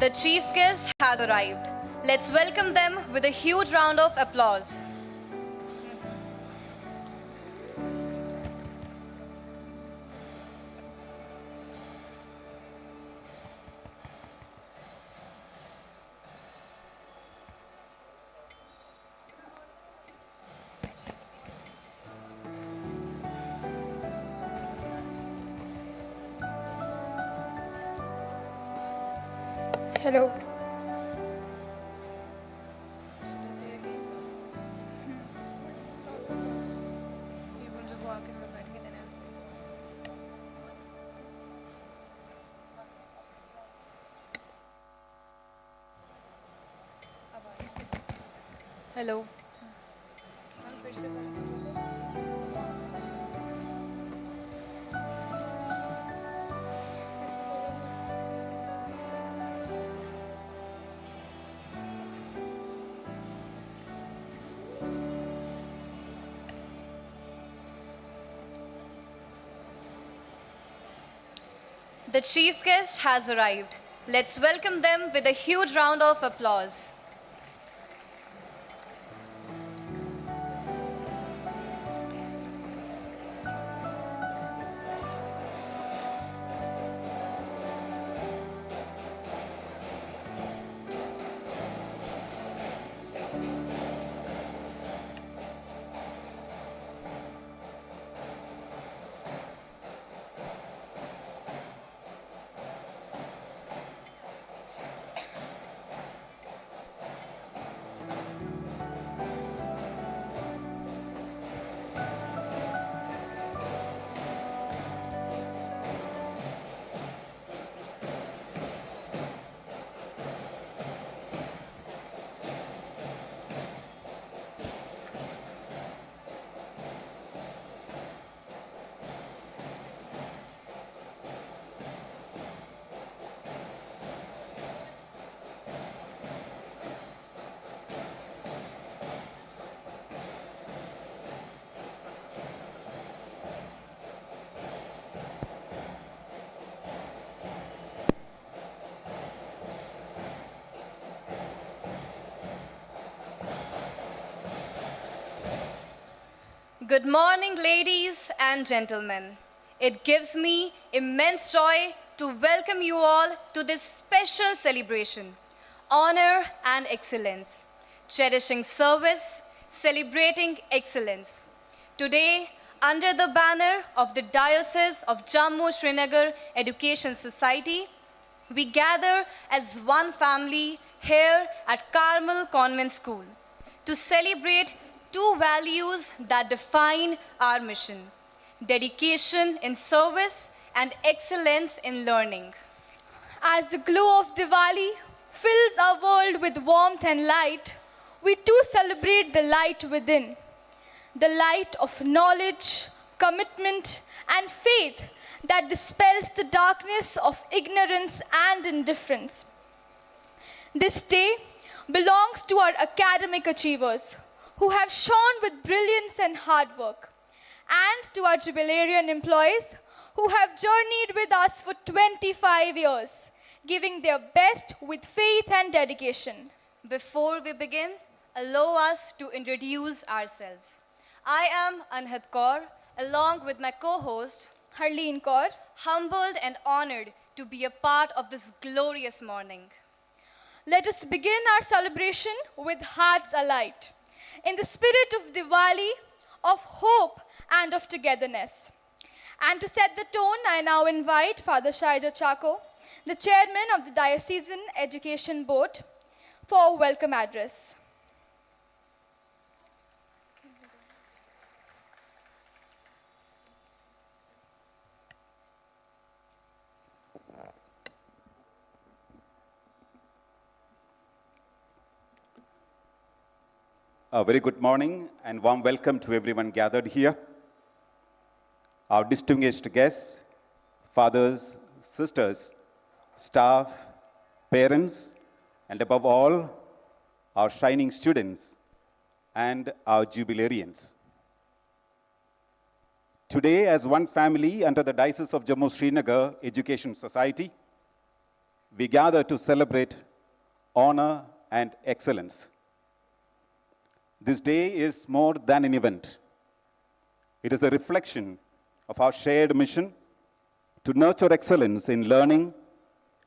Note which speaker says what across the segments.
Speaker 1: The chief guest has arrived. Let's welcome them with a huge round of applause.
Speaker 2: Hello.
Speaker 1: Hello. The chief guest has arrived. Let's welcome them with a huge round of applause. Good morning, ladies and gentlemen. It gives me immense joy to welcome you all to this special celebration, honor and excellence, cherishing service, celebrating excellence. Today, under the banner of the Diocese of Jammu-Srinagar Education Society, we gather as one family here at Carmel Convent School to celebrate two values that define our mission: dedication in service and excellence in learning.
Speaker 2: As the glow of Diwali fills our world with warmth and light, we too celebrate the light within. The light of knowledge, commitment, and faith that dispels the darkness of ignorance and indifference. This day belongs to our academic achievers who have shone with brilliance and hard work, and to our Jubilerian employees who have journeyed with us for 25 years, giving their best with faith and dedication.
Speaker 1: Before we begin, allow us to introduce ourselves. I am Anhat Kaur, along with my co-host,
Speaker 2: Harleen Kaur,
Speaker 1: humbled and honored to be a part of this glorious morning.
Speaker 2: let us begin our celebration with hearts alight, in the spirit of Diwali, of hope and of togetherness. And to set the tone, I now invite Father Shaija Chako, the chairman of the Diocesan Education Board, for a welcome address.
Speaker 3: A very good morning and warm welcome to everyone gathered here. Our distinguished guests, fathers, sisters, staff, parents, and above all, our shining students and our Jubilerians. Today, as one family under the Diocese of Jammu-Srinagar Education Society, we gather to celebrate honor and excellence. This day is more than an event. It is a reflection of our shared mission to nurture excellence in learning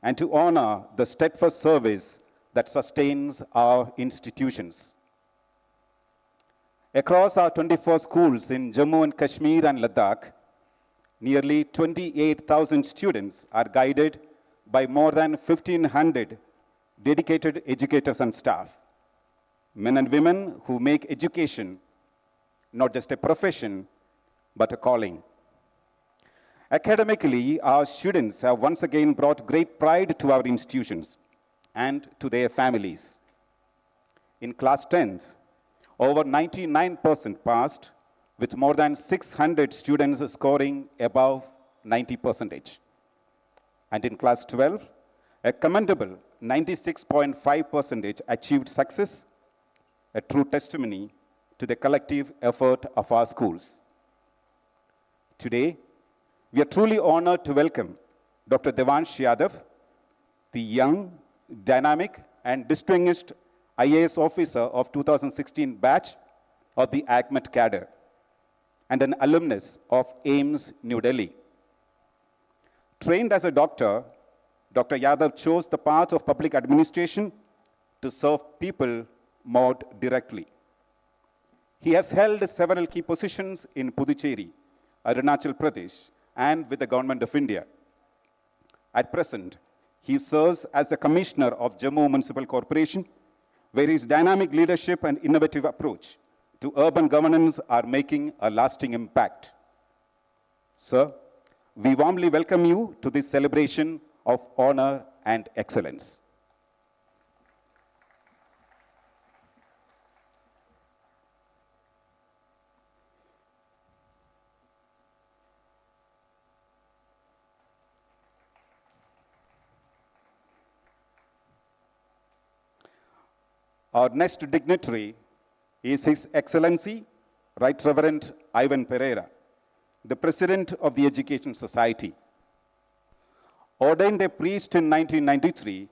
Speaker 3: and to honor the steadfast service that sustains our institutions. Across our 24 schools in Jammu and Kashmir and Ladakh, nearly 28,000 students are guided by more than 1,500 dedicated educators and staff, men and women who make education not just a profession, but a calling. Academically, our students have once again brought great pride to our institutions and to their families. In class 10th, over 99% passed, with more than 600 students scoring above 90%. And in class 12, a commendable 96.5% achieved success, a true testimony to the collective effort of our schools. Today, we are truly honored to welcome Dr. Devansh Yadav, the young, dynamic, and distinguished IAS officer of 2016 batch of the ACMET cadre, and an alumnus of AIMS, New Delhi. Trained as a doctor, Dr. Yadav chose the path of public administration to serve people more directly. He has held several key positions in Puducherry, Arunachal Pradesh, and with the Government of India. At present, he serves as the Commissioner of Jammu Municipal Corporation, where his dynamic leadership and innovative approach to urban governance are making a lasting impact. Sir, we warmly welcome you to this celebration of honor and excellence. Our next dignitary is His Excellency, Right Reverend Ivan Pereira, the President of the Education Society. Ordained a priest in 1993,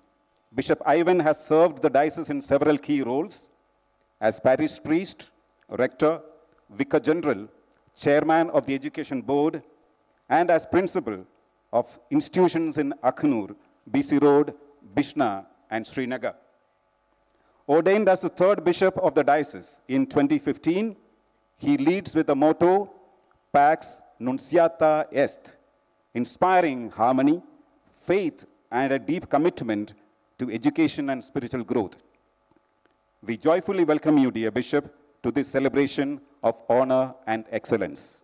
Speaker 3: Bishop Ivan has served the diocese in several key roles as parish priest, rector, vicar general, chairman of the Education Board, and as principal of institutions in Akhnur, BC Road, Bishna, and Srinagar. Ordained as the third bishop of the diocese in 2015, he leads with the motto, Pax Nunciata Est, inspiring harmony, faith, and a deep commitment to education and spiritual growth. We joyfully welcome you, dear Bishop, to this celebration of honor and excellence.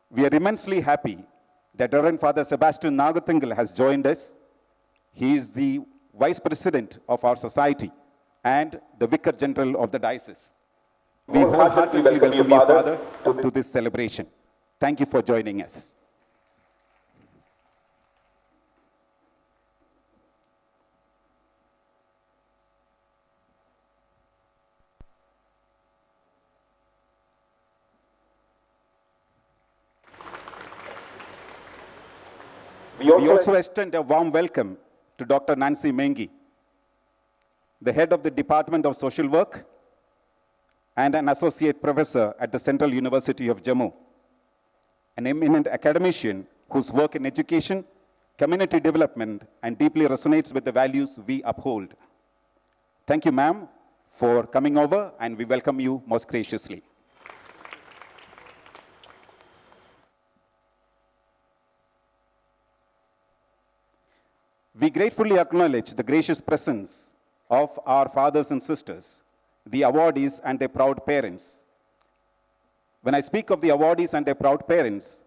Speaker 3: We are immensely happy that Reverend Father Sebastian Nagathingal has joined us. He is the Vice President of our society and the Vicar General of the Diocese. We wholeheartedly welcome you, Father, to this celebration. Thank you for joining us. We also extend a warm welcome to Dr. Nancy Mengi, the head of the Department of Social Work and an associate professor at the Central University of Jammu, an eminent academician whose work in education, community development, and deeply resonates with the values we uphold. Thank you, ma'am, for coming over, and we welcome you most graciously. We gratefully acknowledge the gracious presence of our fathers and sisters, the awardees and their proud parents. When I speak of the awardees and their proud parents,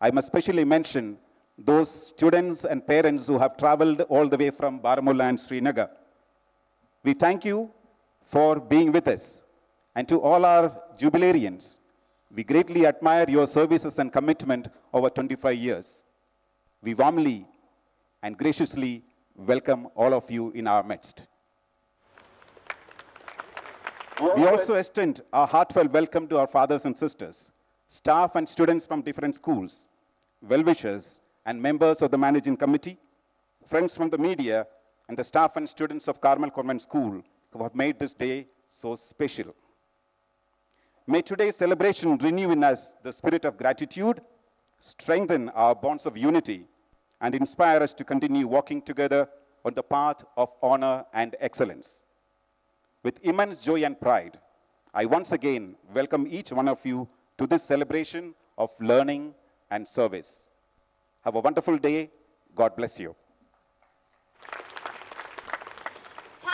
Speaker 3: I must especially mention those students and parents who have traveled all the way from Baramulla and Srinagar. We thank you for being with us. And to all our Jubilerians, we greatly admire your services and commitment over 25 years. We warmly and graciously welcome all of you in our midst. We also extend our heartfelt welcome to our fathers and sisters, staff and students from different schools, well-wishers and members of the managing committee, friends from the media, and the staff and students of Carmel Convent School who have made this day so special. May today's celebration renew in us the spirit of gratitude, strengthen our bonds of unity, and inspire us to continue walking together on the path of honor and excellence. With immense joy and pride, I once again welcome each one of you to this celebration of learning and service. Have a wonderful day. God bless you.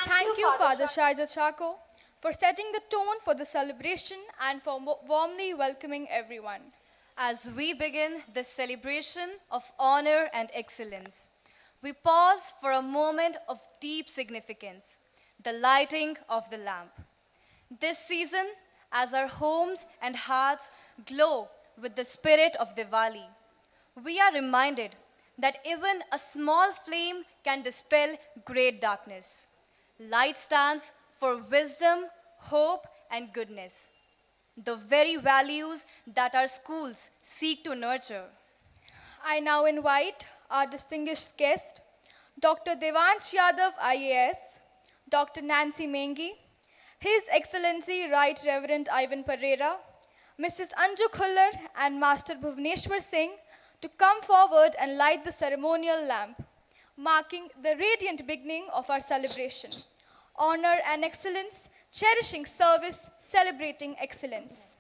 Speaker 2: Thank you, Father Shaija Chako, for setting the tone for the celebration and for warmly welcoming everyone.
Speaker 1: As we begin this celebration of honor and excellence, we pause for a moment of deep significance, the lighting of the lamp. This season, as our homes and hearts glow with the spirit of Diwali, we are reminded that even a small flame can dispel great darkness. Light stands for wisdom, hope, and goodness, the very values that our schools seek to nurture.
Speaker 2: I now invite our distinguished guest, Dr. Devansh Yadav, IAS, Dr. Nancy Mengi, His Excellency Right Reverend Ivan Pereira, Mrs. Anju Khullar, and Master Bhuvaneshwar Singh to come forward and light the ceremonial lamp, marking the radiant beginning of our celebration. Honor and excellence, cherishing service, celebrating excellence.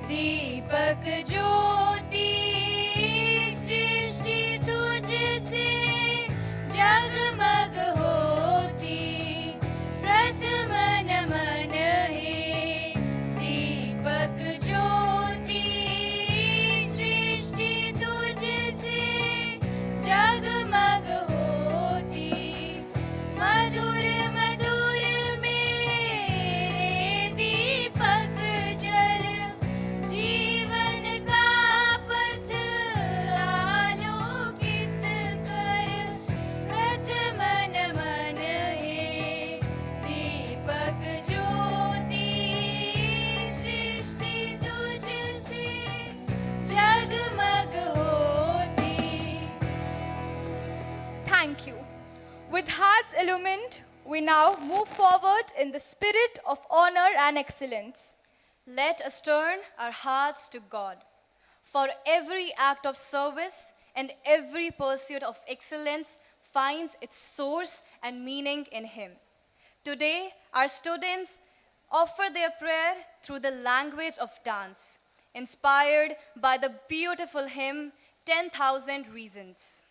Speaker 4: दीपक ज्योति सृष्टि तुझसे जगमग होती प्रथम नमन है दीपक ज्योति सृष्टि तुझसे जगमग होती मधुर मधुर मेरे दीपक जल जीवन का पथ आलोकित कर प्रथम नमन है दीपक ज्योति सृष्टि तुझसे जगमग होती.
Speaker 2: Thank you. With hearts illumined, we now move forward in the spirit of honor and excellence.
Speaker 1: Let us turn our hearts to God, for every act of service and every pursuit of excellence finds its source and meaning in Him. Today, our students offer their prayer through the language of dance, inspired by the beautiful hymn, 10,000 Reasons.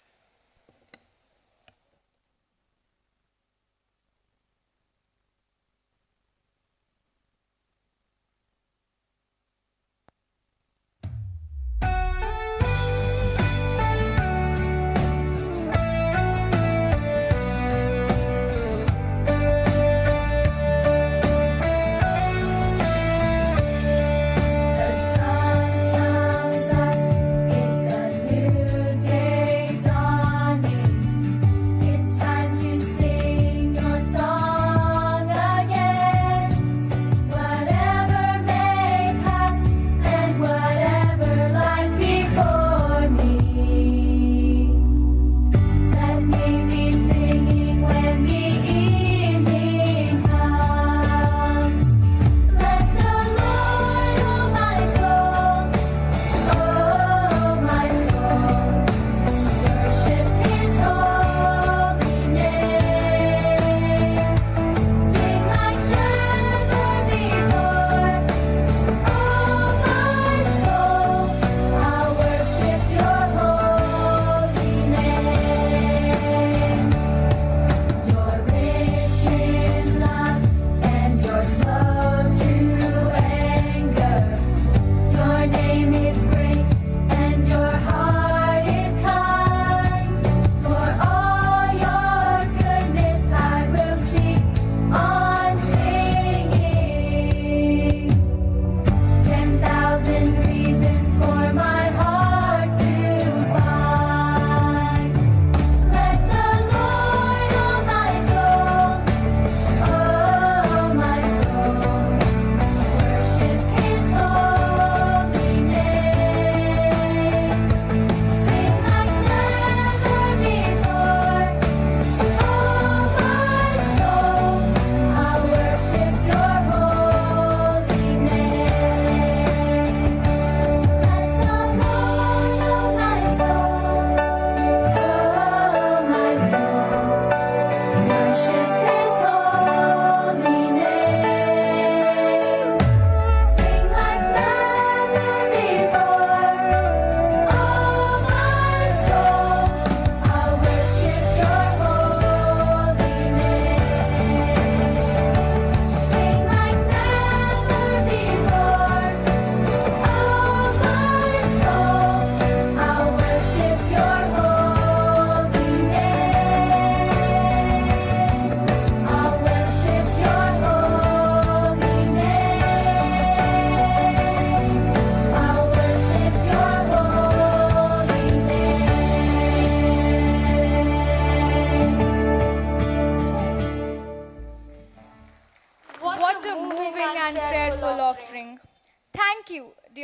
Speaker 4: The sun comes up, it's a new day.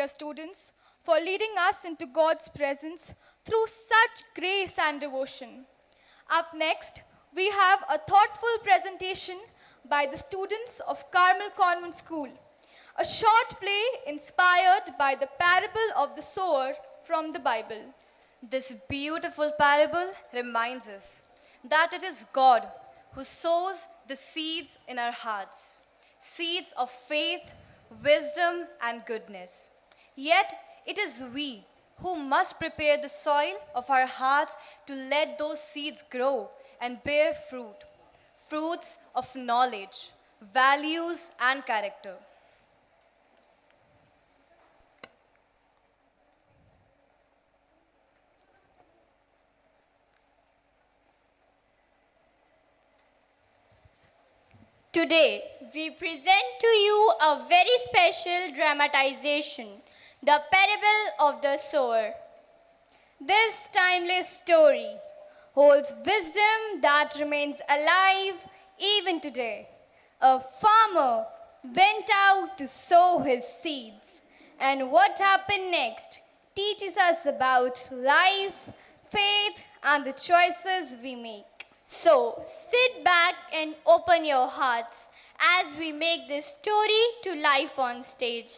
Speaker 2: dear students, for leading us into God's presence through such grace and devotion. Up next, we have a thoughtful presentation by the students of Carmel Convent School, a short play inspired by the parable of the sower from the Bible.
Speaker 1: This beautiful parable reminds us that it is God who sows the seeds in our hearts, seeds of faith, wisdom, and goodness. Yet, it is we who must prepare the soil of our hearts to let those seeds grow and bear fruit, fruits of knowledge, values, and character.
Speaker 5: Today, we present to you a very special dramatization, the parable of the sower. This timeless story holds wisdom that remains alive even today. A farmer went out to sow his seeds, and what happened next teaches us about life, faith, and the choices we make. So, sit back and open your hearts as we make this story to life on stage.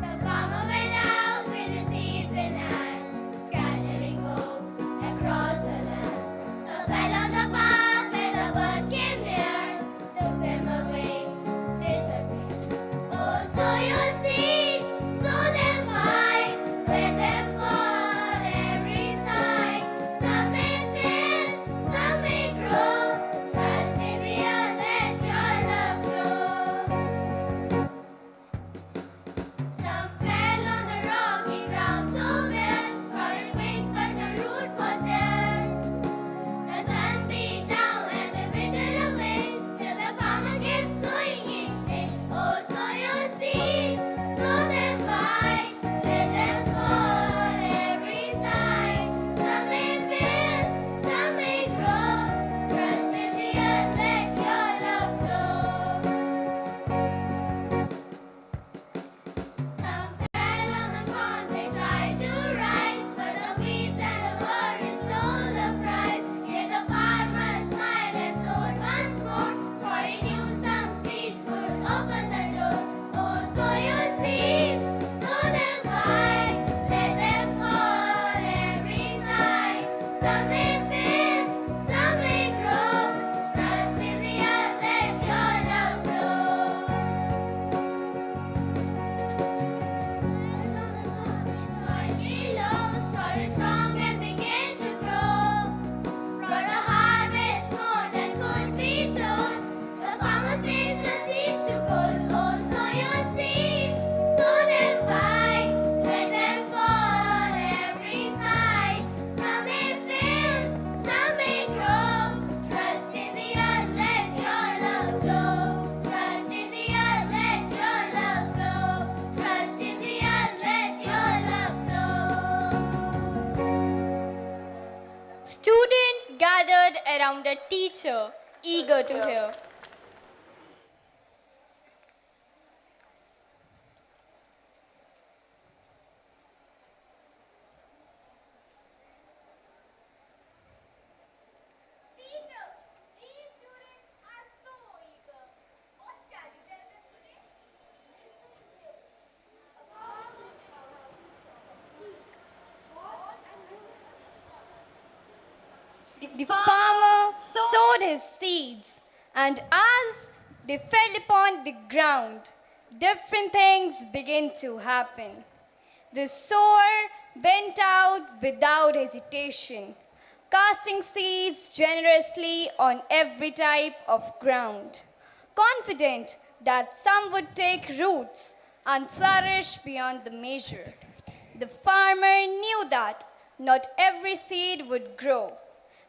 Speaker 4: The farmer went out with his seeds in hand, scattering hope across the land. Some fell on the path where the birds came near, took them away, disappeared. Oh, sow your seeds, sow them wide, let them fall every side. Some may fail, some may grow, trust in the earth, let your love grow. Some fell on the rocky ground so well, sprouted quick, but the root was dead. The sun beat down and they withered away, still the farmer kept sowing each day. Oh, sow your seeds, sow them wide, let them fall every side. Some may fail, some may grow, trust in the earth, let your love flow. Some fell on the corn, they tried to rise, but the weeds and the worries stole the prize. Yet the farmer smiled and sowed once more, for he knew some seeds would open the door. Oh, sow your seeds, sow them wide, let them fall every side. Some may fail, some may grow, trust in the earth, let your love grow. Started strong and began to grow. Brought a harvest more than could be told. The farmer saved the seeds to gold. Oh, sow your seeds, sow them wide, let them fall every side. Some may fail, some may grow. Trust in the earth, let your love flow. Trust in the earth, let your love flow. Trust in the earth, let your love flow.
Speaker 5: Students gathered around a teacher, eager to hear.
Speaker 4: Teacher, these students are so eager. What shall you tell them today?
Speaker 5: The farmer sowed his seeds, and as they fell upon the ground, different things began to happen. The sower went out without hesitation, casting seeds generously on every type of ground, confident that some would take roots and flourish beyond the measure. The farmer knew that not every seed would grow,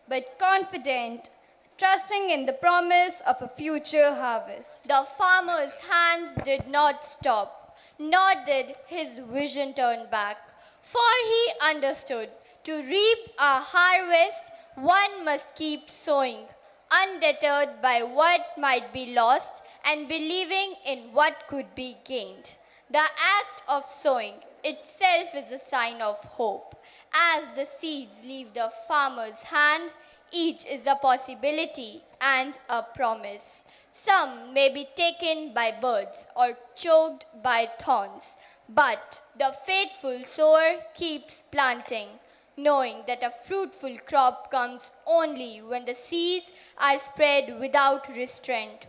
Speaker 5: but confident, trusting in the promise of a future harvest. The farmer's hands did not stop, nor did his vision turn back, for he understood to reap a harvest, one must keep sowing, undeterred by what might be lost and believing in what could be gained. The act of sowing itself is a sign of hope. As the seeds leave the farmer's hand, each is a possibility and a promise. Some may be taken by birds or choked by thorns, but the faithful sower keeps planting, knowing that a fruitful crop comes only when the seeds are spread without restraint.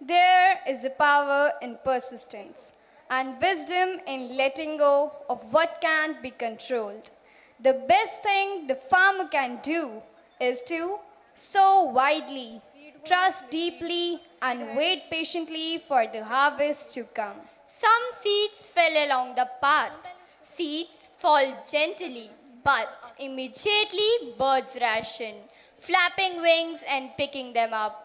Speaker 2: There is a power in persistence and wisdom in letting go of what can't be controlled. The best thing the farmer can do is to sow widely, trust deeply, and wait patiently for the harvest to come.
Speaker 5: Some seeds fell along the path. Seeds fall gently, but immediately birds rush in, flapping wings and picking them up.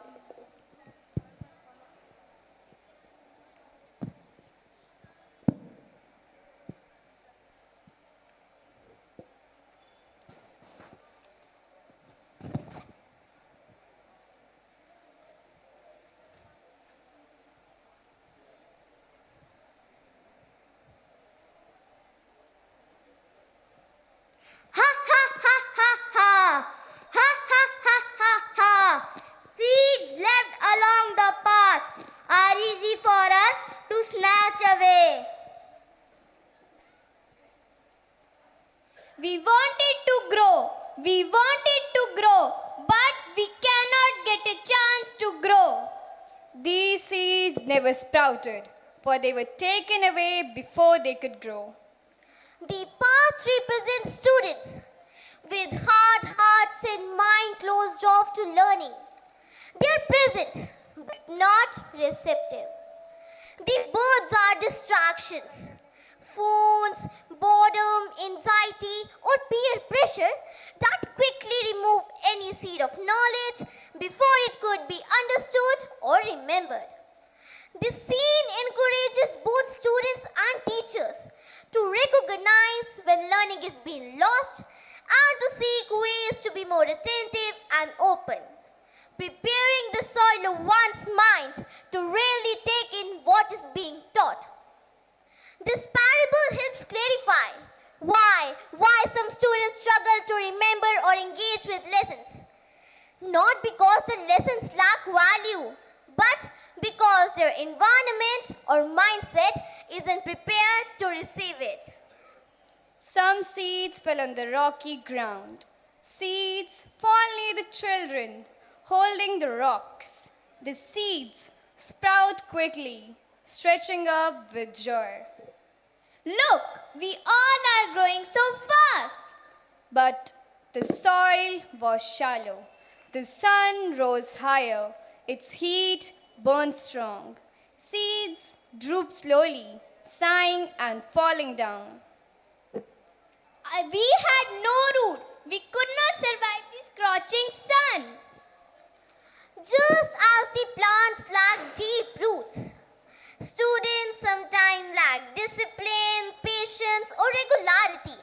Speaker 4: Ha ha ha ha ha! Ha ha ha ha ha! Seeds left along the path are easy for us to snatch away. We want it to grow. We want it to grow, but we cannot get a chance to grow.
Speaker 2: These seeds never sprouted, for they were taken away before they could grow.
Speaker 4: The path represents students with hard hearts and mind closed off to learning. They are present but not receptive. The birds are distractions. Phones, boredom, anxiety, or peer pressure that quickly remove any seed of knowledge before it could be understood or remembered. This scene encourages both students and teachers to recognize when learning is being lost and to seek ways to be more attentive and open, preparing the soil of one's mind to really take in what is being taught. This parable helps clarify why some students struggle to remember or engage with lessons. Not because the lessons lack value, but because their environment or mindset isn't prepared to receive it.
Speaker 2: Some seeds fell on the rocky ground. Seeds fall near the children, holding the rocks. The seeds sprout quickly, stretching up with joy.
Speaker 4: Look, we all are growing so fast.
Speaker 2: But the soil was shallow. The sun rose higher. Its heat burned strong. Seeds drooped slowly, sighing and falling down.
Speaker 4: We had no roots. We could not survive the scorching sun. Just as the plants lack deep roots, students sometimes lack discipline, patience, or regularity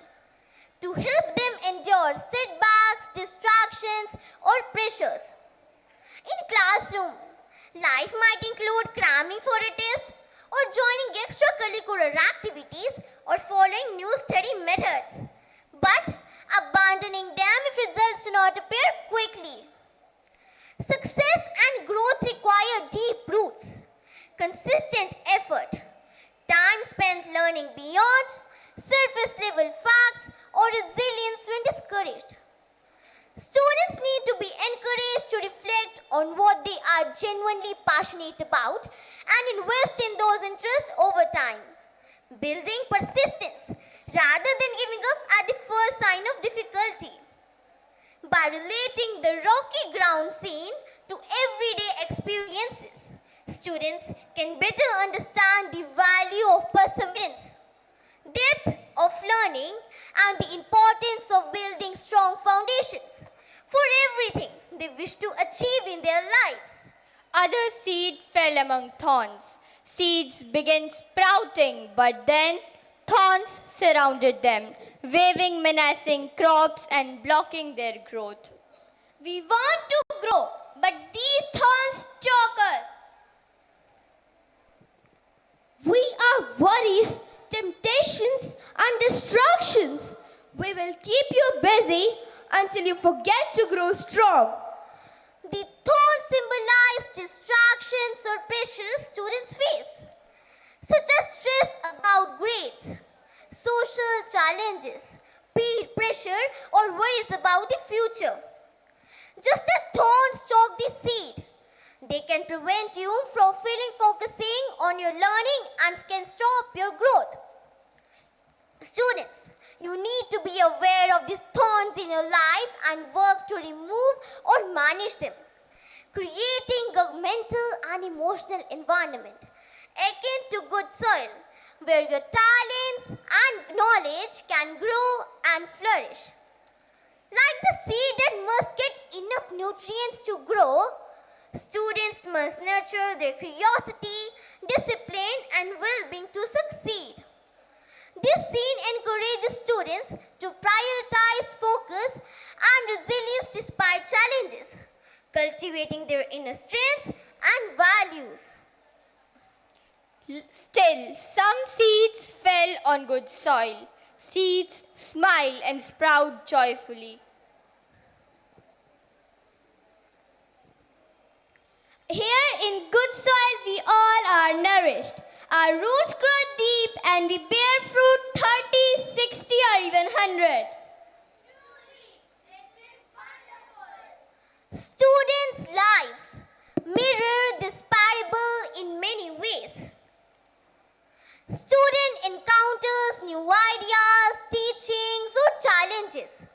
Speaker 4: to help them endure setbacks, distractions, or pressures. In classroom, life might include cramming for a test, or joining extracurricular activities, or following new study methods, but abandoning them if results do not appear quickly. Success and growth require deep roots, consistent effort, time spent learning beyond surface level facts, or resilience when discouraged. Students need to be encouraged to reflect on what they are genuinely passionate about and invest in those interests over time, building persistence rather than giving up at the first sign of difficulty. By relating the rocky ground scene to everyday experiences, students can better understand the value of perseverance, depth of learning, and the importance of building strong foundations for everything they wish to achieve in their lives.
Speaker 5: Other seed fell among thorns. Seeds began sprouting, but then thorns surrounded them, waving menacing crops and blocking their growth.
Speaker 4: We want to grow, but these thorns choke us.
Speaker 6: We are worries, temptations, and distractions. We will keep you busy until you forget to grow strong.
Speaker 4: The thorns symbolize distractions or pressures students face, such as stress about grades, social challenges, peer pressure, or worries about the future. Just as thorns choke the seed, they can prevent you from focusing on your learning and can stop your growth. Students, you need to be aware of these thorns in your life and work to remove or manage them, creating a mental and emotional environment akin to good soil, where your talents and knowledge can grow and flourish. Like the seed that must get enough nutrients to grow, students must nurture their curiosity, discipline, and well-being to succeed. This scene encourages students to prioritize focus and resilience despite challenges, cultivating their inner strengths and values.
Speaker 5: Still, some seeds fell on good soil. Seeds smile and sprout joyfully.
Speaker 6: Here in good soil we all are nourished. Our roots grow deep and we bear fruit 30, 60 or even 100.
Speaker 4: Students' lives mirror this parable in many ways. Student encounters new ideas, teachings, or challenges.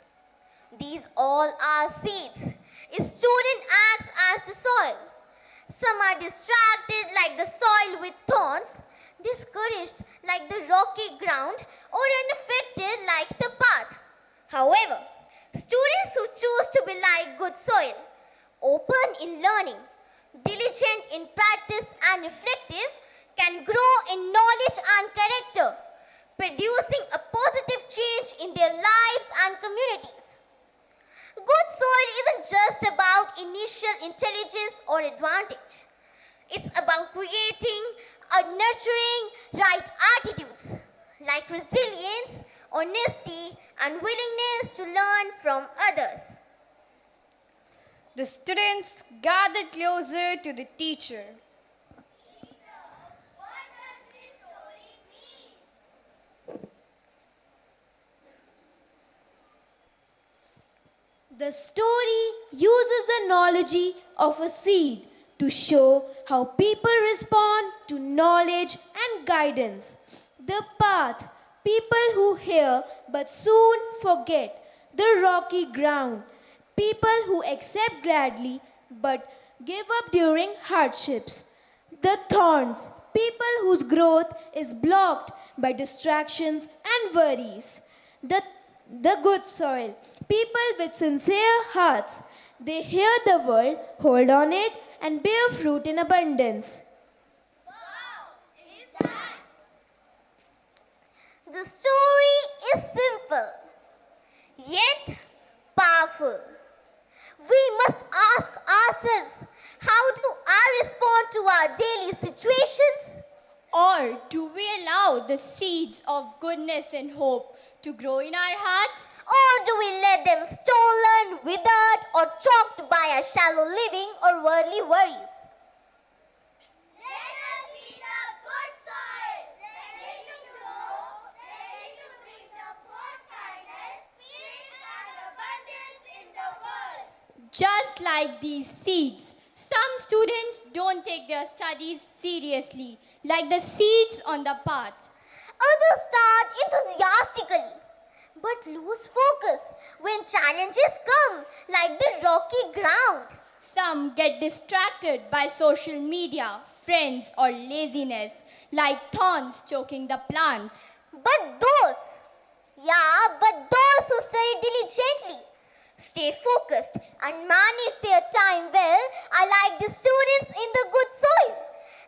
Speaker 4: These all are seeds. A student acts as the soil. Some are distracted like the soil with thorns, discouraged like the rocky ground, or unaffected like the path. However, students who choose to be like good soil, open in learning, diligent in practice and reflective, can grow in knowledge and character, producing a positive change in their lives and communities. Good soil isn't just about initial intelligence or advantage. It's about creating or nurturing right attitudes like resilience, honesty, and willingness to learn from others.
Speaker 1: The students gathered closer to the teacher.
Speaker 6: The story uses the analogy of a seed to show how people respond to knowledge and guidance. The path, people who hear but soon forget. The rocky ground, people who accept gladly but give up during hardships. The thorns, people whose growth is blocked by distractions and worries. The good soil, people with sincere hearts. They hear the word, hold on it, and bear fruit in abundance.
Speaker 4: The story is simple, yet powerful. We must ask ourselves, how do I respond to our daily situations?
Speaker 5: Or do we allow the seeds of goodness and hope to grow in our hearts?
Speaker 4: Or do we let them stolen, withered, or choked by our shallow living or worldly worries? Let us be the good soil, ready to grow, ready to bring the forth kindness, peace, and abundance in the world.
Speaker 5: Just like these seeds, some students don't take their studies seriously, like the seeds on the path.
Speaker 4: Others start enthusiastically but lose focus when challenges come, like the rocky ground.
Speaker 5: Some get distracted by social media, friends, or laziness, like thorns choking the plant.
Speaker 4: But those who study diligently, stay focused, and manage their time well are like the students in the good soil.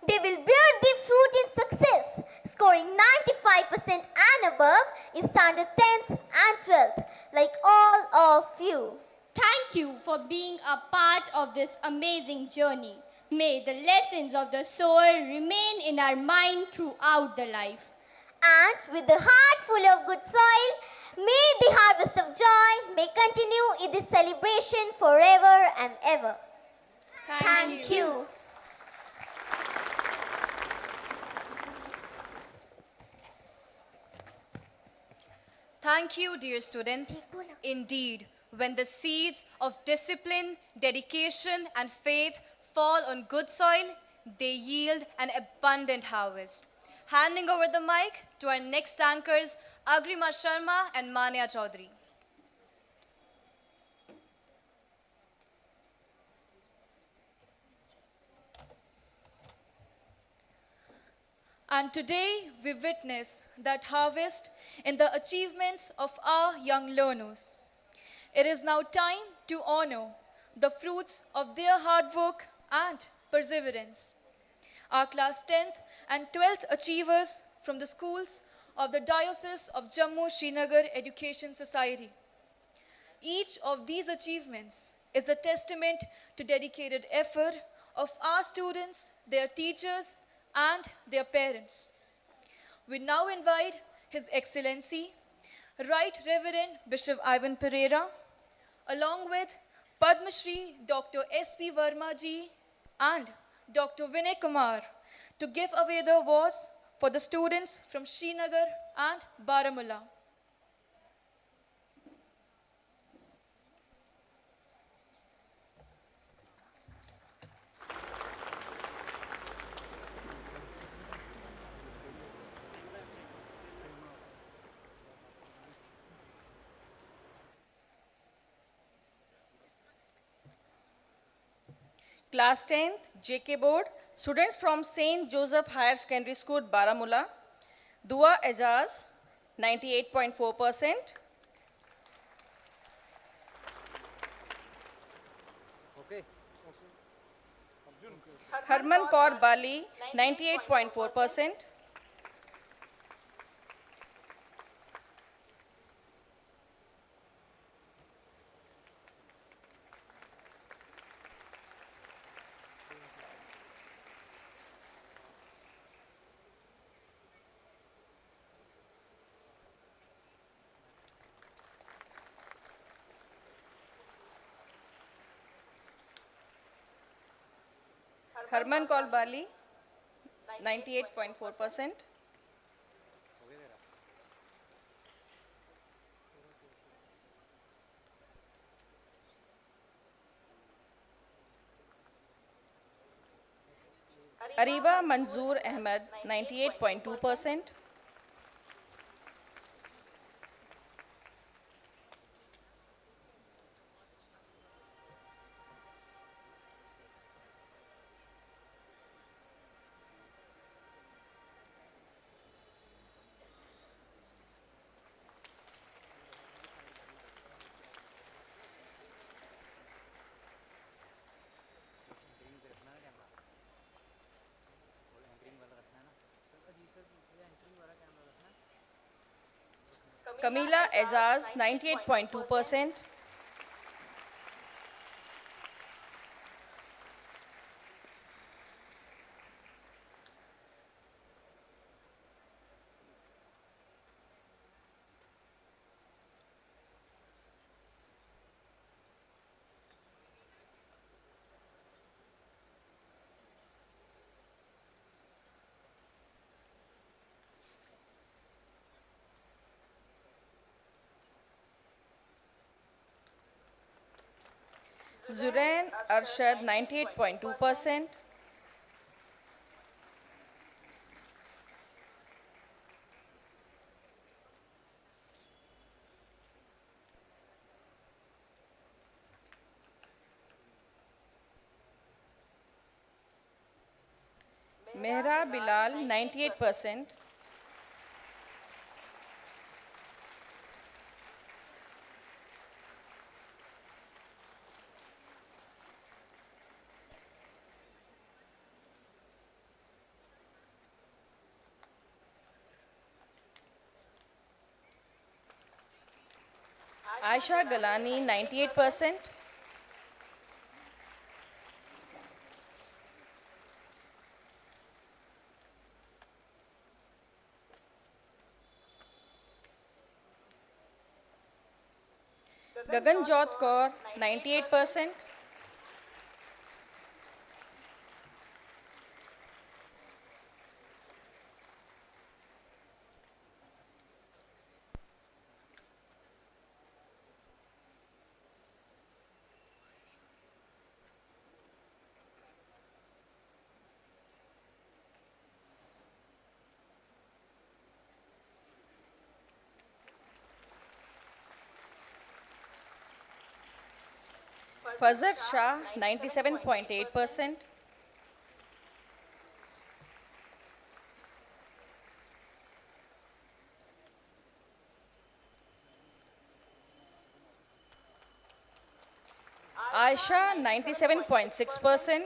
Speaker 4: They will bear the fruit in success, scoring 95% and above in standard 10th and 12th, like all of you.
Speaker 5: Thank you for being a part of this amazing journey. May the lessons of the sower remain in our mind throughout the life.
Speaker 4: And with the heart full of good soil, may the harvest of joy may continue in this celebration forever and ever. Thank you.
Speaker 1: Thank you, dear students. Indeed, when the seeds of discipline, dedication, and faith fall on good soil, they yield an abundant harvest. Handing over the mic to our next anchors, Agrima Sharma and Manya Chaudhary. And today we witness that harvest in the achievements of our young learners. It is now time to honor the fruits of their hard work and perseverance. Our class 10th and 12th achievers from the schools of the Diocese of Jammu-Srinagar Education Society. Each of these achievements is a testament to dedicated effort of our students, their teachers, and their parents. We now invite His Excellency, Right Reverend Bishop Ivan Pereira, along with Padma Shri Dr. S.P. Verma ji and Dr. Vinay Kumar, to give away the awards for the students from Srinagar and Baramulla.
Speaker 7: Class 10th, JK Board, students from St. Joseph Higher Secondary School, Baramulla. Dua Ejaz, 98.4%. Harman Kaur Bali, 98.4%. Harman Kaur Bali, 98.4%. Ariba Manzoor Ahmed, 98.2%. Kamila Ezaz, 98.2%. Zurain Arshad 98.2%. Mehra Bilal 98%. Aisha Galani 98%. Gaganjot Kaur 98%. Fazar Shah 97.8%. Aisha 97.6%.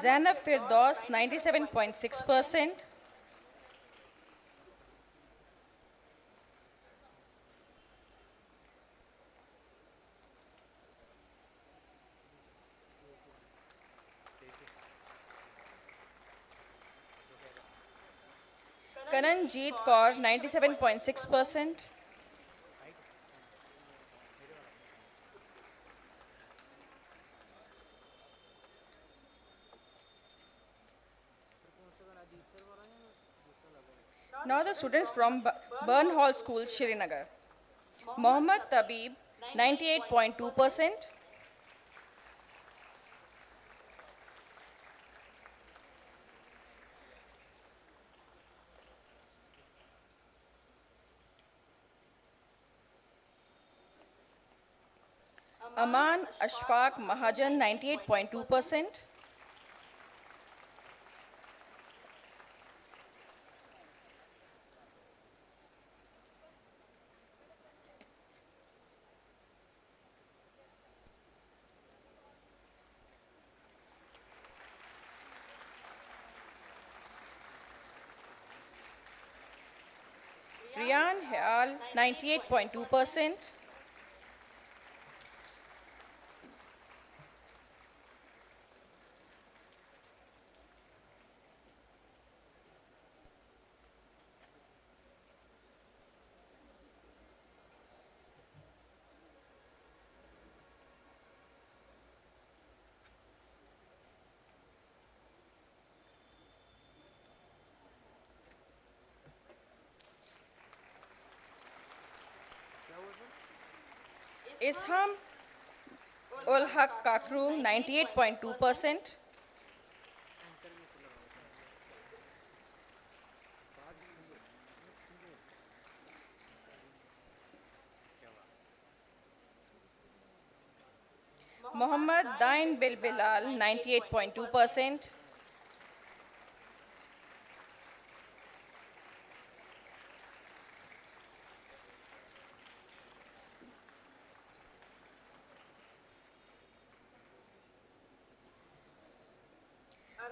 Speaker 7: Zainab Firdaus 97.6%. Kananjeet Kaur 97.6%. Now the students from Burn Hall School, Srinagar. Mohammad Tabib 98.2%. Aman Ashfaq Mahajan 98.2%. Riyan Hayal 98.2%. Isham Ul Haq Kakru 98.2%. Muhammad Dain Bil Bilal 98.2%.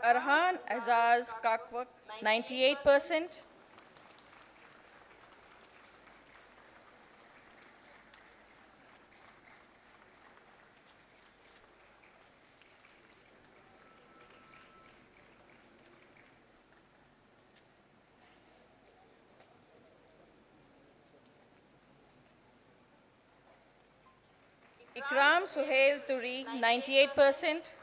Speaker 7: Arhan Azaz Kakwak 98%. Ikram Suhail Turi, 98%.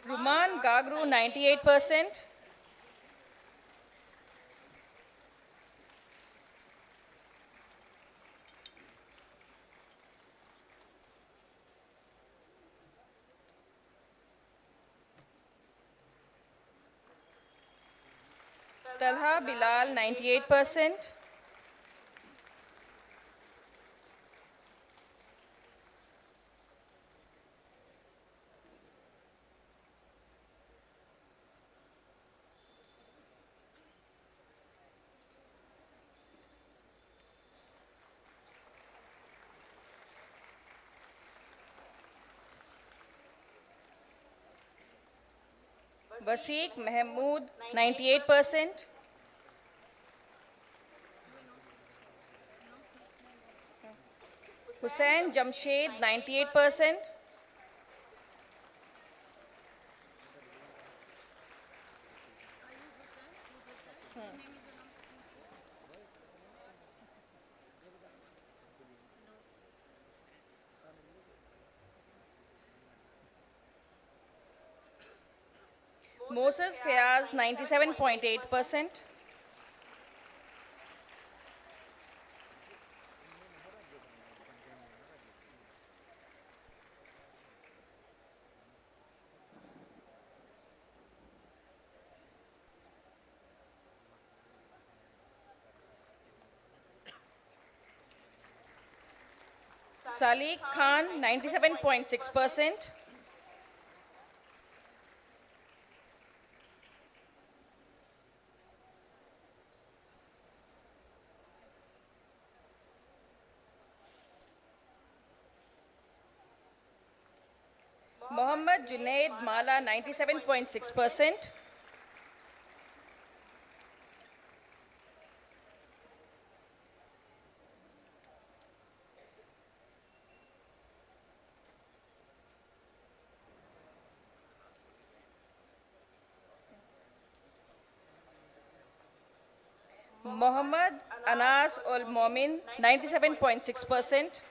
Speaker 7: Ruman Gagru, 98%. Talha Bilal, 98%. Wasiq Mahmood, 98%. Hussain Jamshed, 98%. Moses Fayaz, 97.8%. Salik Khan, 97.6%. Mohammad Junaid Mala, 97.6%. Mohammad Anas Ul Momin, 97.6%.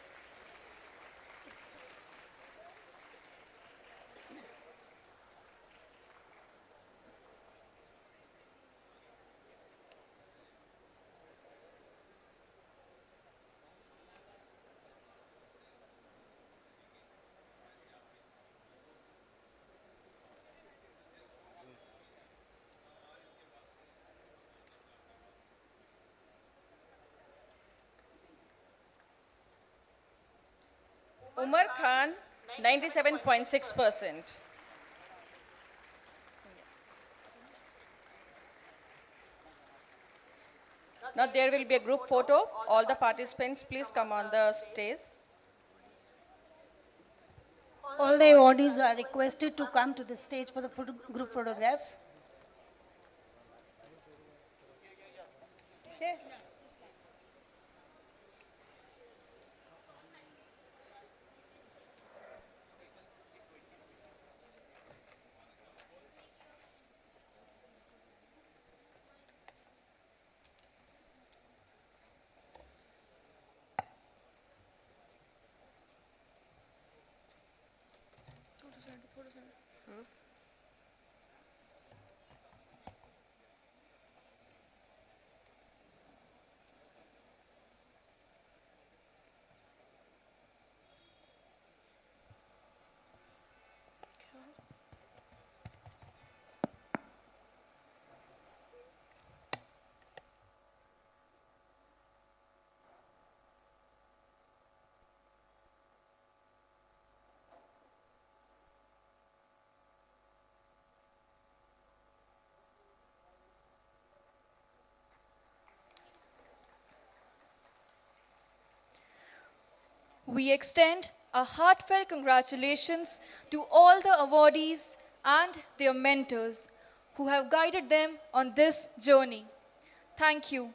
Speaker 7: Umar Khan, 97.6%. Now there will be a group photo. All the participants, please come on the stage.
Speaker 8: All the awardees are requested to come to the stage for the group photograph.
Speaker 7: Okay.
Speaker 2: We extend a heartfelt congratulations to all the awardees and their mentors
Speaker 9: who have guided them on this journey. Thank you.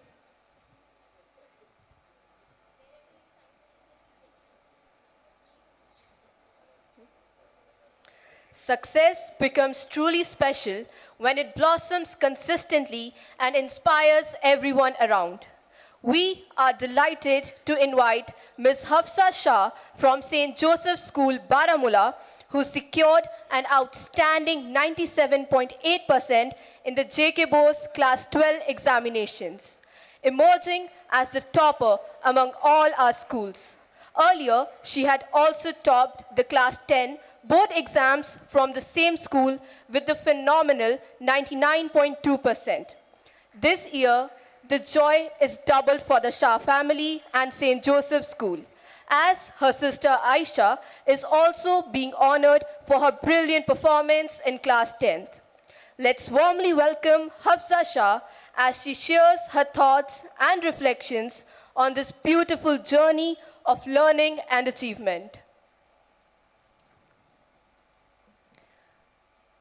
Speaker 10: Success becomes truly special when it blossoms consistently and inspires everyone around. We are delighted to invite Ms. Hafsa Shah from St. Joseph's School, Baramulla, who secured an outstanding 97.8% in the JK Bose Class 12 examinations, emerging as the topper among all our schools. Earlier, she had also topped the Class 10 board exams from the same school with the phenomenal 99.2%. This year, the joy is doubled for the Shah family and St. Joseph's School, as her sister Aisha is also being honored for her brilliant performance in Class 10th. Let's warmly welcome Hafsa Shah as she shares her thoughts and reflections on this beautiful journey of learning and achievement.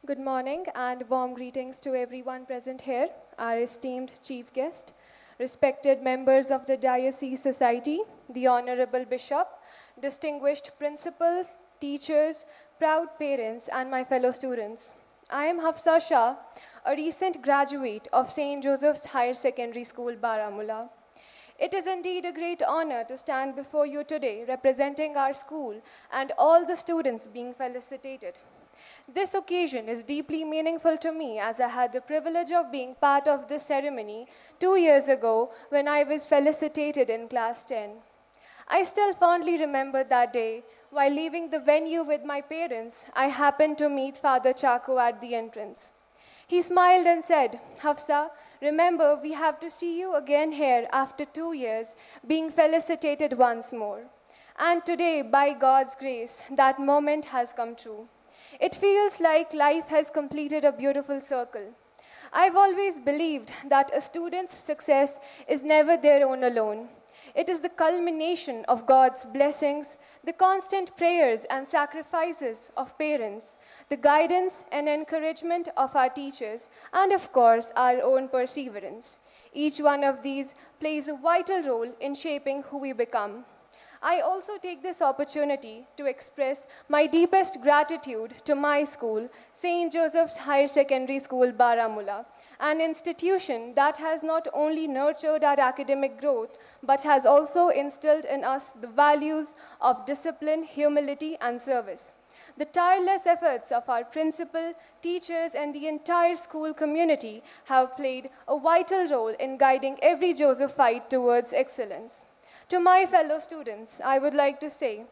Speaker 11: Good morning and warm greetings to everyone present here, our esteemed chief guest, respected members of the Diocese Society, the Honorable Bishop, distinguished principals, teachers, proud parents, and my fellow students. I am Hafsa Shah, a recent graduate of St. Joseph's Higher Secondary School, Baramulla. It is indeed a great honor to stand before you today representing our school and all the students being felicitated. This occasion is deeply meaningful to me as I had the privilege of being part of this ceremony 2 years ago when I was felicitated in Class 10. I still fondly remember that day. While leaving the venue with my parents, I happened to meet Father Chaco at the entrance. He smiled and said, "Hafsa, remember we have to see you again here after 2 years, being felicitated once more." And today, by God's grace, that moment has come true. It feels like life has completed a beautiful circle. I've always believed that a student's success is never their own alone. It is the culmination of God's blessings, the constant prayers and sacrifices of parents, the guidance and encouragement of our teachers, and of course, our own perseverance. Each one of these plays a vital role in shaping who we become. I also take this opportunity to express my deepest gratitude to my school, St. Joseph's Higher Secondary School, Baramulla, an institution that has not only nurtured our academic growth, but has also instilled in us the values of discipline, humility, and service. The tireless efforts of our principal, teachers, and the entire school community have played a vital role in guiding every Josephite towards excellence. To my fellow students, I would like to say,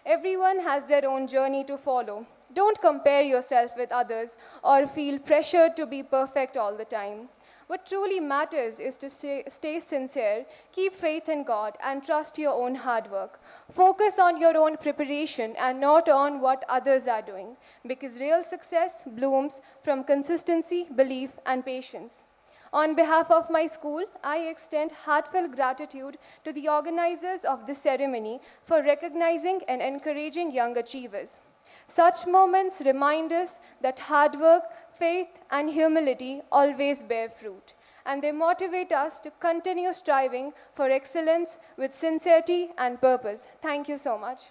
Speaker 11: everyone has their own journey to follow. Don't compare yourself with others or feel pressured to be perfect all the time. What truly matters is to stay sincere, keep faith in God, and trust your own hard work. Focus on your own preparation and not on what others are doing, because real success blooms from consistency, belief, and patience. On behalf of my school, I extend heartfelt gratitude to the organizers of this ceremony for recognizing and encouraging young achievers. Such moments remind us that hard work, faith, and humility always bear fruit, and they motivate us to continue striving for excellence with sincerity and purpose. Thank you so much.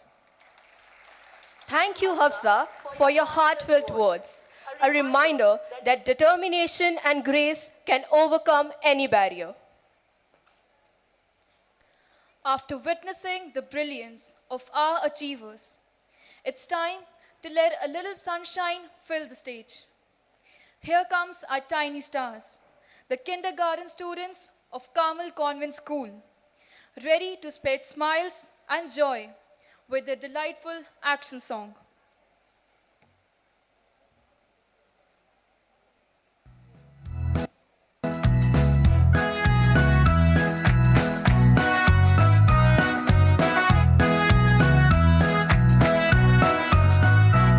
Speaker 10: Thank you, Hafsa, for your heartfelt words. A reminder that determination and grace can overcome any barrier.
Speaker 9: After witnessing the brilliance of our achievers, it's time to let a little sunshine fill the stage. Here comes our tiny stars, the kindergarten students of Carmel Convent School, ready to spread smiles and joy with their delightful action song.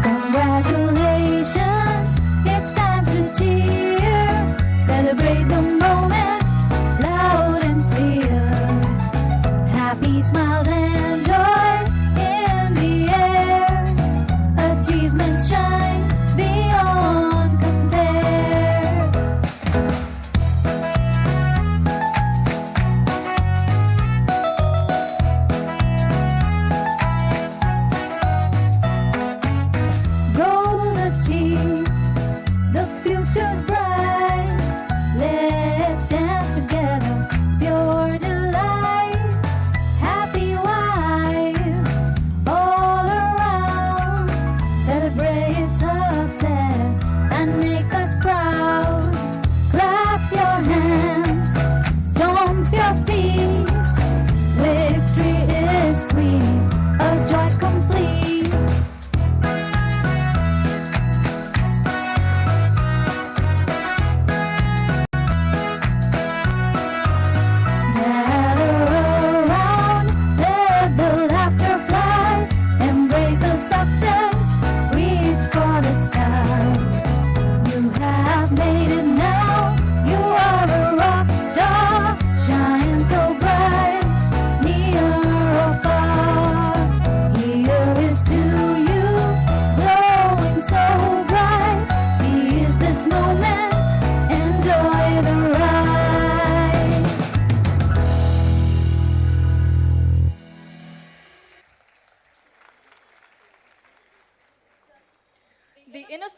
Speaker 4: Congratulations, it's time to cheer. Celebrate the moment, loud and clear. Happy smiles and joy in the air.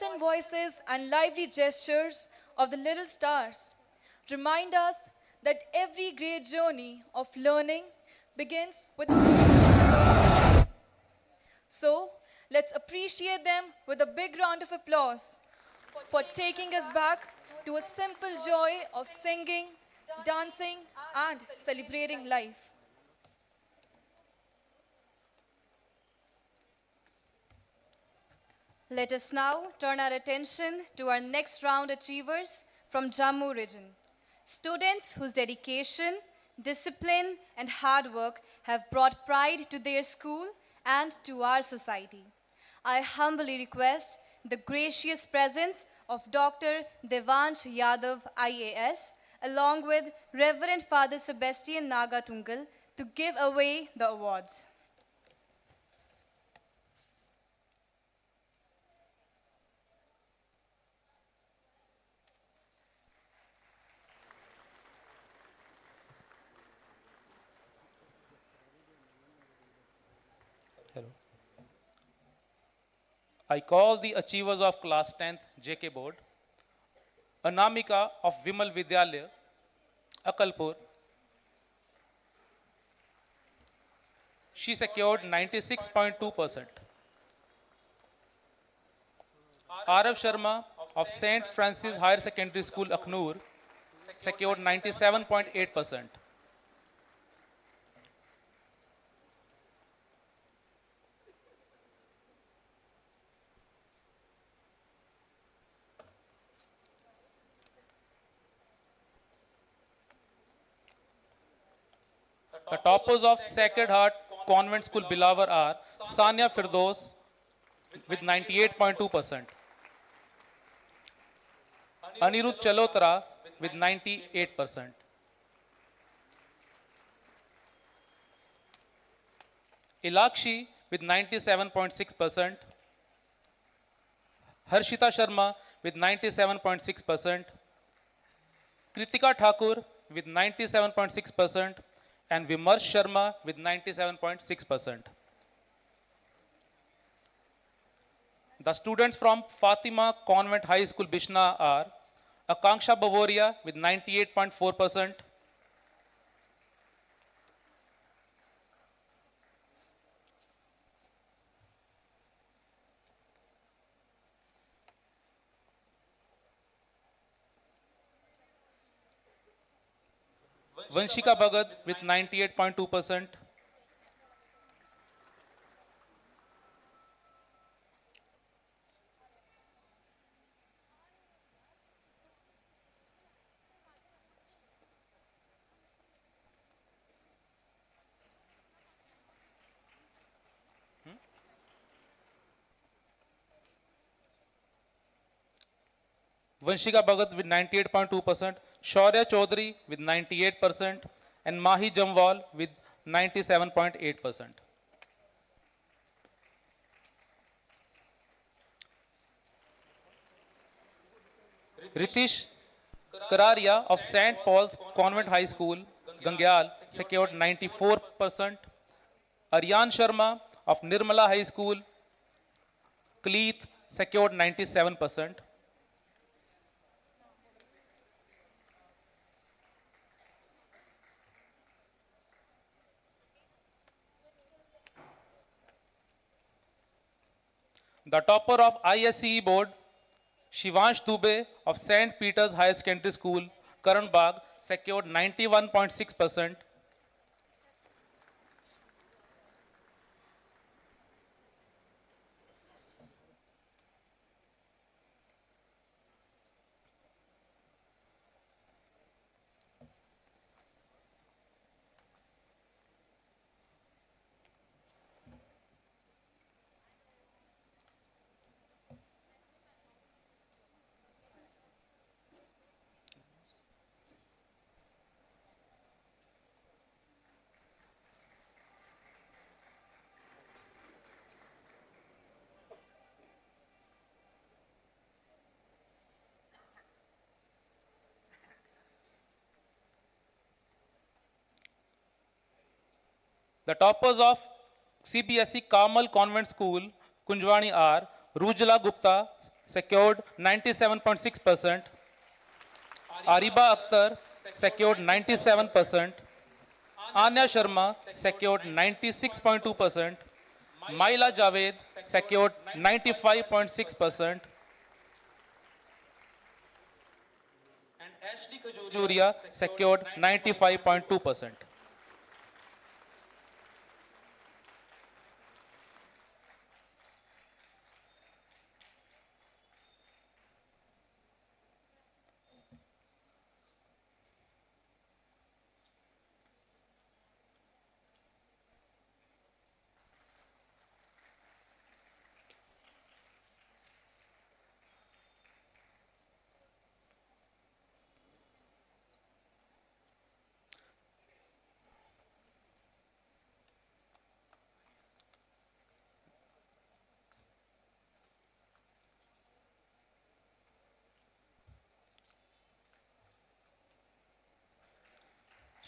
Speaker 9: innocent voices and lively gestures of the little stars remind us that every great journey of learning begins with a So, let's appreciate them with a big round of applause for taking us back to a simple joy of singing, dancing, and celebrating life.
Speaker 1: Let us now turn our attention to our next round achievers from Jammu region. Students whose dedication, discipline, and hard work have brought pride to their school and to our society. I humbly request the gracious presence of Dr. Devansh Yadav, IAS, along with Reverend Father Sebastian Nagatungal to give away the awards.
Speaker 12: Hello. I call the achievers of class 10th JK board, Anamika of Vimal Vidyalaya, Akalpur. She secured 96.2%. Arav Sharma of St. Francis Higher Secondary School, Aknoor, secured 97.8%. The toppers of Sacred Heart Convent School, Bilawar are Sania Firdos with 98.2%, Anirudh Chalotra with 98%, Ilakshi with 97.6%, Harshita Sharma with 97.6%, Kritika Thakur with 97.6%, and Vimarsh Sharma with 97.6%. The students from Fatima Convent High School, Bishna are Akanksha Bavoria with 98.4%, Vanshika Bhagat with 98.2%, Vanshika Bhagat with 98.2%, Shaurya Chaudhary with 98%, and Mahi Jamwal with 97.8%. Ritish Kararia of St. Paul's Convent High School, Gangyal, secured 94%. Aryan Sharma of Nirmala High School, Kleeth, secured 97%. The topper of ISCE board, Shivansh Dubey of St. Peter's Higher Secondary School, Karan Bagh, secured 91.6%. The toppers of CBSE Carmel Convent School, Kunjwani are Rujala Gupta, secured 97.6%. Ariba Akhtar secured 97%. Anya Sharma secured 96.2%. Maila Javed secured 95.6%. And Ashley Kajoria secured 95.2%.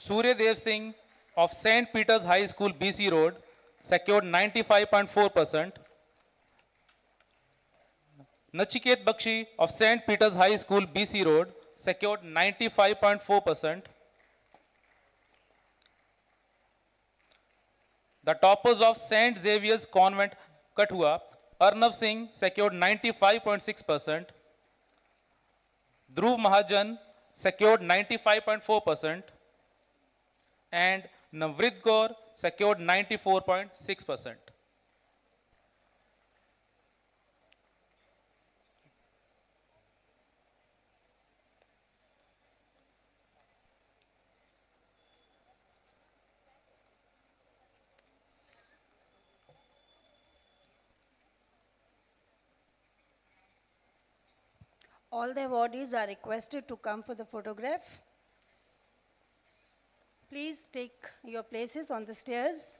Speaker 12: Surya Dev Singh of St. Peter's High School, BC Road, secured 95.4%. Nachiket Bakshi of St. Peter's High School, BC Road, secured 95.4%. The toppers of St. Xavier's Convent, Kathua, Arnav Singh secured 95.6%. Dhruv Mahajan secured 95.4%. And Navrit Gaur secured 94.6%.
Speaker 8: All the awardees are requested to come for the photograph. Please take your places on the stairs.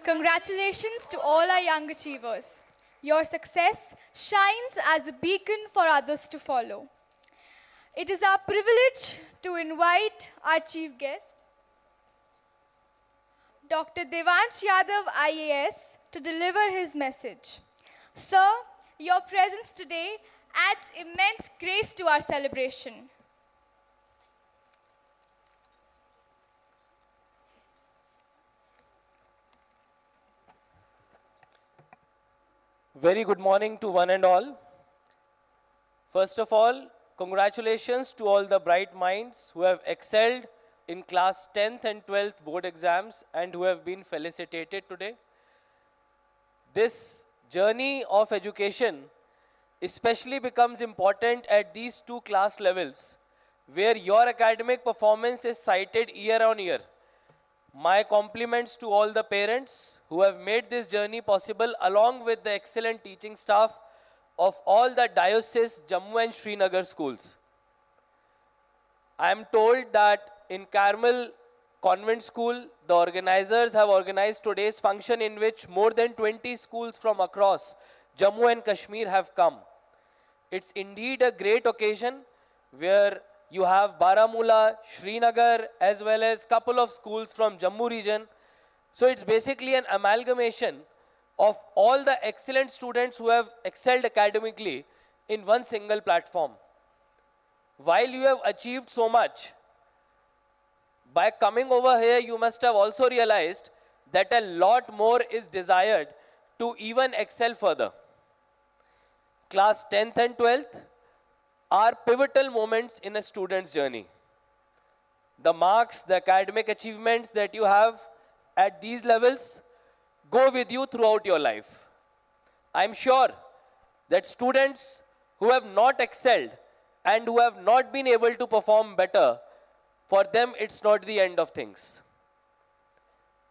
Speaker 2: Congratulations to all our young achievers. Your success shines as a beacon for others to follow. It is our privilege to invite our chief guest, Dr. Devansh Yadav, IAS, to deliver his message. Sir, your presence today adds immense grace to our celebration.
Speaker 13: Very good morning to one and all. First of all, congratulations to all the bright minds who have excelled in class 10th and 12th board exams and who have been felicitated today. This journey of education especially becomes important at these two class levels where your academic performance is cited year on year. My compliments to all the parents who have made this journey possible along with the excellent teaching staff of all the Diocese Jammu and Srinagar schools. I am told that in Carmel Convent School, the organizers have organized today's function in which more than 20 schools from across Jammu and Kashmir have come. It's indeed a great occasion where you have Baramulla, Srinagar, as well as couple of schools from Jammu region. So it's basically an amalgamation of all the excellent students who have excelled academically in one single platform. While you have achieved so much, by coming over here, you must have also realized that a lot more is desired to even excel further. class 10th and 12th are pivotal moments in a student's journey. The marks, the academic achievements that you have at these levels go with you throughout your life. I'm sure that students who have not excelled and who have not been able to perform better, for them it's not the end of things.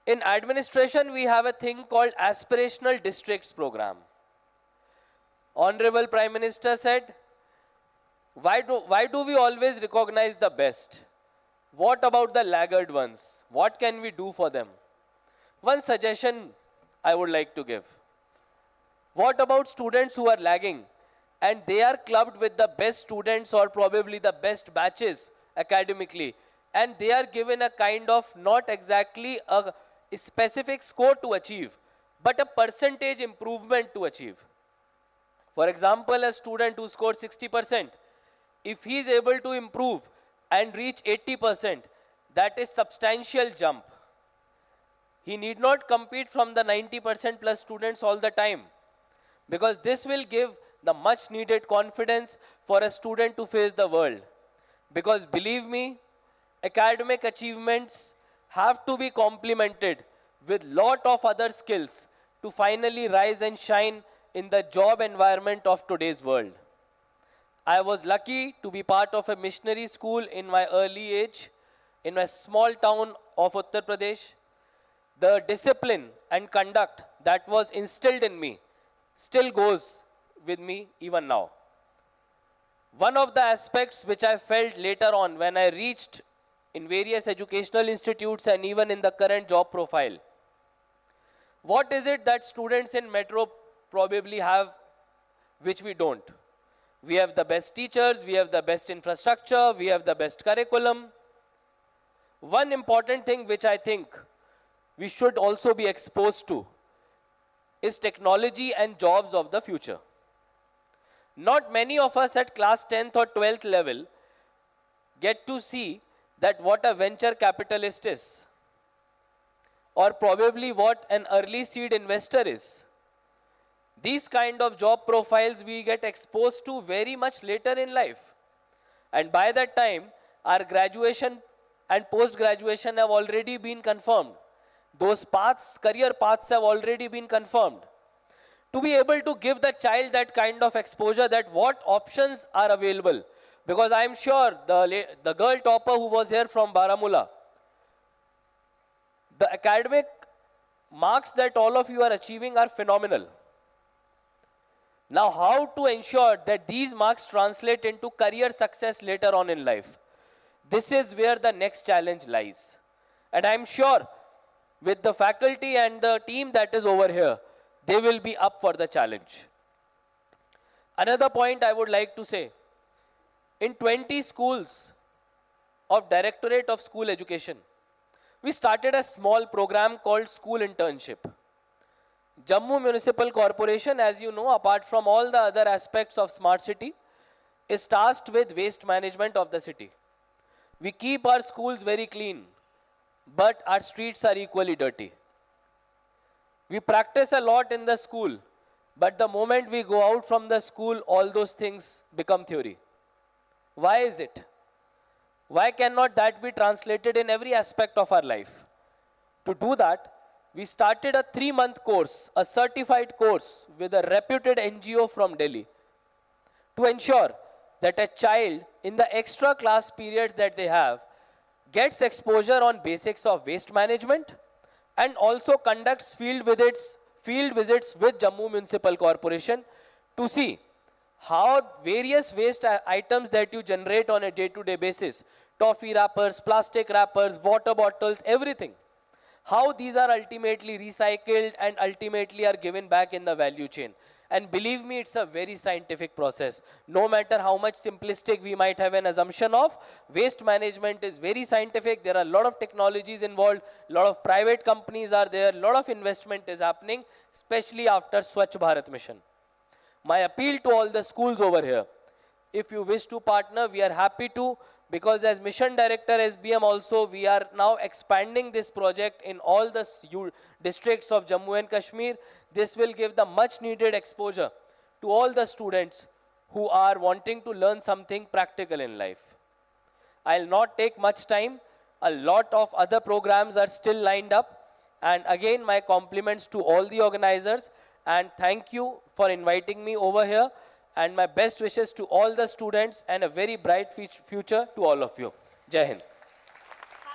Speaker 13: In administration, we have a thing called Aspirational Districts Program. Honorable Prime Minister said, why do we always recognize the best? What about the laggard ones? What can we do for them? One suggestion I would like to give. What about students who are lagging and they are clubbed with the best students or probably the best batches academically, and they are given a kind of not exactly a specific score to achieve, but a percentage improvement to achieve. For example, a student who scored 60%, if he is able to improve and reach 80%, that is substantial jump. He need not compete from the 90% plus students all the time, because this will give the much needed confidence for a student to face the world. Because believe me, academic achievements have to be complemented with lot of other skills to finally rise and shine in the job environment of today's world. I was lucky to be part of a missionary school in my early age in a small town of Uttar Pradesh. The discipline and conduct that was instilled in me still goes with me even now. One of the aspects which I felt later on when I reached in various educational institutes and even in the current job profile, what is it that students in metro probably have which we don't? We have the best teachers, we have the best infrastructure, we have the best curriculum. One important thing which I think we should also be exposed to is technology and jobs of the future. Not many of us at class 10th or 12th level get to see that what a venture capitalist is, or probably what an early seed investor is. These kind of job profiles we get exposed to very much later in life. And by that time, our graduation and post-graduation have already been confirmed. Those paths, career paths have already been confirmed. To be able to give the child that kind of exposure, that what options are available. Because I'm sure the girl topper who was here from Baramulla, the academic marks that all of you are achieving are phenomenal. Now, how to ensure that these marks translate into career success later on in life? This is where the next challenge lies. And I'm sure with the faculty and the team that is over here, they will be up for the challenge. Another point I would like to say, in 20 schools of Directorate of School Education, we started a small program called School Internship. Jammu Municipal Corporation, as you know, apart from all the other aspects of smart city, is tasked with waste management of the city. We keep our schools very clean, but our streets are equally dirty. We practice a lot in the school, but the moment we go out from the school, all those things become theory. Why is it? Why cannot that be translated in every aspect of our life? To do that, we started a 3-month course, a certified course with a reputed NGO from Delhi, to ensure that a child in the extra class periods that they have gets exposure on basics of waste management and also conducts field visits with Jammu Municipal Corporation to see how various waste items that you generate on a day-to-day basis, toffee wrappers, plastic wrappers, water bottles, everything, how these are ultimately recycled and ultimately are given back in the value chain. And believe me, it's a very scientific process. No matter how much simplistic we might have an assumption of, waste management is very scientific. There are a lot of technologies involved, a lot of private companies are there, a lot of investment is happening, especially after Swachh Bharat mission. My appeal to all the schools over here, if you wish to partner, we are happy to, because as Mission Director SBM also, we are now expanding this project in all the districts of Jammu and Kashmir. This will give the much needed exposure to all the students who are wanting to learn something practical in life. I'll not take much time. A lot of other programs are still lined up. And again, my compliments to all the organizers, and thank you for inviting me over here, and my best wishes to all the students and a very bright future to all of you. Jai Hind.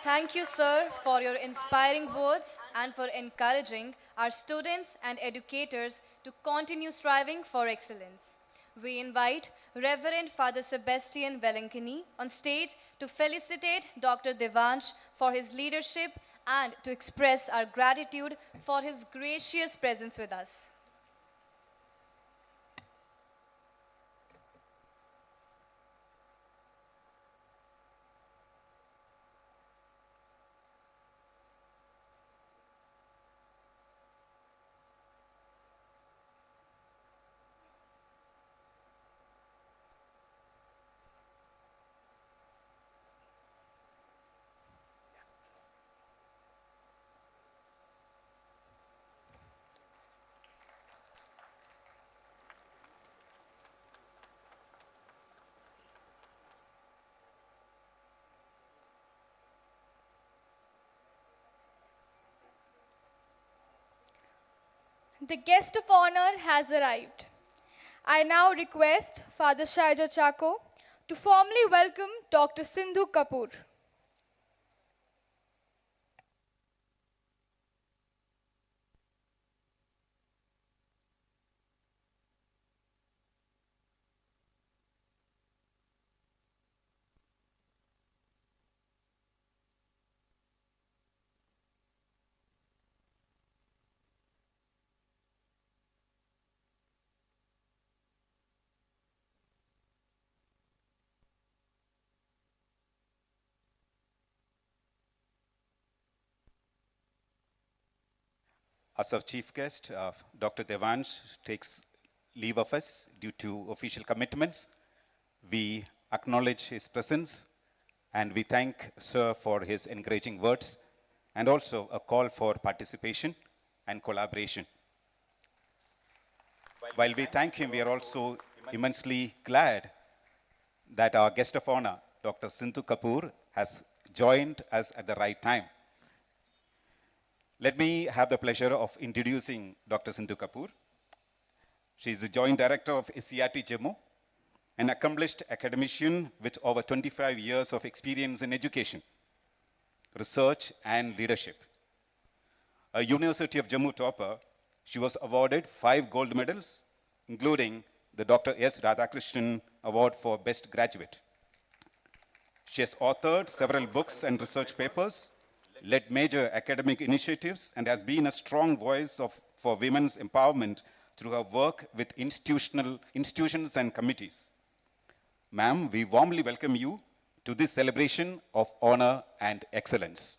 Speaker 1: Thank you, sir, for your inspiring words and for encouraging our students and educators to continue striving for excellence. We invite Reverend Father Sebastian Velankini on stage to felicitate Dr. Devansh for his leadership and to express our gratitude for his gracious presence with us.
Speaker 2: The guest of honor has arrived. I now request Father Shaija Chako to formally welcome Dr. Sindhu Kapoor.
Speaker 3: As our chief guest, Dr. Devansh takes leave of us due to official commitments. We acknowledge his presence and we thank Sir for his encouraging words and also a call for participation and collaboration. While we thank him, we are also immensely glad that our guest of honor, Dr. Sindhu Kapoor, has joined us at the right time. Let me have the pleasure of introducing Dr. Sindhu Kapoor. She is the Joint Director of SCRT Jammu, an accomplished academician with over 25 years of experience in education, research, and leadership. A University of Jammu topper, she was awarded 5 gold medals, including the Dr. S. Radhakrishnan Award for Best Graduate. She has authored several books and research papers, led major academic initiatives, and has been a strong voice for women's empowerment through her work with institutions and committees. Ma'am, we warmly welcome you to this celebration of honor and excellence.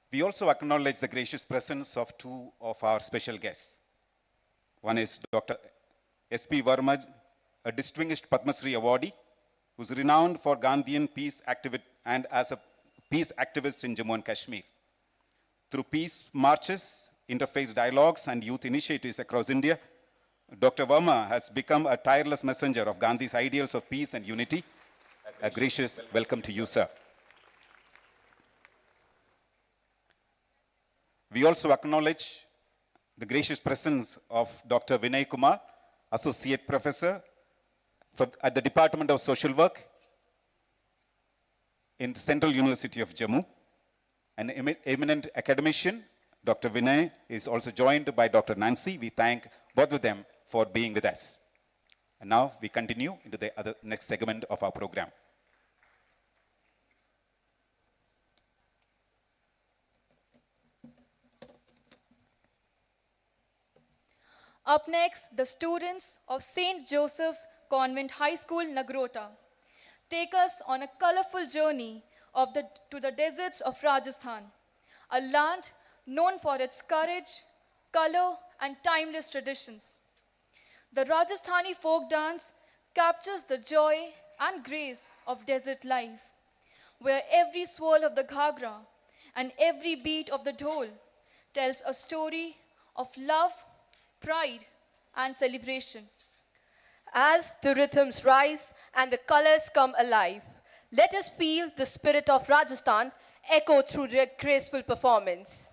Speaker 3: We also acknowledge the gracious presence of 2 of our special guests. One is Dr. S.P. Verma, a distinguished Padma Shri awardee, who is renowned for Gandhian peace and as a peace activist in Jammu and Kashmir. Through peace marches, interfaith dialogues, and youth initiatives across India, Dr. Verma has become a tireless messenger of Gandhi's ideals of peace and unity. A gracious welcome to you, sir. We also acknowledge the gracious presence of Dr. Vinay Kumar, Associate Professor at the Department of Social Work in Central University of Jammu. An eminent academician, Dr. Vinay, is also joined by Dr. Nancy. We thank both of them for being with us. And now we continue into the next segment of our program.
Speaker 9: Up next, the students of St. Joseph's Convent High School, Nagrota, take us on a colorful journey to the deserts of Rajasthan, a land known for its courage, color, and timeless traditions. The Rajasthani folk dance captures the joy and grace of desert life, where every swirl of the ghagra and every beat of the dhol tells a story of love, pride, and celebration.
Speaker 10: As the rhythms rise and the colors come alive, let us feel the spirit of Rajasthan echo through their graceful performance.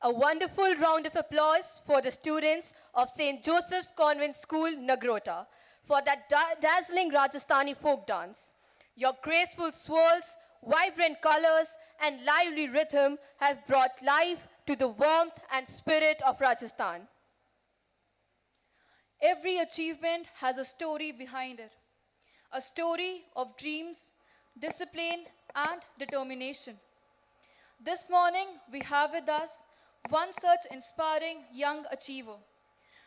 Speaker 10: A wonderful round of applause for the students of St. Joseph's Convent School, Nagrota, for that dazzling Rajasthani folk dance. Your graceful swirls, vibrant colors, and lively rhythm have brought life to the warmth and spirit of Rajasthan.
Speaker 9: Every achievement has a story behind it, a story of dreams, discipline, and determination. This morning, we have with us one such inspiring young achiever,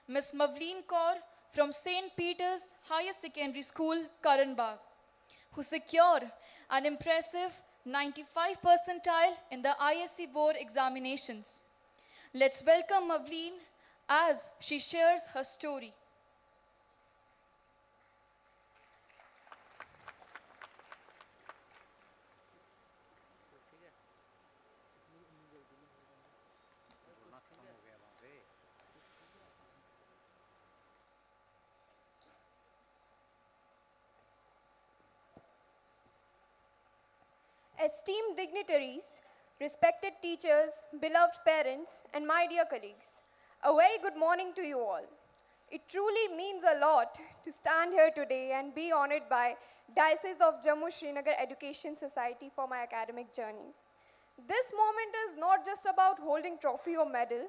Speaker 9: Miss Mavleen Kaur from St. Peter's Higher Secondary School, Karan Bagh, who secured an impressive 95 percentile in the ISC board examinations. Let's welcome Mavleen as she shares her story.
Speaker 14: Esteemed dignitaries, respected teachers, beloved parents, and my dear colleagues, a very good morning to you all. It truly means a lot to stand here today and be honored by Diocese of Jammu-Srinagar Education Society for my academic journey. This moment is not just about holding trophy or medal,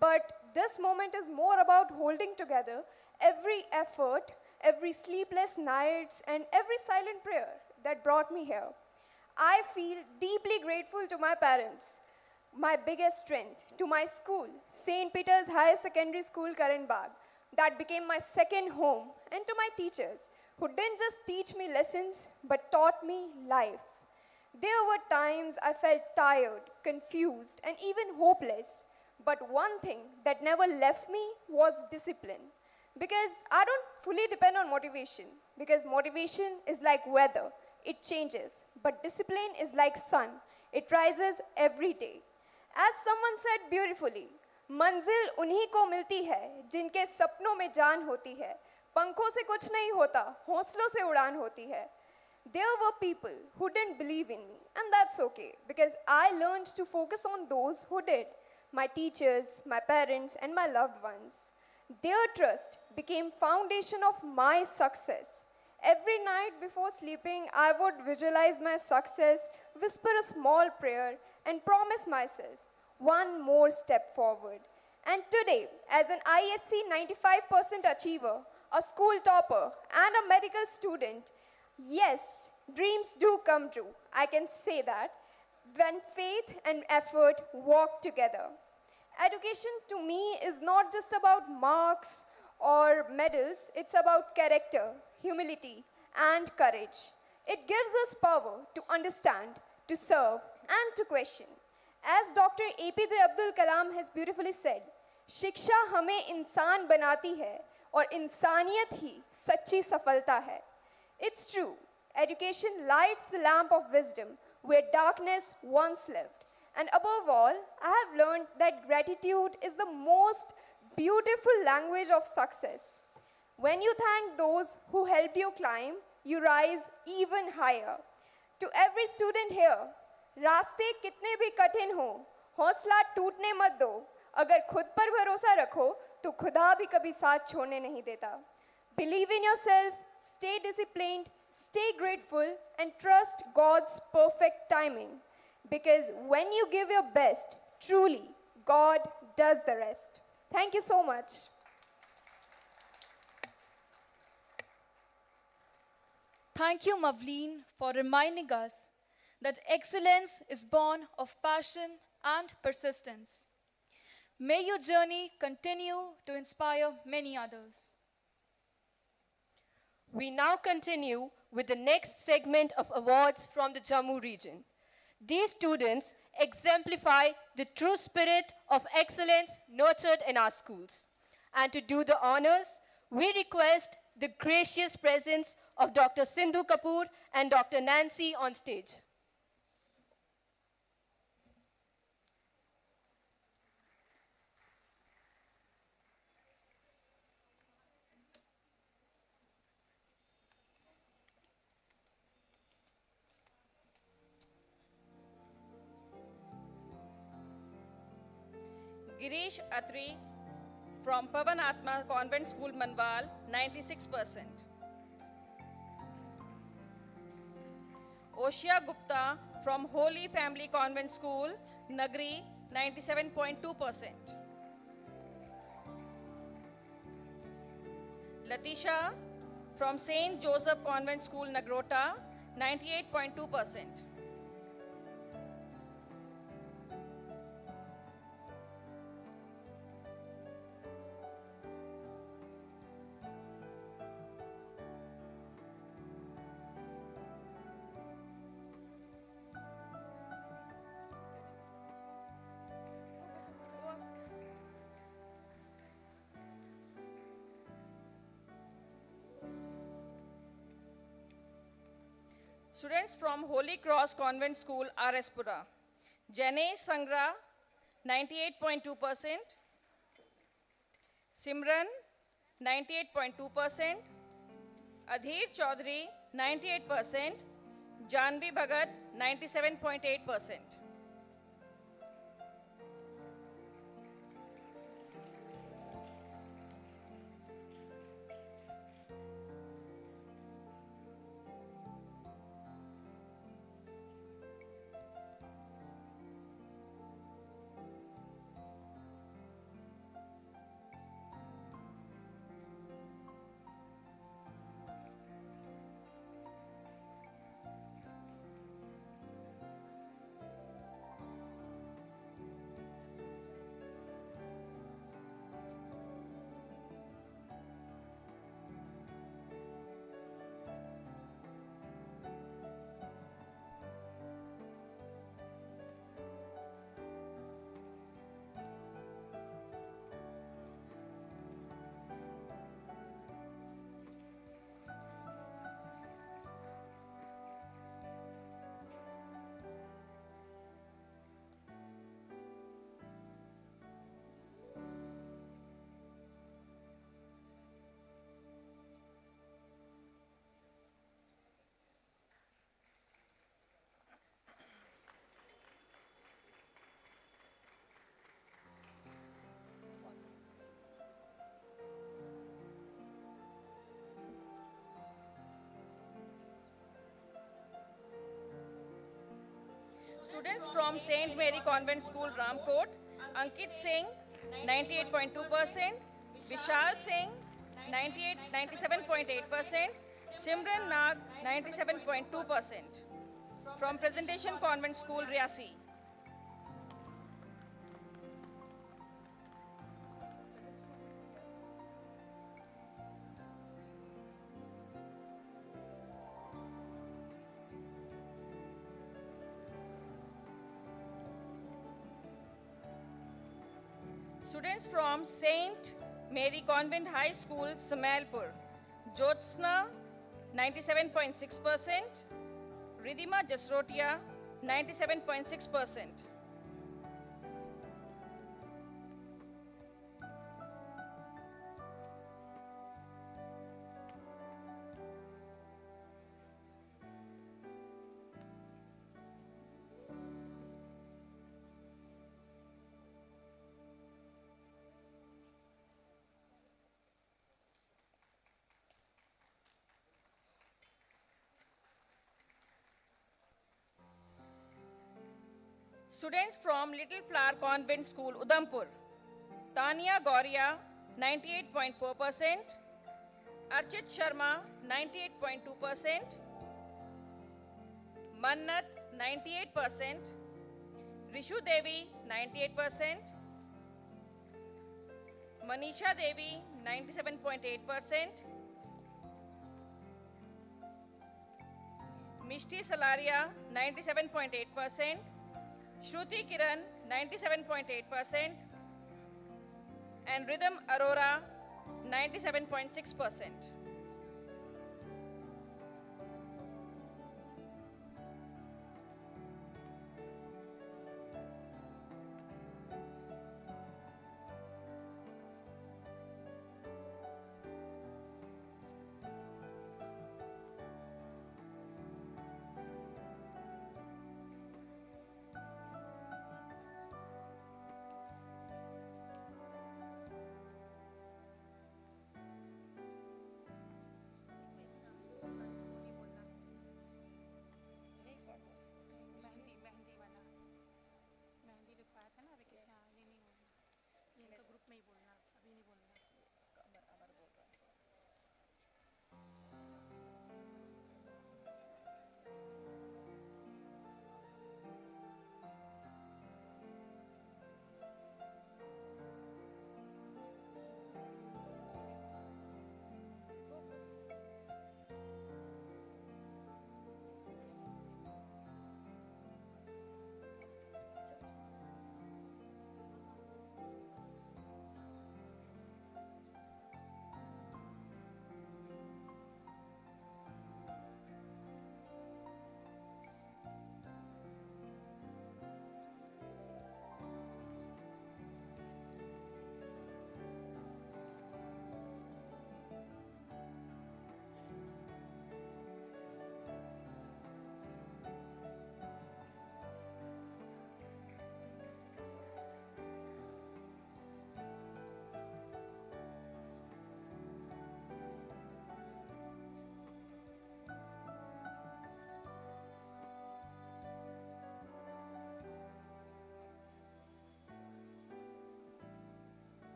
Speaker 14: but this moment is more about holding together every effort, every sleepless nights, and every silent prayer that brought me here. I feel deeply grateful to my parents, my biggest strength, to my school, St. Peter's Higher Secondary School, Karanbagh, that became my second home, and to my teachers, who didn't just teach me lessons, but taught me life. There were times I felt tired, confused, and even hopeless, but one thing that never left me was discipline. Because I don't fully depend on motivation, because motivation is like weather. It changes, but discipline is like sun. It rises every day. As someone said beautifully, मंजिल उन्हीं को मिलती है जिनके सपनों में जान होती है, पंखों से कुछ नहीं होता, हौसलों से उड़ान होती है. There were people who didn't believe in me, and that's okay, because I learned to focus on those who did. My teachers, my parents, and my loved ones. Their trust became foundation of my success. Every night before sleeping, I would visualize my success, whisper a small prayer, and promise myself one more step forward. And today, as an ISC 95% achiever, a school topper, and a medical student, yes, dreams do come true. I can say that when faith and effort walk together. Education to me is not just about marks or medals, it's about character, humility, and courage. It gives us power to understand, to serve, and to question. As Dr. APJ Abdul Kalam has beautifully said, शिक्षा हमें इंसान बनाती है और इंसानियत ही सच्ची सफलता है. It's true. Education lights the lamp of wisdom where darkness once lived. And above all, I have learned that gratitude is the most beautiful language of success. When you thank those who helped you climb, you rise even higher. To every student here, रास्ते कितने भी कठिन हो, हौसला टूटने मत दो. अगर खुद पर भरोसा रखो, तो खुदा भी कभी साथ छोड़ने नहीं देता. Believe in yourself, stay disciplined, stay grateful, and trust God's perfect timing. Because when you give your best, truly, God does the rest. Thank you so much.
Speaker 9: Thank you, Mavleen, for reminding us that excellence is born of passion and persistence. May your journey continue to inspire many others.
Speaker 10: We now continue with the next segment of awards from the Jammu region. These students exemplify the true spirit of excellence nurtured in our schools. And to do the honors, we request the gracious presence of Dr. Sindhu Kapoor and Dr. Nancy on stage.
Speaker 7: Girish Atri from Pavan Atma Convent School, Manwal, 96%. Oshia Gupta from Holy Family Convent School, Nagri, 97.2%. Latisha from St. Joseph Convent School, Nagrota, 98.2%. Students from Holy Cross Convent School, Pura. Janesh Sangra, 98.2%. Simran, 98.2%. Adhir Chaudhary, 98%. Janvi Bhagat, 97.8%. Students from St. Mary Convent School, Ramkot, Ankit Singh, 98.2%, Vishal Singh, 97.8%, Simran Nag, 97.2%. From Presentation Convent School, Riasi. Students from St. Mary Convent High School, Samalpur, Jyotsna, 97.6%, Ridhima Jasrotia, 97.6%. Students from Little Flower Convent School, Udhampur, Tania Gauria, 98.4%, Archit Sharma, 98.2%, Mannat, 98%, Rishu Devi, 98%, Manisha Devi, 97.8%, Mishti Salaria, 97.8%, Shruti Kiran, 97.8%, and Rhythm Arora, 97.6%.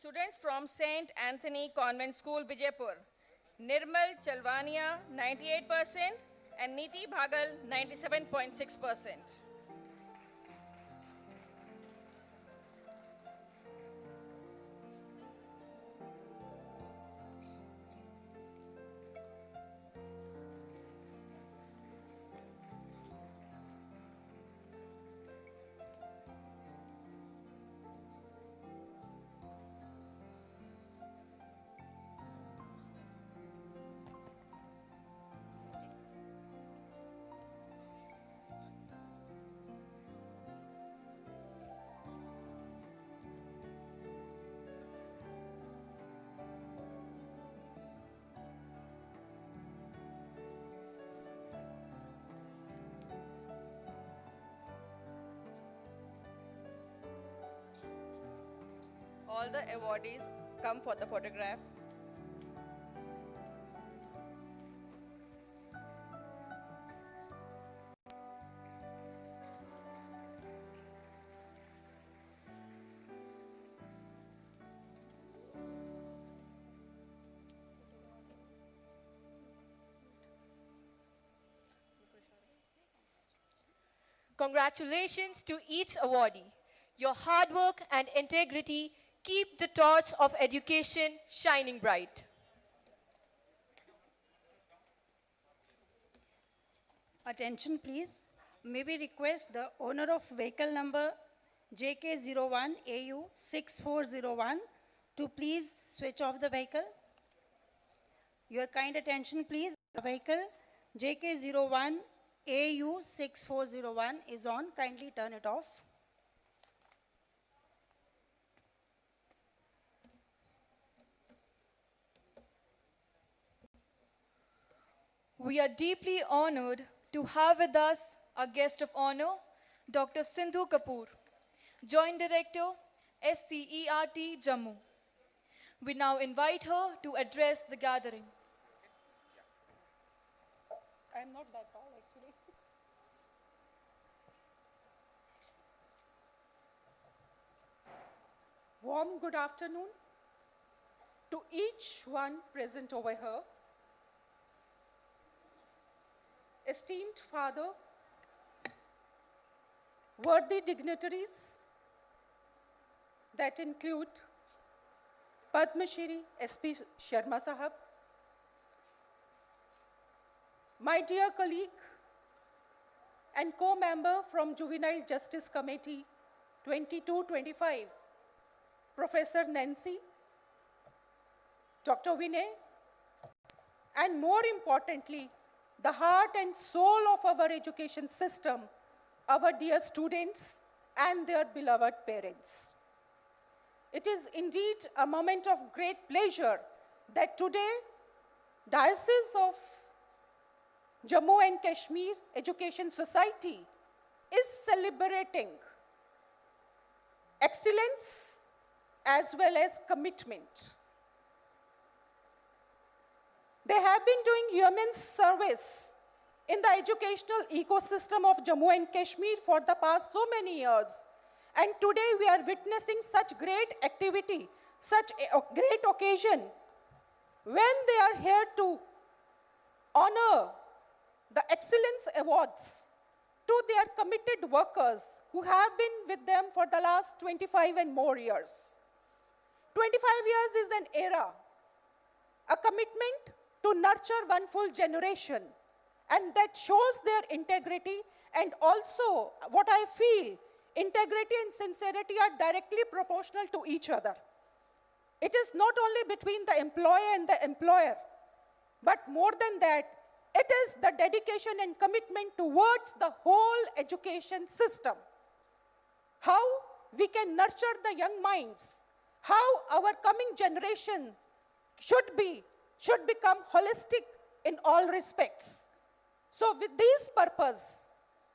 Speaker 7: Students from St. Anthony Convent School, Bijaypur. Nirmal Chalwania, 98%, and Niti Bhagal, 97.6%. All the awardees come for the photograph.
Speaker 10: Congratulations to each awardee. Your hard work and integrity keep the torch of education shining bright.
Speaker 8: Attention please. May we request the owner of vehicle number JK01AU6401 to please switch off the vehicle. Your kind attention please. The vehicle JK01AU6401 is on. Kindly turn it off.
Speaker 9: We are deeply honored to have with us a guest of honor, Dr. Sindhu Kapoor, Joint Director, SCERT Jammu. We now invite her to address the gathering.
Speaker 8: I'm not that tall actually.
Speaker 15: Warm good afternoon to each one present over here. Esteemed Father, worthy dignitaries that include Padma Shri SP Sharma Sahab, my dear colleague and co-member from Juvenile Justice Committee 22-25, Professor Nancy, Dr. Vinay, and more importantly, the heart and soul of our education system, our dear students and their beloved parents. It is indeed a moment of great pleasure that today, Diocese of Jammu and Kashmir Education Society is celebrating excellence as well as commitment. They have been doing immense service in the educational ecosystem of Jammu and Kashmir for the past so many years. And today we are witnessing such great activity, such a great occasion, when they are here to honor the Excellence Awards to their committed workers who have been with them for the last 25 and more years. 25 years is an era, a commitment to nurture one full generation, and that shows their integrity. And also, what I feel, integrity and sincerity are directly proportional to each other. It is not only between the employer and the employer, but more than that, it is the dedication and commitment towards the whole education system. How we can nurture the young minds, how our coming generation should become holistic in all respects. So with this purpose,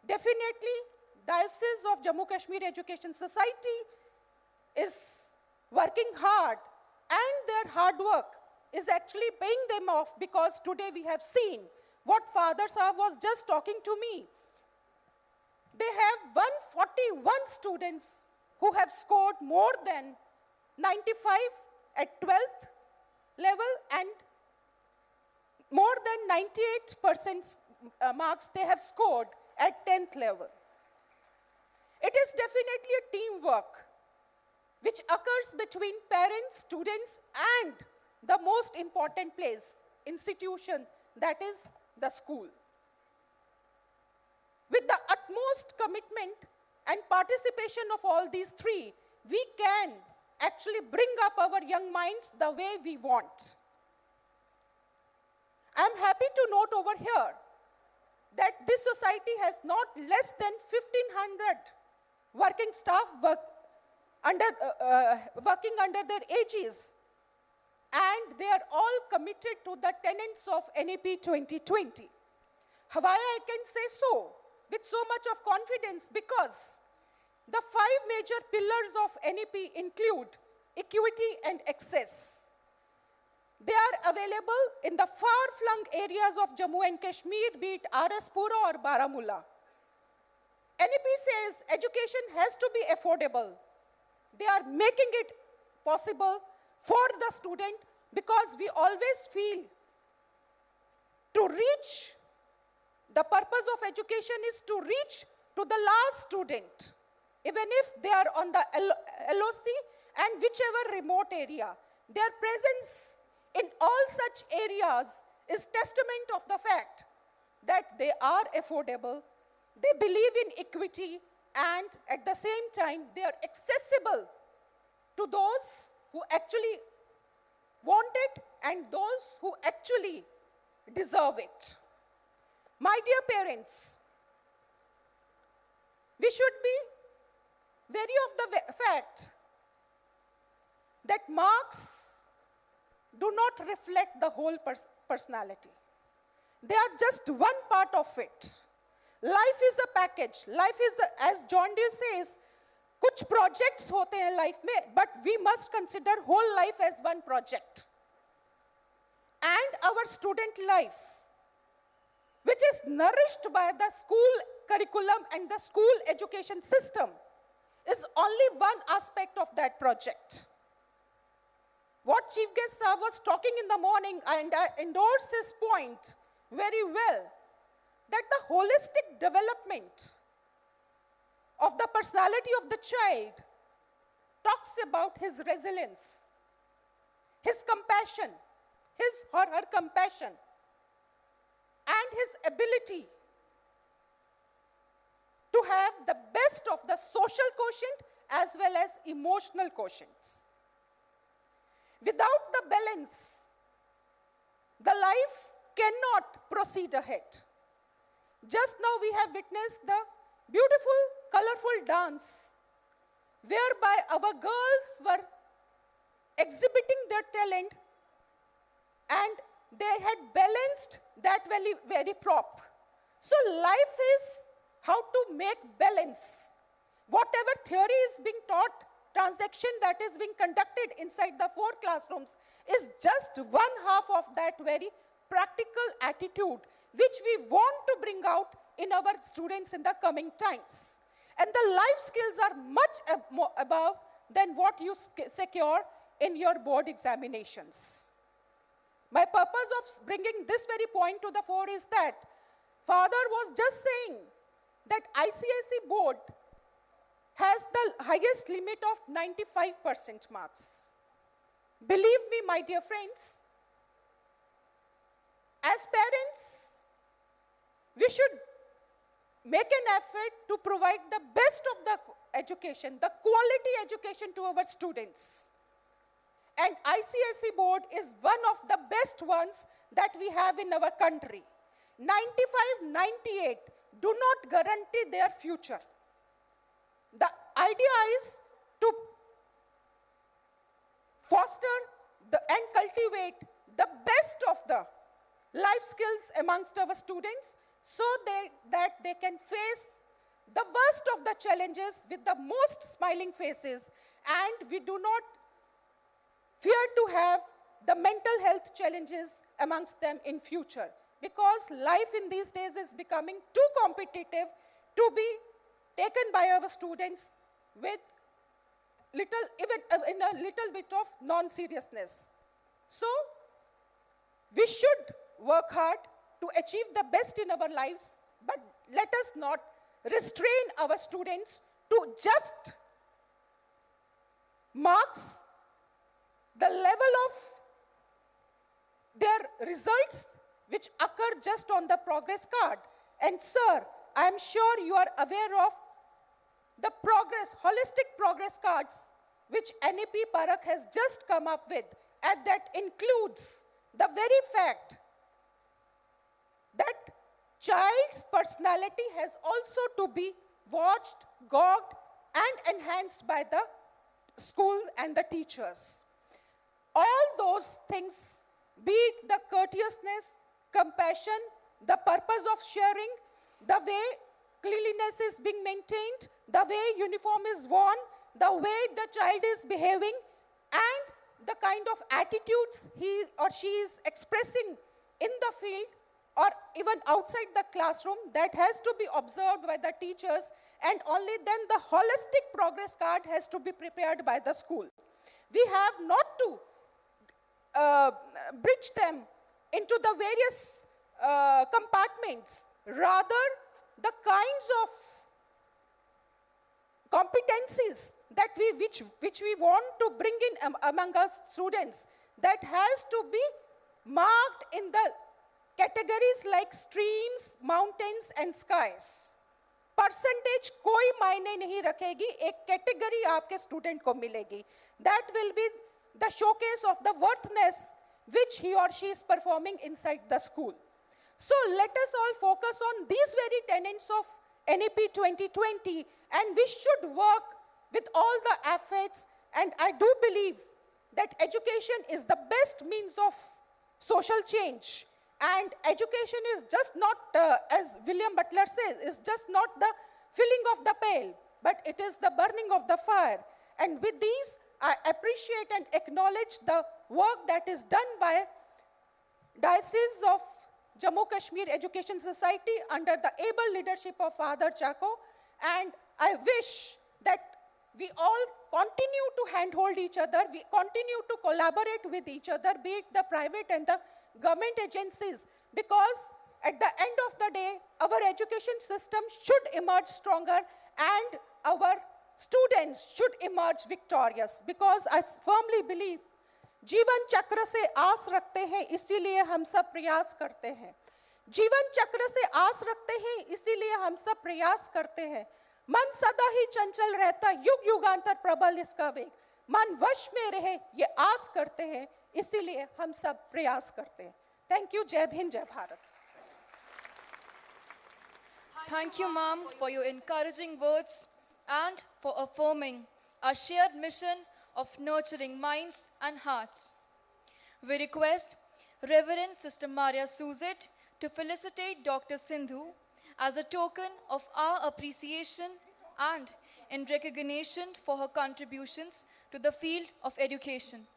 Speaker 15: definitely Diocese of Jammu Kashmir Education Society is working hard, and their hard work is actually paying them off, because today we have seen what Father Sahab was just talking to me. They have 141 students who have scored more than 95 at 12th level, and more than 98% marks they have scored at 10th level. It is definitely a teamwork which occurs between parents, students, and the most important place, institution, that is the school. With the utmost commitment and participation of all these three, we can actually bring up our young minds the way we want. I'm happy to note over here that this society has not less than 1,500 working staff working under their ages, and they are all committed to the tenets of NEP 2020. Why I can say so with so much of confidence? Because the 5 major pillars of NEP include equity and access. They are available in the far-flung areas of Jammu and Kashmir, be it Araspura or Baramulla. NEP says education has to be affordable. They are making it possible for the student, because we always feel to reach, the purpose of education is to reach to the last student, even if they are on the LOC and whichever remote area. Their presence in all such areas is testament of the fact that they are affordable, they believe in equity, and at the same time, they are accessible to those who actually want it and those who actually deserve it. My dear parents, we should be wary of the fact that marks do not reflect the whole personality. They are just one part of it. Life is a package. Life is, as John Dewey says, कुछ projects होते हैं life में, but we must consider whole life as one project. And our student life, which is nourished by the school curriculum and the school education system, is only one aspect of that project. What Chief Guest Sir was talking in the morning, and I endorse his point very well, that the holistic development of the personality of the child talks about his resilience, his compassion, his or her compassion, and his ability to have the best of the social quotient as well as emotional quotients. Without the balance, the life cannot proceed ahead. Just now we have witnessed the beautiful, colorful dance whereby our girls were exhibiting their talent, and they had balanced that very prop. So life is how to make balance. Whatever theory is being taught, transaction that is being conducted inside the 4 classrooms is just one half of that very practical attitude which we want to bring out in our students in the coming times. And the life skills are much above than what you secure in your board examinations. My purpose of bringing this very point to the fore is that Father was just saying that ICSE board has the highest limit of 95% marks. Believe me, my dear friends, as parents, we should make an effort to provide the best of the education, the quality education to our students. And ICSE board is one of the best ones that we have in our country. 95, 98 do not guarantee their future. The idea is to foster and cultivate the best of the life skills amongst our students so that they can face the worst of the challenges with the most smiling faces, and we do not fear to have the mental health challenges amongst them in future, because life in these days is becoming too competitive to be taken by our students with in a little bit of non-seriousness. So, we should work hard to achieve the best in our lives, but let us not restrain our students to just marks, the level of their results which occur just on the progress card. And sir, I am sure you are aware of the holistic progress cards which NEP Parak has just come up with, and that includes the very fact that child's personality has also to be watched, gogged, and enhanced by the school and the teachers. All those things, be it the courteousness, compassion, the purpose of sharing, the way cleanliness is being maintained, the way uniform is worn, the way the child is behaving, and the kind of attitudes he or she is expressing in the field or even outside the classroom, that has to be observed by the teachers, and only then the holistic progress card has to be prepared by the school. We have not to bridge them into the various compartments. Rather, the kinds of competencies that which we want to bring in among us students, that has to be marked in the categories like streams, mountains and skies. Percentage कोई मायने नहीं रखेगी, एक category आपके student को मिलेगी. That will be the showcase of the worthiness which he or she is performing inside the school. So let us all focus on these very tenets of NEP 2020, and we should work with all the efforts, and I do believe that education is the best means of social change. And education is just not, as William Butler says, is just not the filling of the pail, but it is the burning of the fire. And with these, I appreciate and acknowledge the work that is done by Diocese of Jammu Kashmir Education Society under the able leadership of Father Chako. And I wish that we all continue to handhold each other, we continue to collaborate with each other, be it the private and the government agencies, because at the end of the day, our education system should emerge stronger and our students should emerge victorious. Because I firmly believe, जीवन चक्र से आस रखते हैं, इसीलिए हम सब प्रयास करते हैं. जीवन चक्र से आस रखते हैं, इसीलिए हम सब प्रयास करते हैं. मन सदा ही चंचल रहता, युग युगांतर प्रबल इसका वेग. मन वश में रहे, ये आस करते हैं, इसीलिए हम सब प्रयास करते हैं. Thank you. जय हिंद, जय Bharat.
Speaker 9: Thank you, ma'am, for your encouraging words and for affirming our shared mission of nurturing minds and hearts. We request Reverend Sister Maria Suzette to felicitate Dr. Sindhu as a token of our appreciation and in recognition for her contributions to the field of education.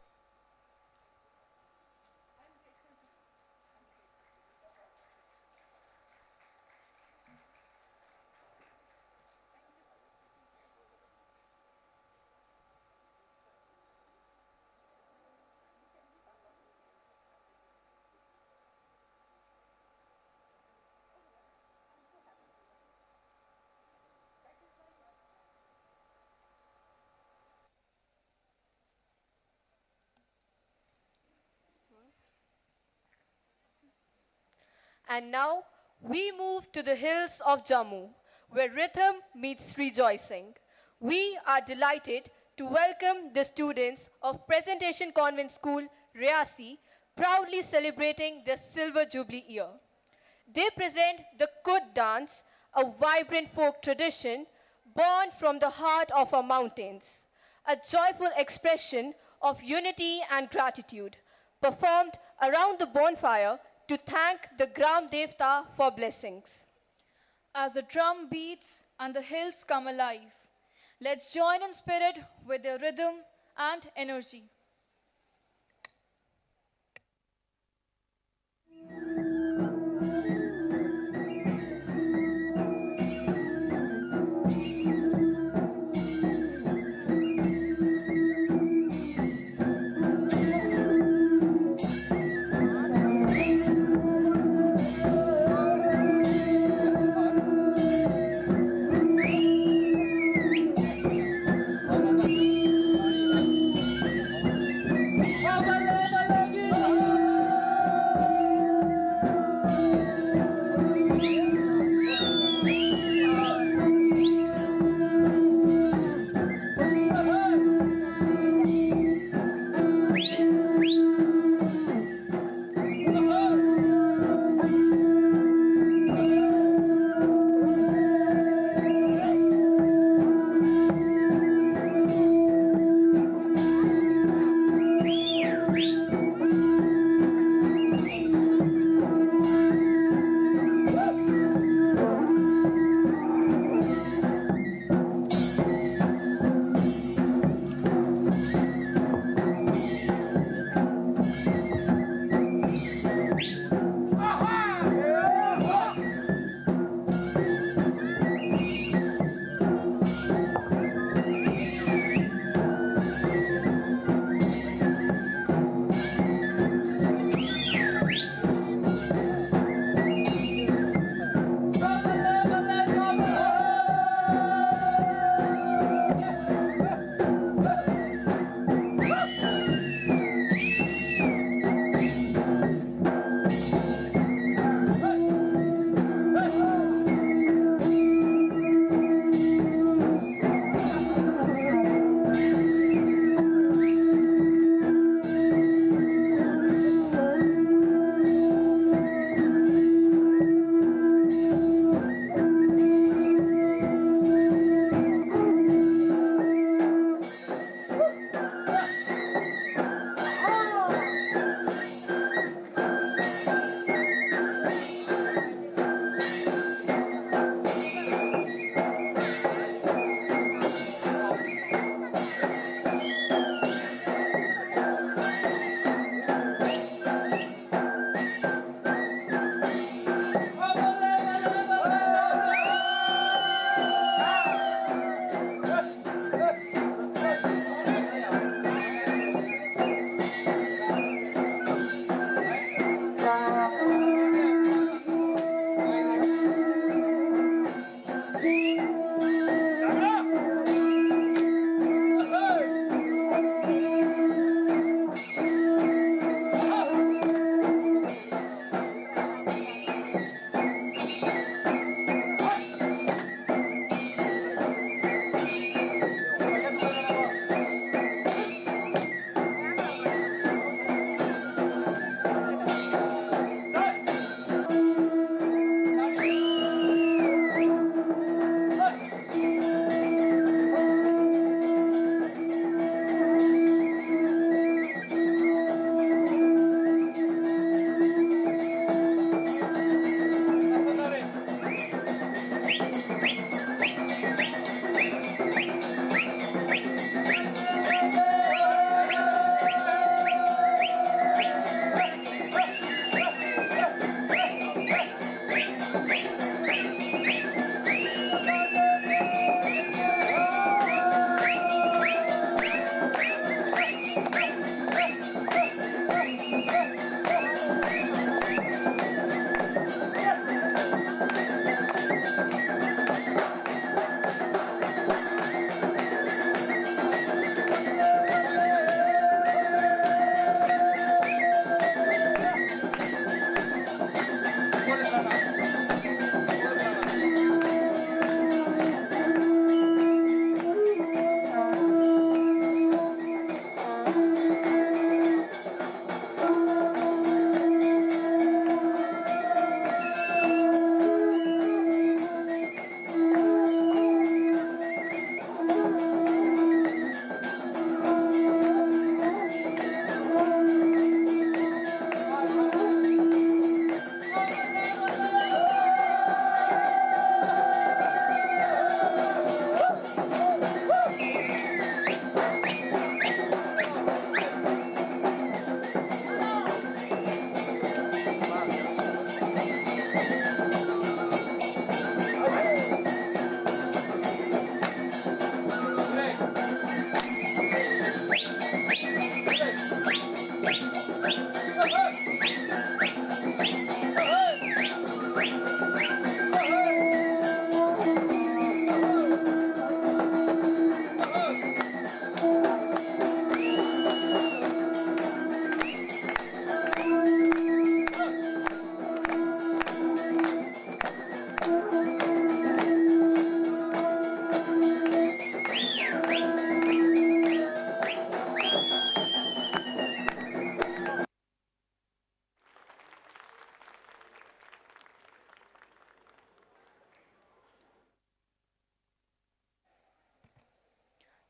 Speaker 10: And now we move to the hills of Jammu, where rhythm meets rejoicing. We are delighted to welcome the students of Presentation Convent School, Rajasthani, proudly celebrating their Silver Jubilee year. They present the Kud dance, a vibrant folk tradition born from the heart of our mountains, a joyful expression of unity and gratitude, performed around the bonfire to thank the Gram Devta for blessings.
Speaker 9: As the drum beats and the hills come alive, let's join in spirit with their rhythm and energy.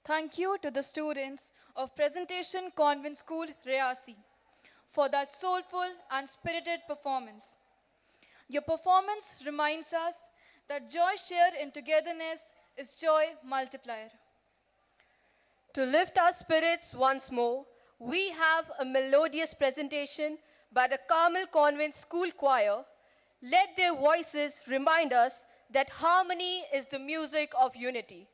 Speaker 9: Thank you to the students of Presentation Convent School, Rajasthani, for that soulful and spirited performance. Your performance reminds us that joy shared in togetherness is joy multiplier.
Speaker 10: To lift our spirits once more, we have a melodious presentation by the Carmel Convent School Choir. Let their voices remind us that harmony is the music of unity.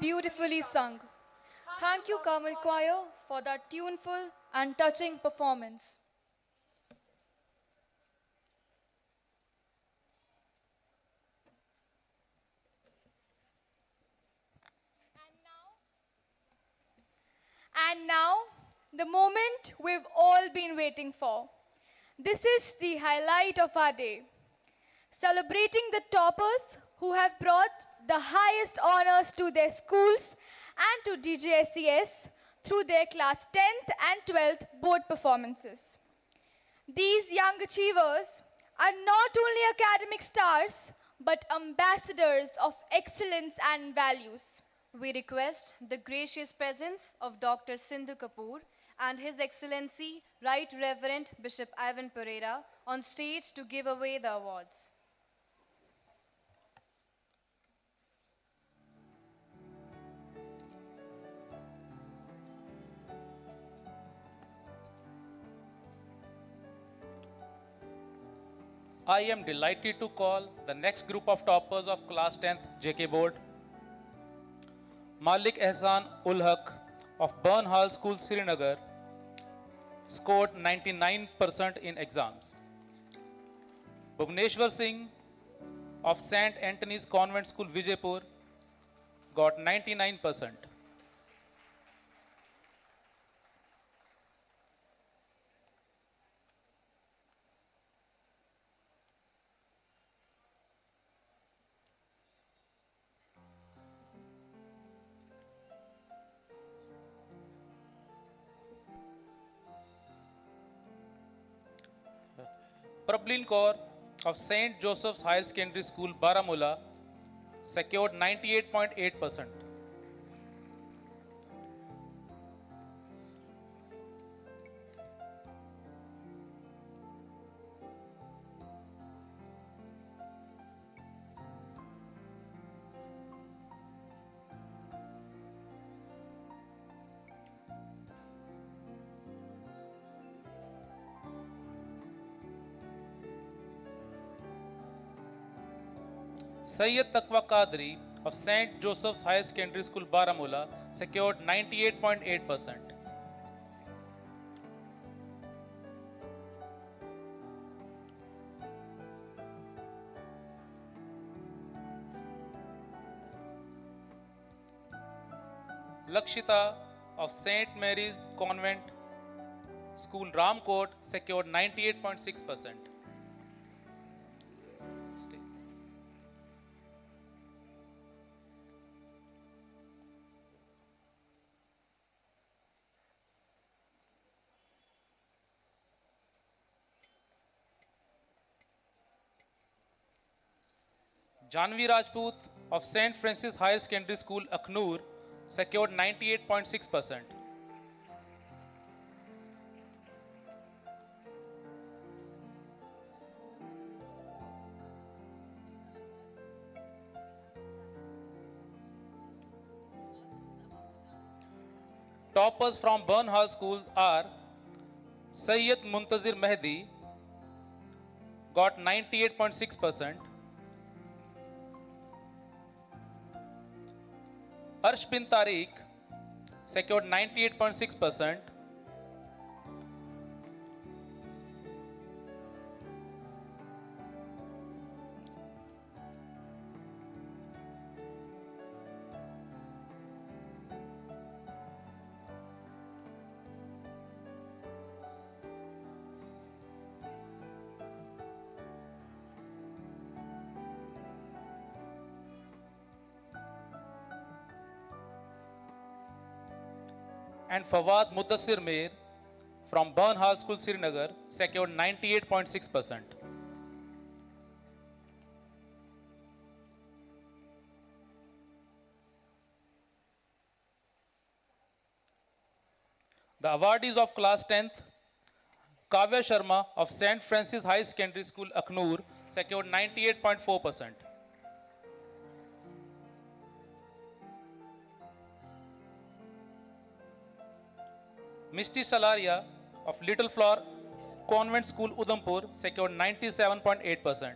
Speaker 9: Beautifully sung. Thank you, Carmel Choir, for that tuneful and touching performance.
Speaker 2: And now, the moment we've all been waiting for. This is the highlight of our day. Celebrating the toppers who have brought the highest honors to their schools and to DJSES through their class 10th and 12th board performances. These young achievers are not only academic stars, but ambassadors of excellence and values.
Speaker 1: We request the gracious presence of Dr. Sindhu Kapoor and His Excellency Right Reverend Bishop Ivan Pereira on stage to give away the awards.
Speaker 12: I am delighted to call the next group of toppers of class 10th JK board. Malik Ehsan ul Haq of Burnhal School, Srinagar, scored 99% in exams. Bhuvneshwar Singh of St. Anthony's Convent School, Vijaypur, got 99%. Prablin Kaur of St. Joseph's Higher Secondary School, Baramulla, secured 98.8%. Sayyid Taqwa Qadri of St. Joseph's Higher Secondary School, Baramulla, secured 98.8%. Lakshita of St. Mary's Convent School, Ramkot, secured 98.6%. Janvi Rajput of St. Francis Higher Secondary School, Aknoor, secured 98.6%. Toppers from Burnhal School are Sayyid Muntazir Mehdi, got 98.6%. Arsh bin Tariq secured 98.6%. And Fawad Mudassir Mir from Burnhal School, Srinagar, secured 98.6%. The awardees of class 10th, Kavya Sharma of St. Francis High Secondary School, Aknoor, secured 98.4%. Misty Salaria of Little Flower Convent School, Udhampur, secured 97.8%.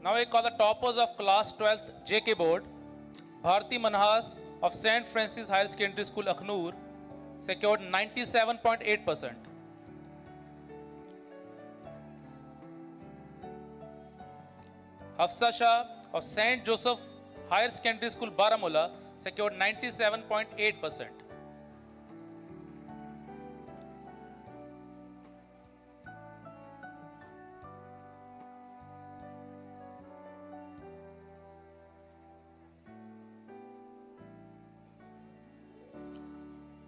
Speaker 12: Now I call the toppers of class 12th JK board. Bharti Manhas of St. Francis Higher Secondary School, Aknoor, secured 97.8%. Hafsa Shah of St. Joseph Higher Secondary School, Baramulla, secured 97.8%.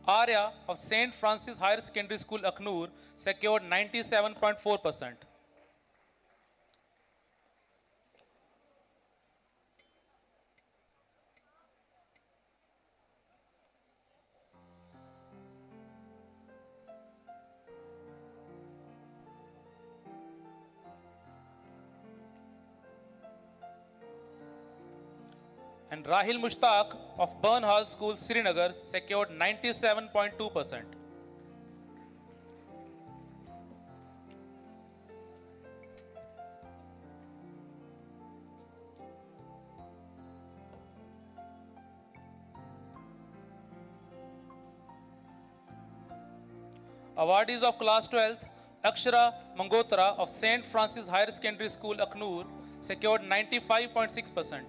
Speaker 12: Arya of St. Francis Higher Secondary School, Aknoor, secured 97.4%. And Rahil Mushtaq of Burnhall School, Srinagar, secured 97.2%. Awardees of Class 12th, Akshara Mangotra of St. Francis Higher Secondary School, Aknoor, secured 95.6%.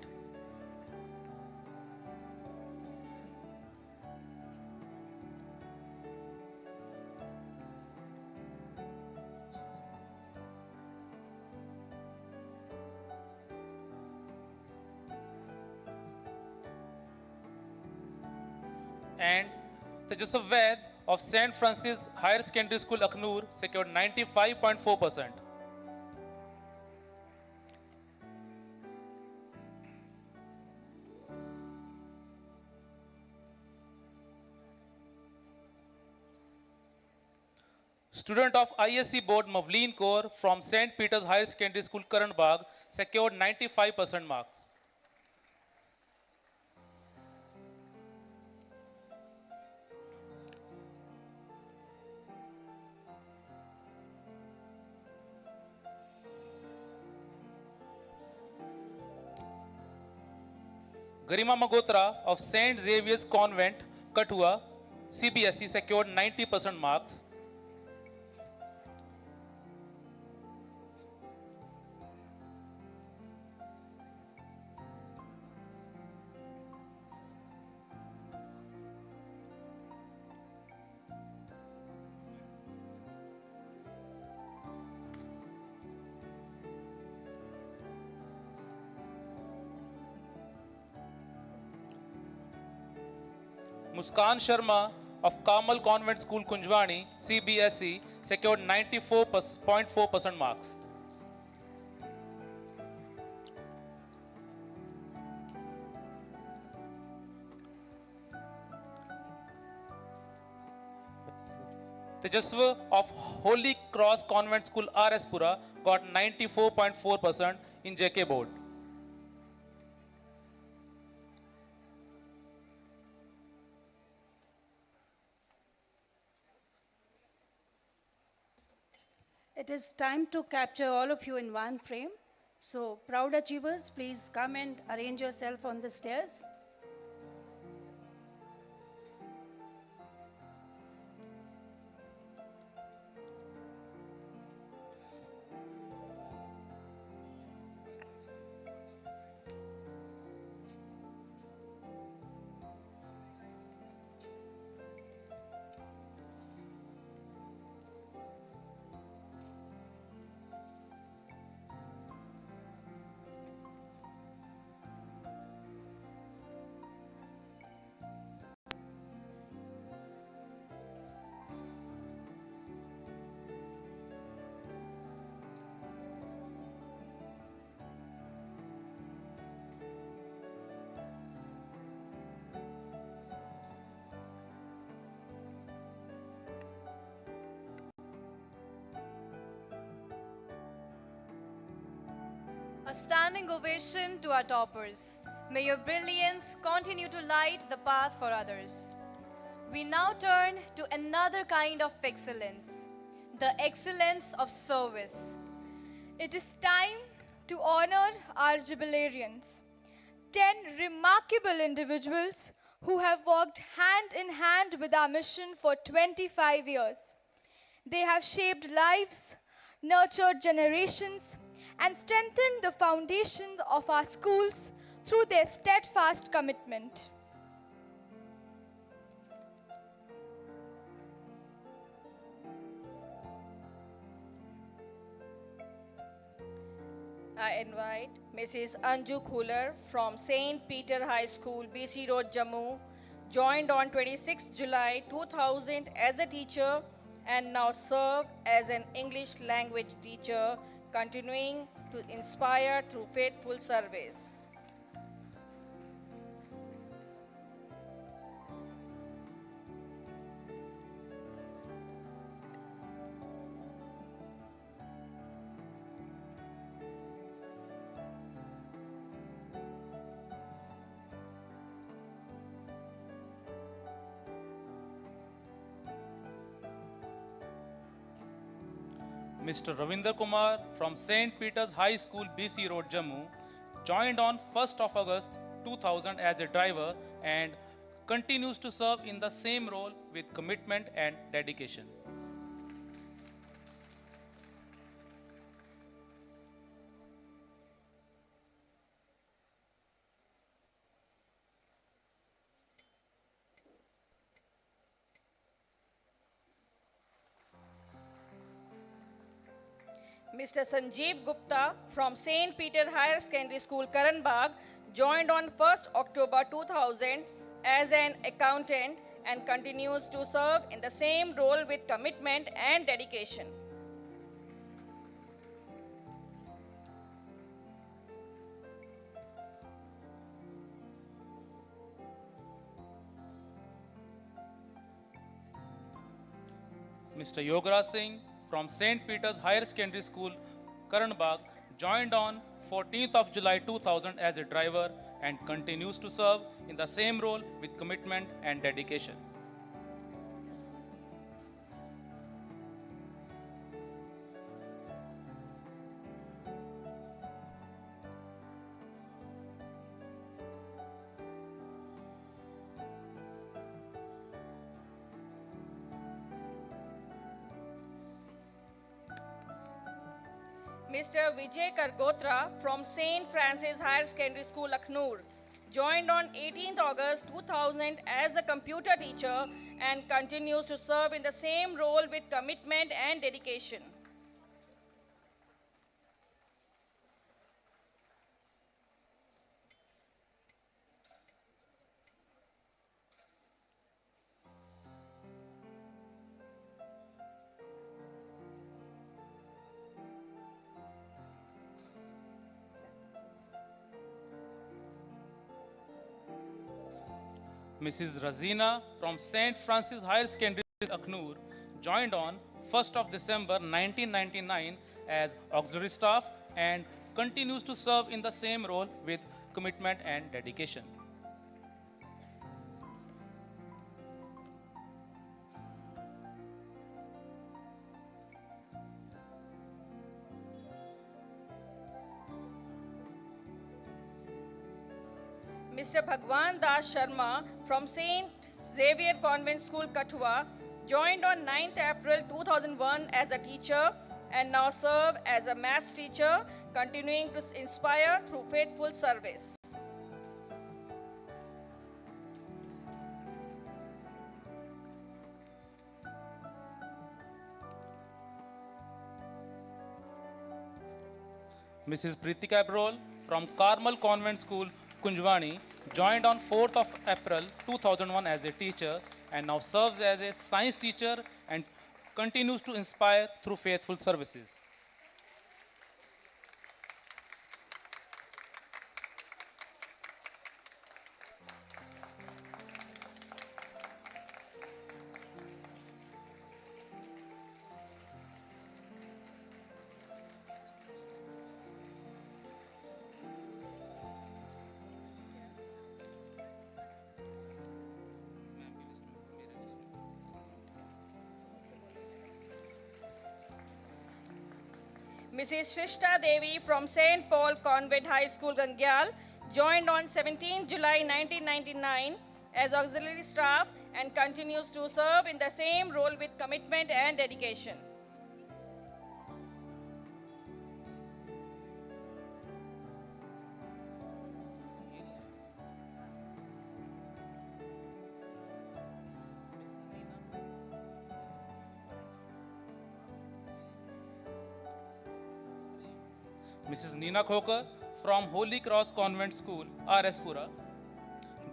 Speaker 12: And Tejasv Vaid of St. Francis Higher Secondary School, Aknoor, secured 95.4%. Student of ISC Board Mavleen Kaur from St. Peter's Higher Secondary School, Karan Bagh, secured 95% marks. Garima Magotra of St. Xavier's Convent, Kathua, CBSE, secured 90% marks. Muskan Sharma of Carmel Convent School, Kunjwani, CBSE, secured 94.4% marks. Tejasv of Holy Cross Convent School, RS Pura, got 94.4% in JK board.
Speaker 8: It is time to capture all of you in one frame. So, proud achievers, please come and arrange yourself on the stairs.
Speaker 1: A standing ovation to our toppers. May your brilliance continue to light the path for others. We now turn to another kind of excellence, the excellence of service.
Speaker 2: It is time to honor our Jubilerians, 10 remarkable individuals who have worked hand in hand with our mission for 25 years. They have shaped lives, nurtured generations, and strengthened the foundations of our schools through their steadfast commitment.
Speaker 7: I invite Mrs. Anju Khular from St. Peter High School, BC Road, Jammu, joined on 26 July 2000 as a teacher and now serve as an English language teacher, continuing to inspire through faithful service.
Speaker 12: Mr. Ravinder Kumar from St. Peter's High School, BC Road, Jammu, joined on 1st of August 2000 as a driver and continues to serve in the same role with commitment and dedication.
Speaker 7: Mr. Sanjeev Gupta from St. Peter Higher Secondary School, Karanbagh, joined on 1st October 2000 as an accountant and continues to serve in the same role with commitment and dedication.
Speaker 12: Mr. Yogaraj Singh from St. Peter's Higher Secondary School, Karanbagh, joined on 14th of July 2000 as a driver and continues to serve in the same role with commitment and dedication.
Speaker 7: Mr. Vijay Kargotra from St. Francis Higher Secondary School, Akhnur, joined on 18th August 2000 as a computer teacher and continues to serve in the same role with commitment and dedication.
Speaker 12: Mrs. Razina from St. Francis Higher Secondary School, Akhnur, joined on 1st of December 1999 as auxiliary staff and continues to serve in the same role with commitment and dedication.
Speaker 7: Mr. Bhagwan Das Sharma from St. Xavier Convent School, Kathua, joined on 9th April 2001 as a teacher and now serve as a maths teacher, continuing to inspire through faithful service.
Speaker 12: Mrs. Pritika Abrol from Carmel Convent School, Kunjwani, joined on 4th of April 2001 as a teacher and now serves as a science teacher and continues to inspire through faithful services.
Speaker 7: Mrs. Shrishta Devi from St. Paul Convent High School, Gangyal, joined on 17 July 1999 as auxiliary staff and continues to serve in the same role with commitment and dedication.
Speaker 12: Mrs. Neena Khokar from Holy Cross Convent School, R.S. Pura,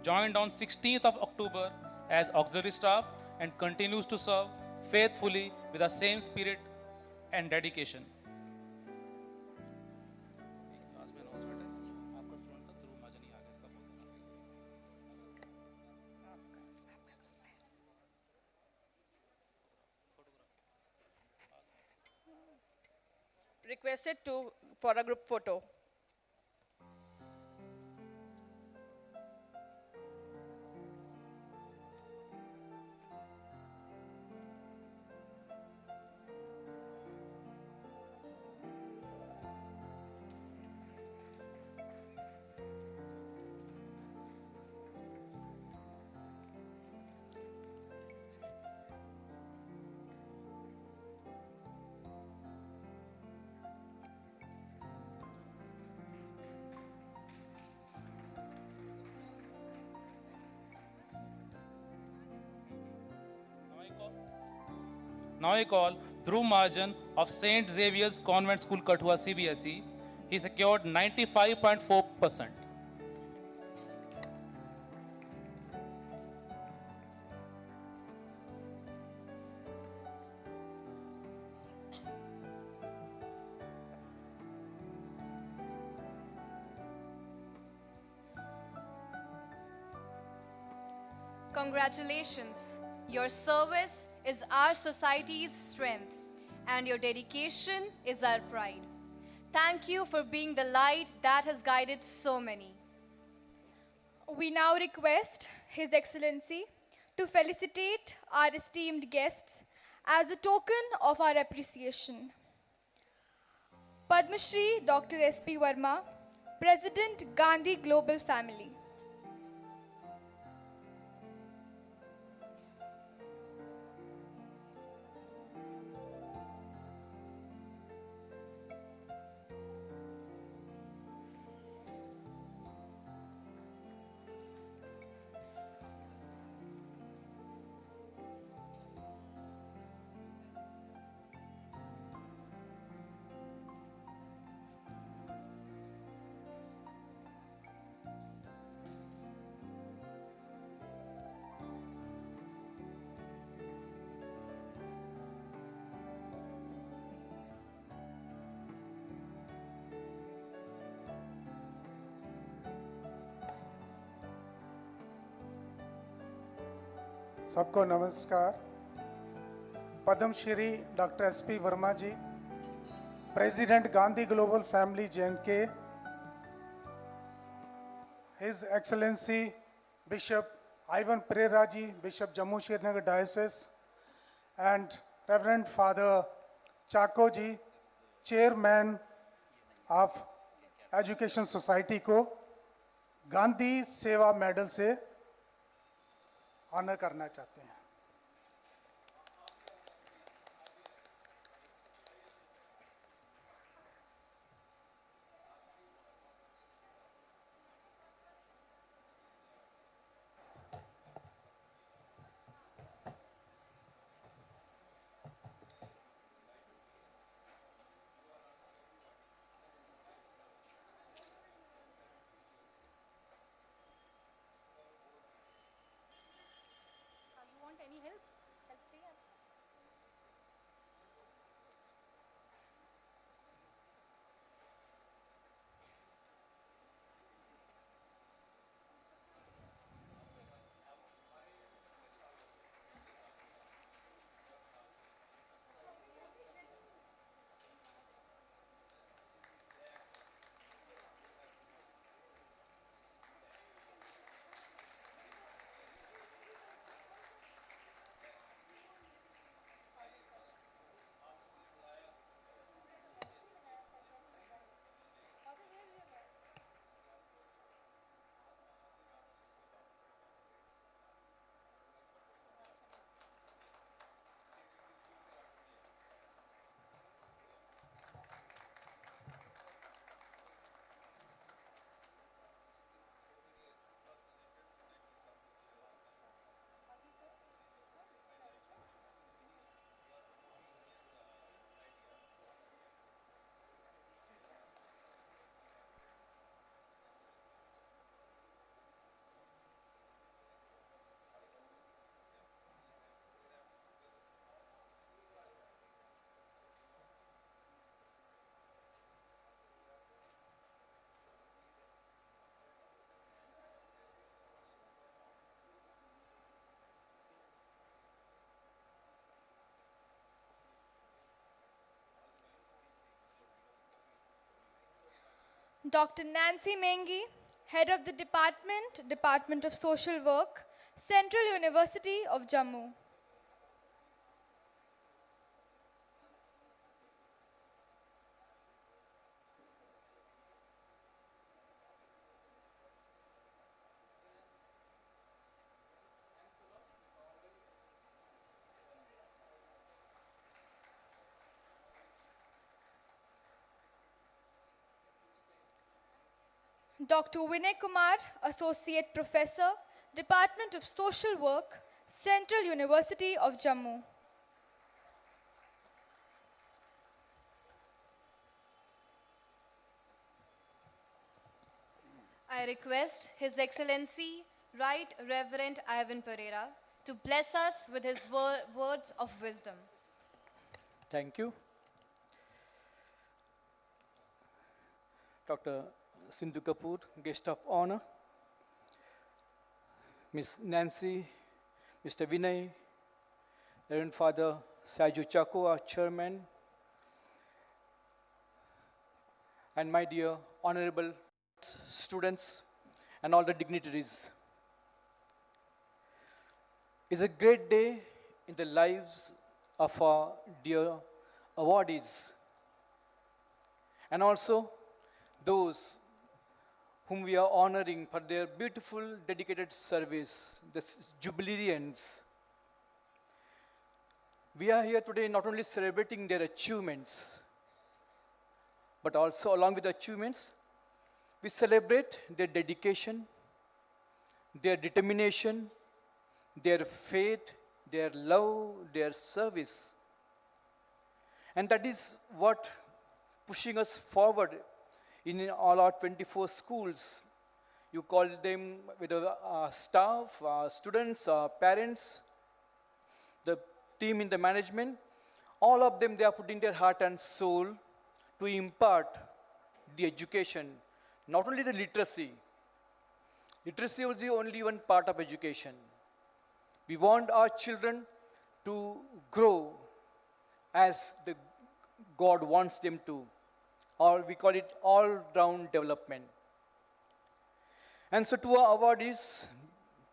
Speaker 12: joined on 16th of October as auxiliary staff and continues to serve faithfully with the same spirit and dedication.
Speaker 7: Requested for a group photo.
Speaker 12: Now I call Dhruv Mahajan of St. Xavier's Convent School, Kathua, CBSE. He secured 95.4%.
Speaker 1: Congratulations. Your service is our society's strength, and your dedication is our pride. Thank you for being the light that has guided so many.
Speaker 2: We now request His Excellency to felicitate our esteemed guests as a token of our appreciation. Padma Shri Dr. S.P. Verma, President, Gandhi Global Family.
Speaker 16: सबको नमस्कार। Padma Shri doctor SP Verma ji, president Gandhi global family J and K, his excellency bishop Ivan Pereira ji, Bishop Jammu-Srinagar Diocese, and Reverend Father Chako ji, Chairman of Education Society को गांधी सेवा medal से honour करना चाहते हैं।
Speaker 2: Dr. Nancy Mengi, Head of the Department of Social Work, Central University of Jammu. Dr. Vinay Kumar, Associate Professor, Department of Social Work, Central University of Jammu.
Speaker 1: I request His Excellency Right Reverend Ivan Pereira to bless us with his words of wisdom.
Speaker 17: Thank you. Dr. Sindhu Kapoor, Guest of Honor, Ms. Nancy, Mr. Vinay, Reverend Father Saju Chako, our Chairman, and my dear honorable students and all the dignitaries. It's a great day in the lives of our dear awardees and also those whom we are honoring for their beautiful dedicated service, the Jubilerians. We are here today not only celebrating their achievements, but also along with the achievements, we celebrate their dedication, their determination, their faith, their love, their service. And that is what pushing us forward in all our 24 schools. You call them with staff, students, parents, the team in the management. All of them, they are putting their heart and soul to impart the education, not only the literacy. Literacy was the only one part of education. We want our children to grow as the God wants them to, or we call it all-round development. And so to our awardees,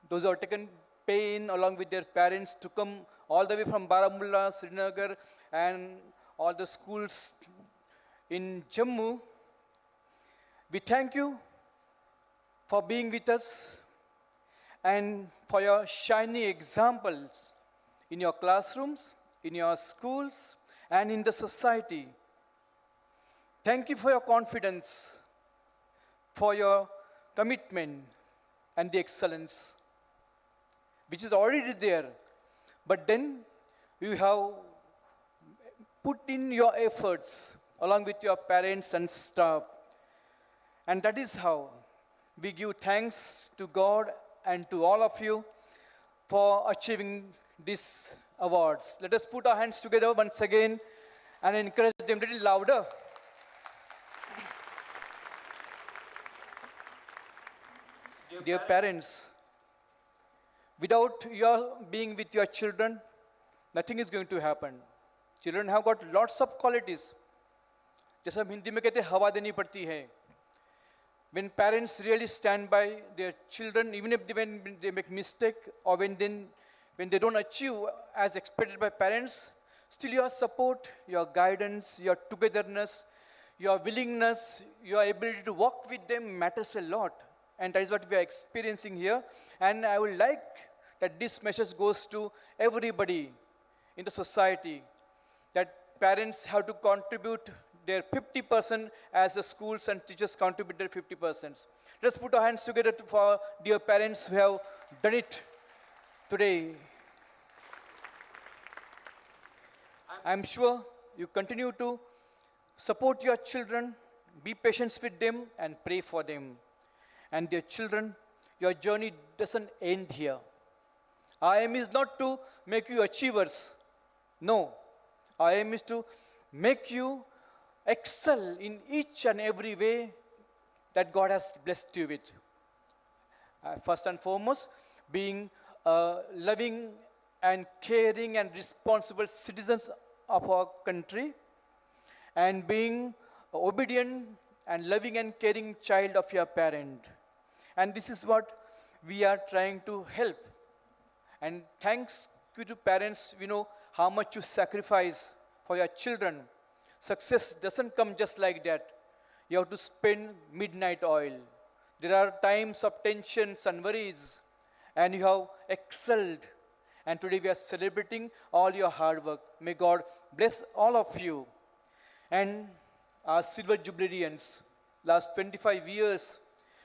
Speaker 17: those who have taken pain along with their parents to come all the way from Baramulla, Srinagar, and all the schools in Jammu, we thank you for being with us and for your shining examples in your classrooms, in your schools, and in the society. Thank you for your confidence, for your commitment and the excellence, which is already there. But then you have put in your efforts along with your parents and staff. And that is how we give thanks to God and to all of you for achieving these awards. Let us put our hands together once again and encourage them a little louder. Dear parents, without your being with your children, nothing is going to happen. Children have got lots of qualities. जैसा हम हिंदी में कहते हैं हवा देनी पड़ती है. When parents really stand by their children, even if when they make mistake or when they don't achieve as expected by parents, still your support, your guidance, your togetherness, your willingness, your ability to work with them matters a lot. And that is what we are experiencing here. And I would like that this message goes to everybody in the society, that parents have to contribute their 50% as the schools and teachers contribute their 50%. Let's put our hands together for dear parents who have done it today. I'm sure you continue to support your children, be patient with them, and pray for them. And dear children, your journey doesn't end here. Our aim is not to make you achievers. No. Our aim is to make you excel in each and every way that God has blessed you with. First and foremost, being loving and caring and responsible citizens of our country, and being obedient and loving and caring child of your parent. And this is what we are trying to help. And thanks to parents, we know how much you sacrifice for your children. Success doesn't come just like that. You have to spend midnight oil. There are times of tensions and worries, and you have excelled. And today we are celebrating all your hard work. May God bless all of you. And our silver jubilerians, last 25 years,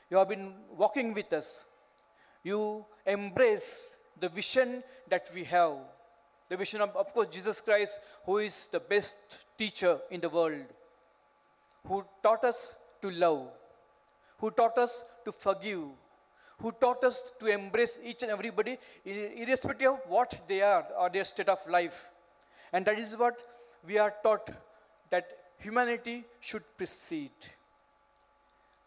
Speaker 17: you have been walking with us. You embrace the vision that we have. The vision of course, Jesus Christ, who is the best teacher in the world, who taught us to love, who taught us to forgive, who taught us to embrace each and everybody, irrespective of what they are or their state of life. And that is what we are taught, that humanity should precede.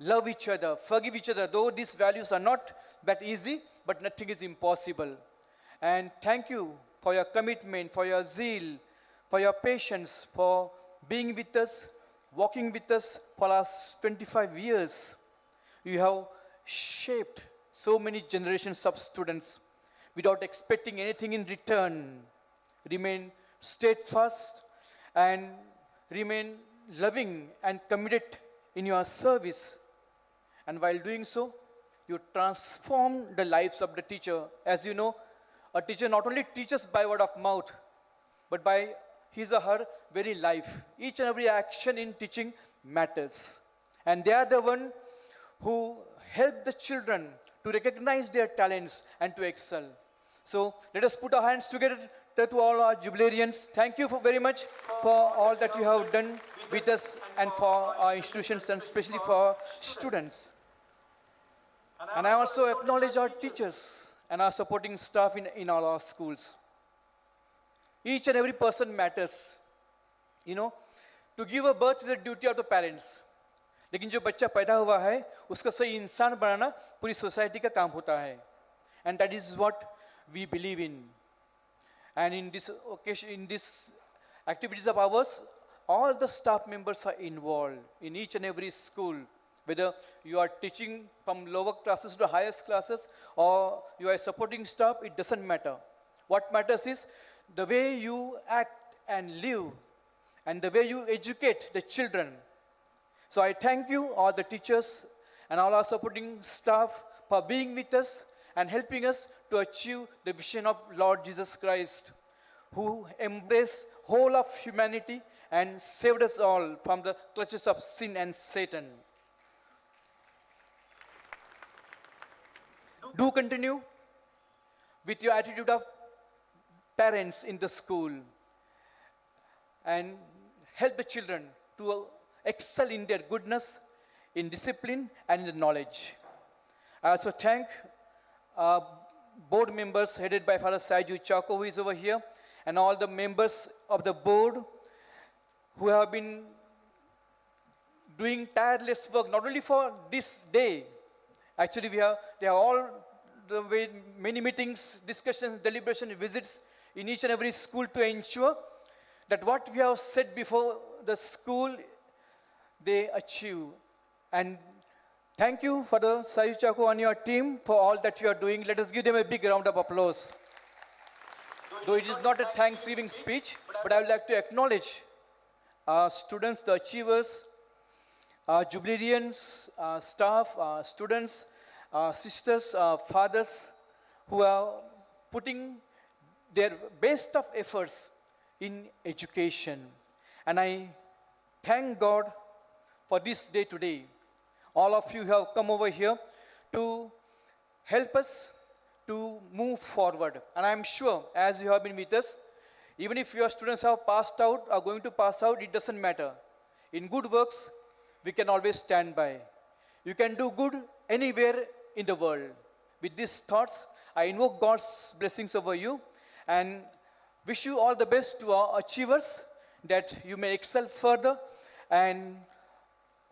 Speaker 17: Love each other, forgive each other, though these values are not that easy, but nothing is impossible. And thank you for your commitment, for your zeal, for your patience, for being with us, walking with us for last 25 years. You have shaped so many generations of students without expecting anything in return. Remain steadfast and remain loving and committed in your service. And while doing so, you transform the lives of the teacher. As you know, a teacher not only teaches by word of mouth, but by his or her very life. Each and every action in teaching matters. And they are the one who help the children to recognize their talents and to excel. So let us put our hands together to all our jubilarians. Thank you very much for all that you have done with us and for our institutions, and especially for our students. And I also acknowledge our teachers and our supporting staff in all our schools. Each and every person matters. You know, to give a birth is a duty of the parents. लेकिन जो बच्चा पैदा हुआ है उसका सही इंसान बनाना पूरी सोसाइटी का काम होता है. And that is what we believe in. And in this occasion, in this activities of ours, all the staff members are involved in each and every school. Whether you are teaching from lower classes to highest classes or you are supporting staff, it doesn't matter. What matters is the way you act and live and the way you educate the children. So I thank you, all the teachers and all our supporting staff, for being with us and helping us to achieve the vision of Lord Jesus Christ, who embraced whole of humanity and saved us all from the clutches of sin and Satan. Do continue with your attitude of parents in the school and help the children to excel in their goodness, in discipline, and in the knowledge. I also thank board members headed by Father Saiju Chako, who is over here, and all the members of the board who have been doing tireless work, not only for this day. Actually, they have all the way, many meetings, discussions, deliberations, visits in each and every school to ensure that what we have said before the school, they achieve. And thank you, Father Sai Chako and your team, for all that you are doing. Let us give them a big round of applause. Though it is not a Thanksgiving speech, but I would like to acknowledge our students, the achievers, our jubilerians, our staff, our students, our sisters, our fathers, who are putting their best of efforts in education. And I thank God for this day today. All of you have come over here to help us to move forward. And I'm sure, as you have been with us, even if your students have passed out or going to pass out, it doesn't matter. In good works, we can always stand by. You can do good anywhere in the world. With these thoughts, I invoke God's blessings over you and wish you all the best to our achievers, that you may excel further and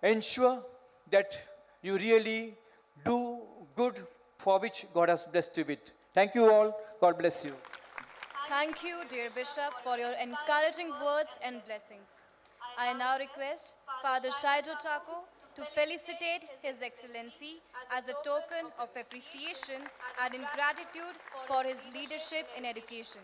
Speaker 17: ensure that you really do good for which God has blessed you with. Thank you all. God bless you.
Speaker 1: Thank you, dear Bishop, for your encouraging words and blessings. I now request Father Shaijo Chako to felicitate His Excellency as a token of appreciation and in gratitude for his leadership in education.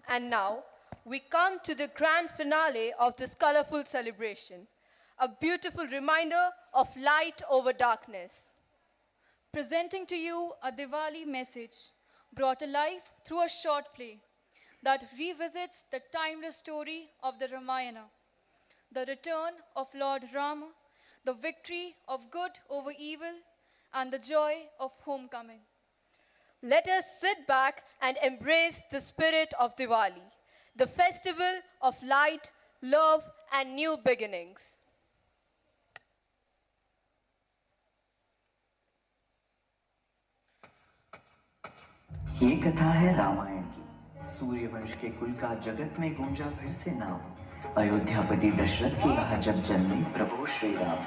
Speaker 10: And now, we come to the grand finale of this colorful celebration, a beautiful reminder of light over darkness.
Speaker 9: Presenting to you a Diwali message brought alive through a short play that revisits the timeless story of the Ramayana, the return of Lord Rama, the victory of good over evil, and the joy of homecoming.
Speaker 10: Let us sit back and embrace the spirit of Diwali, the festival of light, love, and new beginnings.
Speaker 18: ये कथा है रामायण की। सूर्यवंश के कुल का जगत में गूंजा फिर से नाम। अयोध्यापति दशरथ की यहाँ जब जन्मे प्रभु श्री राम।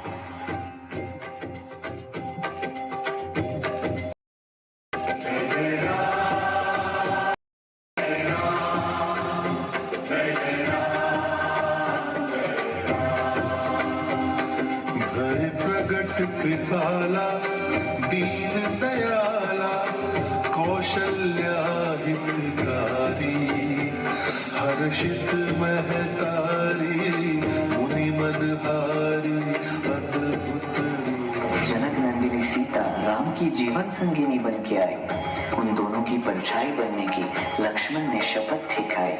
Speaker 19: कृपाला दीन दयाला कौशल्या हितकारी हर्षित महतारी मुनि मनहारी अद्भुत।
Speaker 18: जनक नंदिनी सीता राम की जीवन संगिनी बन के आई। उन दोनों की परछाई बनने की लक्ष्मण ने शपथ दिखाई।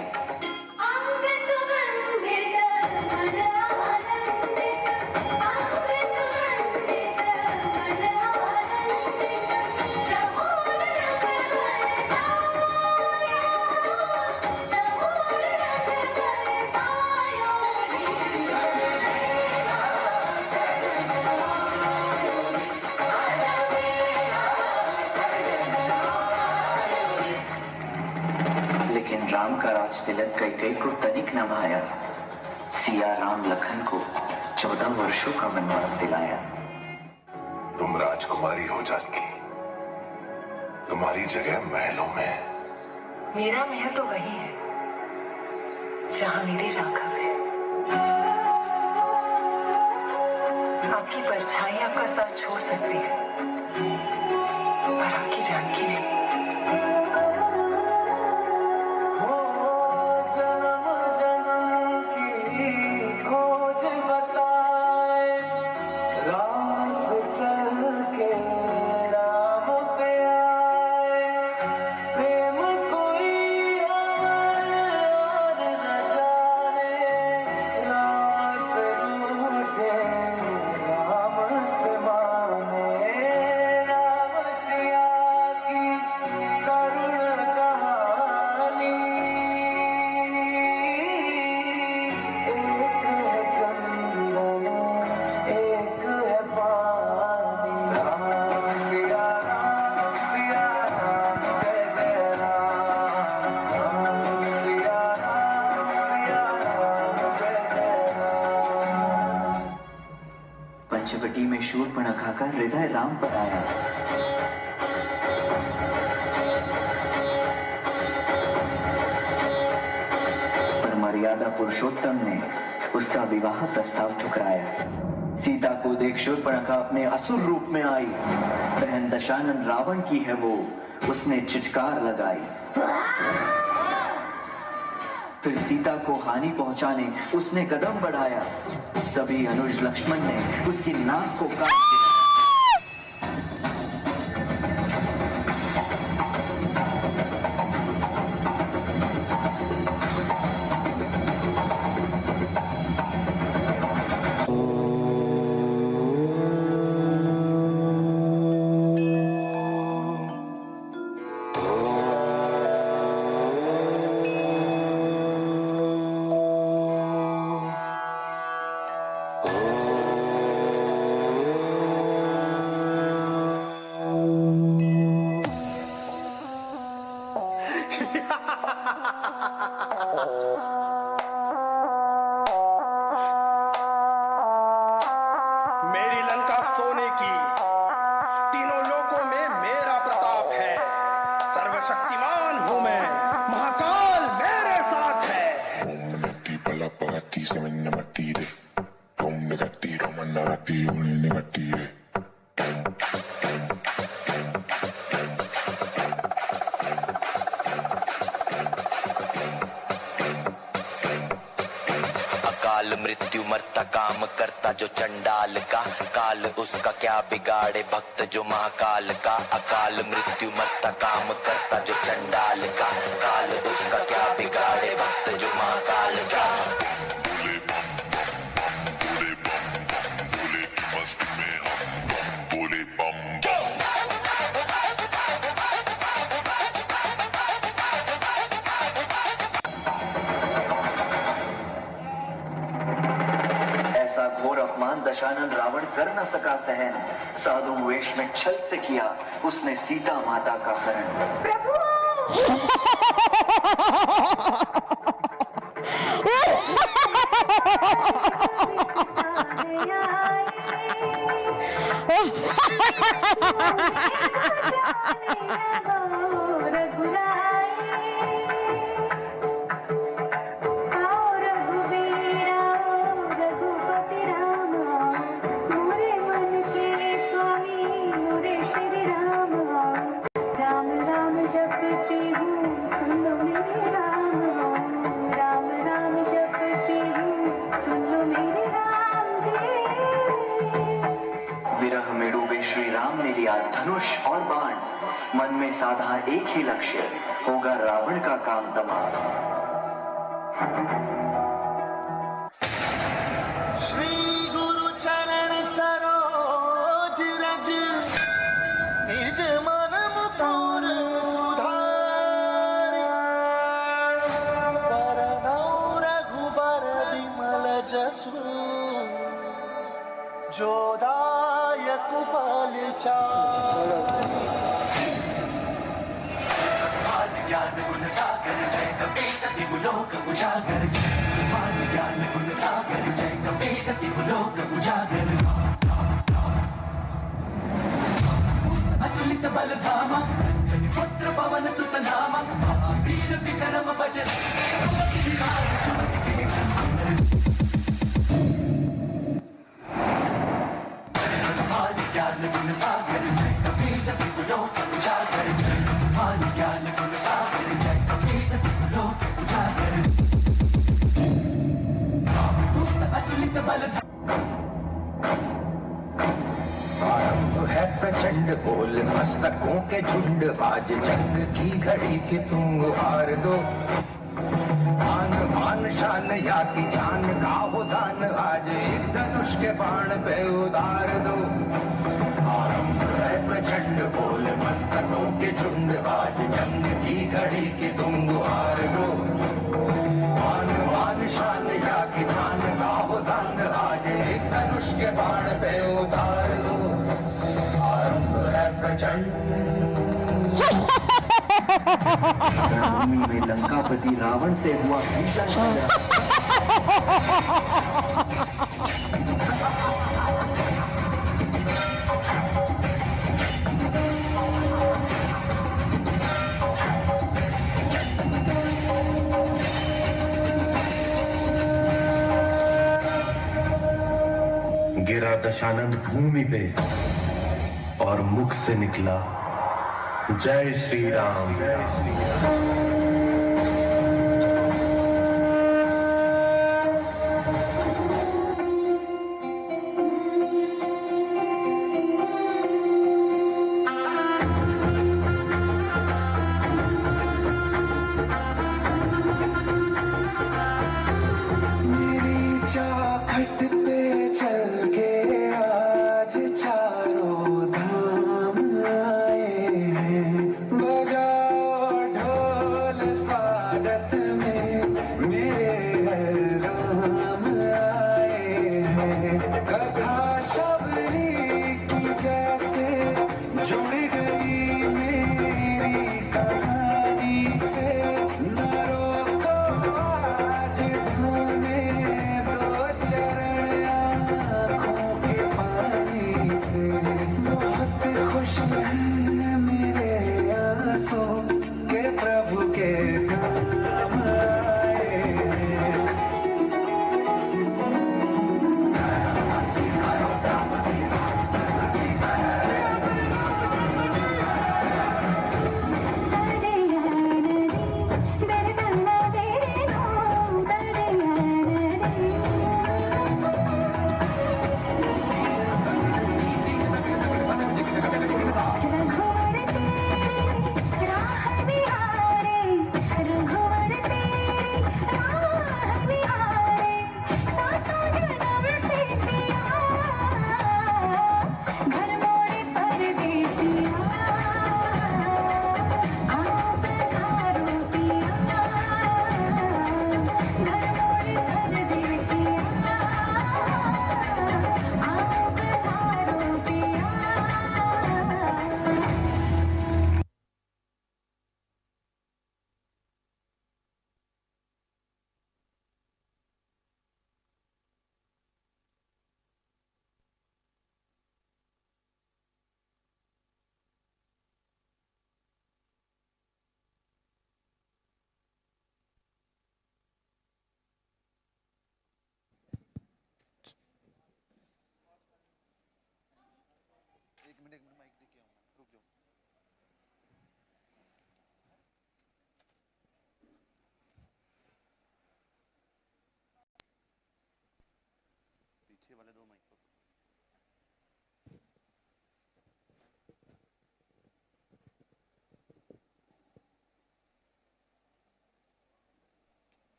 Speaker 18: तिलक कई को तनिक न भाया। सिया राम लखन को 14 वर्षों का वनवास दिलाया।
Speaker 19: तुम राजकुमारी हो जानकी, तुम्हारी जगह महलों में।
Speaker 18: मेरा महल तो वही है जहां मेरे राघव है। आपकी परछाई आपका साथ छोड़ सकती है पर आपकी जानकी नहीं। पंचवटी में शूर्पणखा का हृदय राम पर आया। पर मर्यादा पुरुषोत्तम ने उसका विवाह प्रस्ताव ठुकराया। सीता को देख शूर्पणखा अपने असुर रूप में आई। बहन दशानन रावण की है वो, उसने चित्कार लगाई। फिर सीता को हानि पहुंचाने उसने कदम बढ़ाया। तभी अनुज लक्ष्मण ने उसकी नाक को काट दिया।
Speaker 20: सर्वशक्तिमान हूँ मैं, महाकाल मेरे साथ है।
Speaker 21: अकाल मृत्यु मरता काम करता जो चंडाल का, काल उसका क्या बिगाड़े भक्त जो महाकाल का। अकाल मृत्यु मरता काम करता जो चंडाल का, काल उसका क्या बिगाड़े भक्त जो महाकाल का।
Speaker 18: घोर अपमान दशानन रावण कर न सका सहन, साधु वेश में छल से किया उसने सीता माता का हरण। प्रभु धनुष और बाण, मन में साधा एक ही लक्ष्य, होगा रावण का काम तमाम।
Speaker 20: श्री गुरु चरण सरोज रज, निज मन मुकुर सुधार। बरनउँ रघुबर विमल जसु, जो दायक फलचारि।
Speaker 22: ज्ञान गुण सागर जय कपीस तिहु लोक उजागर, मान ज्ञान गुण सागर जय कपीस तिहु लोक उजागर। अतुलित बल धामा, अंजनी पुत्र पवन सुत नामा, महावीर विक्रम बजरंगी सुमति के संग। ज्ञान गुण सागर जय कपीस तिहु लोक उजागर, मान ज्ञान गुण सागर जय कपीस तिहु लोक उजागर। अतुलित बल
Speaker 23: आरंभ है प्रचंड बोल मस्तकों के झुंड, आज जंग की घड़ी के तुम हार दो। मान मान शान या की जान का हो दान, आज एक धनुष के बाण पे उतार दो। आरंभ है प्रचंड बोल मस्तकों के झुंड, आज जंग की घड़ी की तुम हार दो। मान मान शान या की जान का हो दान, आज एक धनुष के बाण पे उतार दो। आरंभ है प्रचंड।
Speaker 18: रणभूमि में लंकापति रावण से हुआ भीषण संग्राम।
Speaker 22: गिरा दशानंद भूमि पे और मुख से निकला जय श्री राम।
Speaker 23: बहुत खुश है मेरे आंसू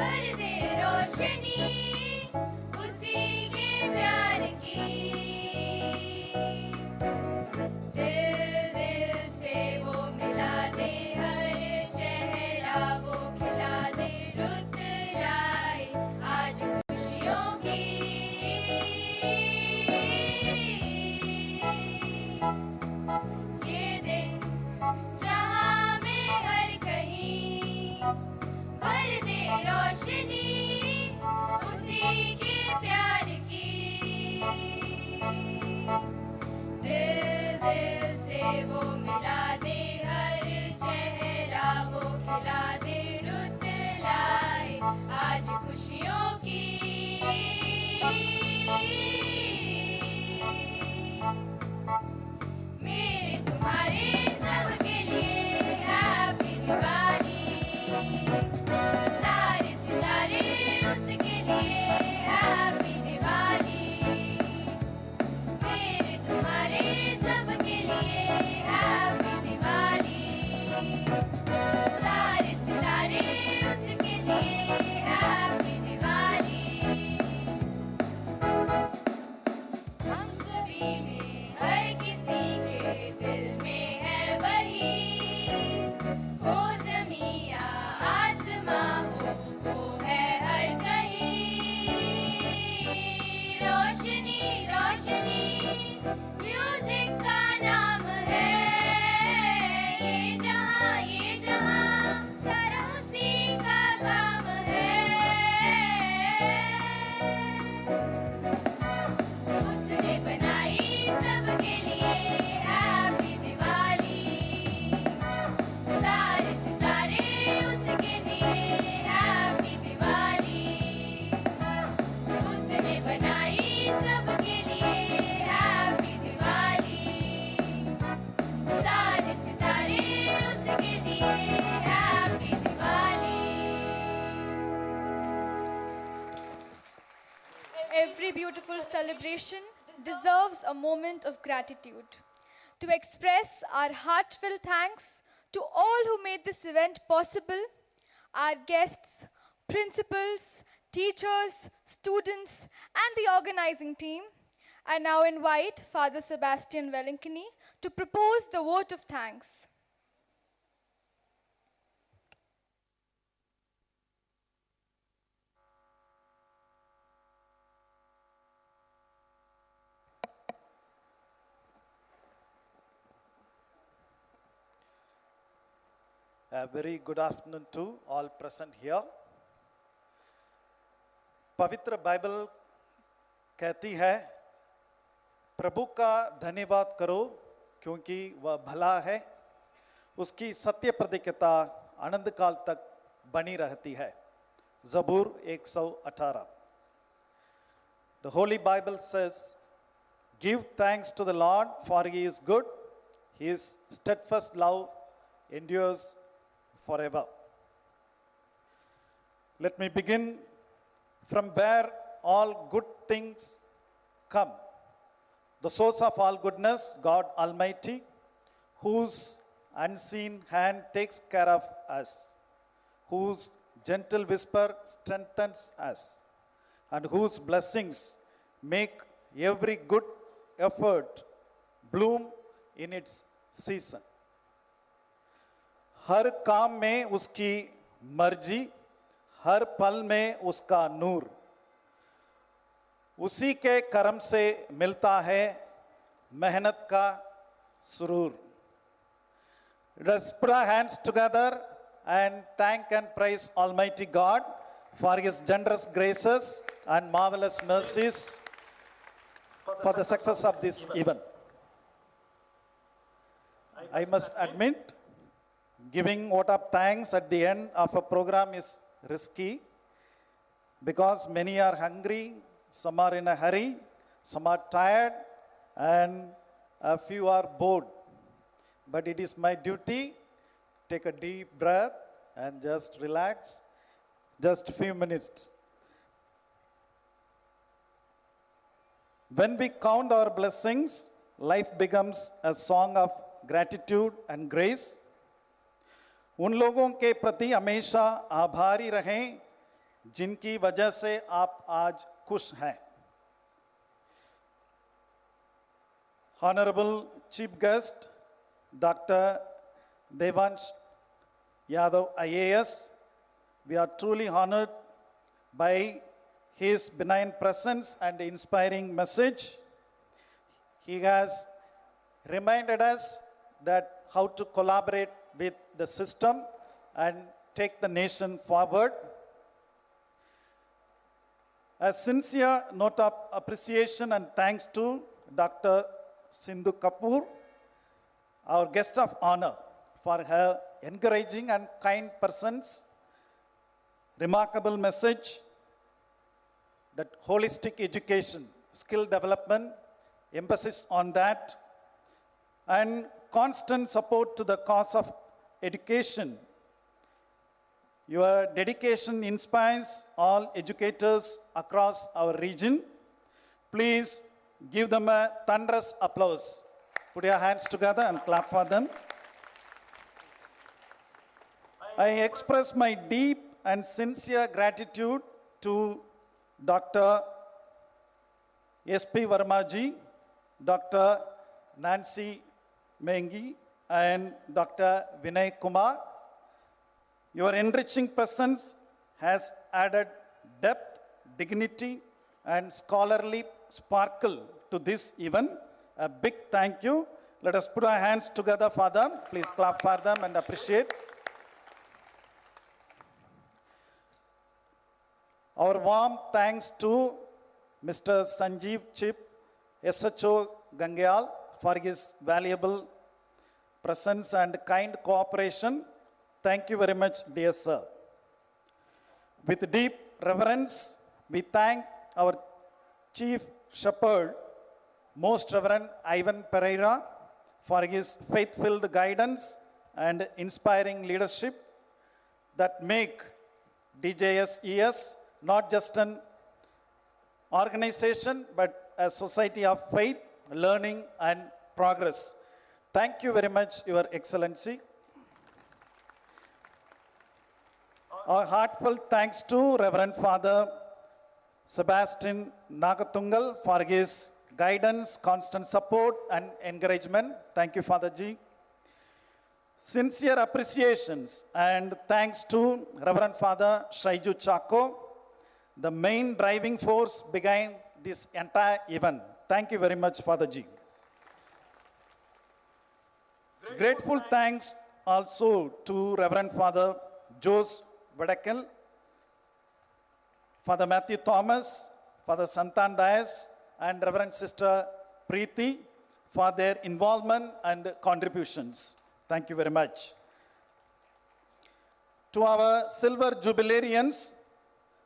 Speaker 4: भर दे रोशनी उसी के प्यार की दिल दिल से वो मिला दे हर चेहरा वो खिला दे रुत लाए आज खुशियों की ये दिन जहां में हर कहीं भर दे रोशनी उसी के प्यार की दिल दिल से वो मिला दे हर चेहरा वो खिला दे रुत लाए आज खुशियों की मेरे तुम्हारे सबके लिए हैप्पी दिवाली सारे सितारे उसके लिए हैप्पी दिवाली मेरे तुम्हारे सबके लिए हैप्पी दिवाली सारे सितारे उसके लिए हैप्पी दिवाली हम सभी में हर किसी के दिल में है वही हो ज़मीं या आसमां हो वो है हर कहीं रोशनी रोशनी म्यूजिक का नाम है ये जहां सारा उसी का काम है उसने बनाई सबके लिए हैप्पी दिवाली सारे सितारे उसके लिए हैप्पी दिवाली उसने बनाई सबके लिए हैप्पी दिवाली सारे सितारे उसके लिए happy Diwali
Speaker 2: Every beautiful celebration deserves a moment of gratitude. To express our heartfelt thanks to all who made this event possible, our guests, principals, teachers, students, and the organizing team, I now invite Father Sebastian Wellinkeny to propose the vote of thanks.
Speaker 5: A very good afternoon to all present here. पवित्र Bible कहती है, प्रभु का धन्यवाद करो क्योंकि वह भला है, उसकी सत्य प्रतिज्ञता अनंत काल तक बनी रहती है। ज़बूर 118। The Holy Bible says, give thanks to the Lord for he is good, his steadfast love endures forever. Let me begin from where all good things come. The source of all goodness, God Almighty, whose unseen hand takes care of us, whose gentle whisper strengthens us, and whose blessings make every good effort bloom in its season. हर काम में उसकी मर्जी, हर पल में उसका नूर, उसी के कर्म से मिलता है मेहनत का सुरूर. Let's put our hands together and thank and praise Almighty God for his generous graces and marvelous mercies for the success of this event. I must admit, giving vote of thanks at the end of a program is risky because many are hungry, some are in a hurry, some are tired, and a few are bored. But it is my duty, take a deep breath and just relax, just a few minutes. When we count our blessings, life becomes a song of gratitude and grace. उन लोगों के प्रति हमेशा आभारी रहें जिनकी वजह से आप आज खुश हैं. Honorable Chief Guest, Dr. Devansh Yadav IAS, we are truly honored by his benign presence and inspiring message. He has reminded us that how to collaborate with the system and take the nation forward. A sincere note of appreciation and thanks to Dr. Sindhu Kapoor, our guest of honor, for her encouraging and kind person's remarkable message that holistic education, skill development, emphasis on that, and constant support to the cause of education. Your dedication inspires all educators across our region. Please give them a thunderous applause. Put your hands together and clap for them. I express my deep and sincere gratitude to Dr. S.P. Vermaji, Dr. Nancy Mengi, and Dr. Vinay Kumar. Your enriching presence has added depth, dignity, and scholarly sparkle to this event. A big thank you. Let us put our hands together for them. Please clap for them and appreciate. Our warm thanks to Mr. Sanjeev Chip, SHO Gangyal, for his valuable presence and kind cooperation. Thank you very much, dear sir. With deep reverence, we thank our Chief Shepherd, Most Reverend Ivan Pereira, for his faith-filled guidance and inspiring leadership that make DJSES not just an organization, but a society of faith, learning, and progress. Thank you very much, Your Excellency. Our heartfelt thanks to Reverend Father Sebastian Nagatungal for his guidance, constant support, and encouragement. Thank you, Father Ji. Sincere appreciations and thanks to Reverend Father Shaiju Chako, the main driving force behind this entire event. Thank you very much, Father Ji. Grateful thanks also to Reverend Father Jose Vadakel, Father Matthew Thomas, Father Santan Dias, and Reverend Sister Preeti for their involvement and contributions. Thank you very much. To our silver jubilarians,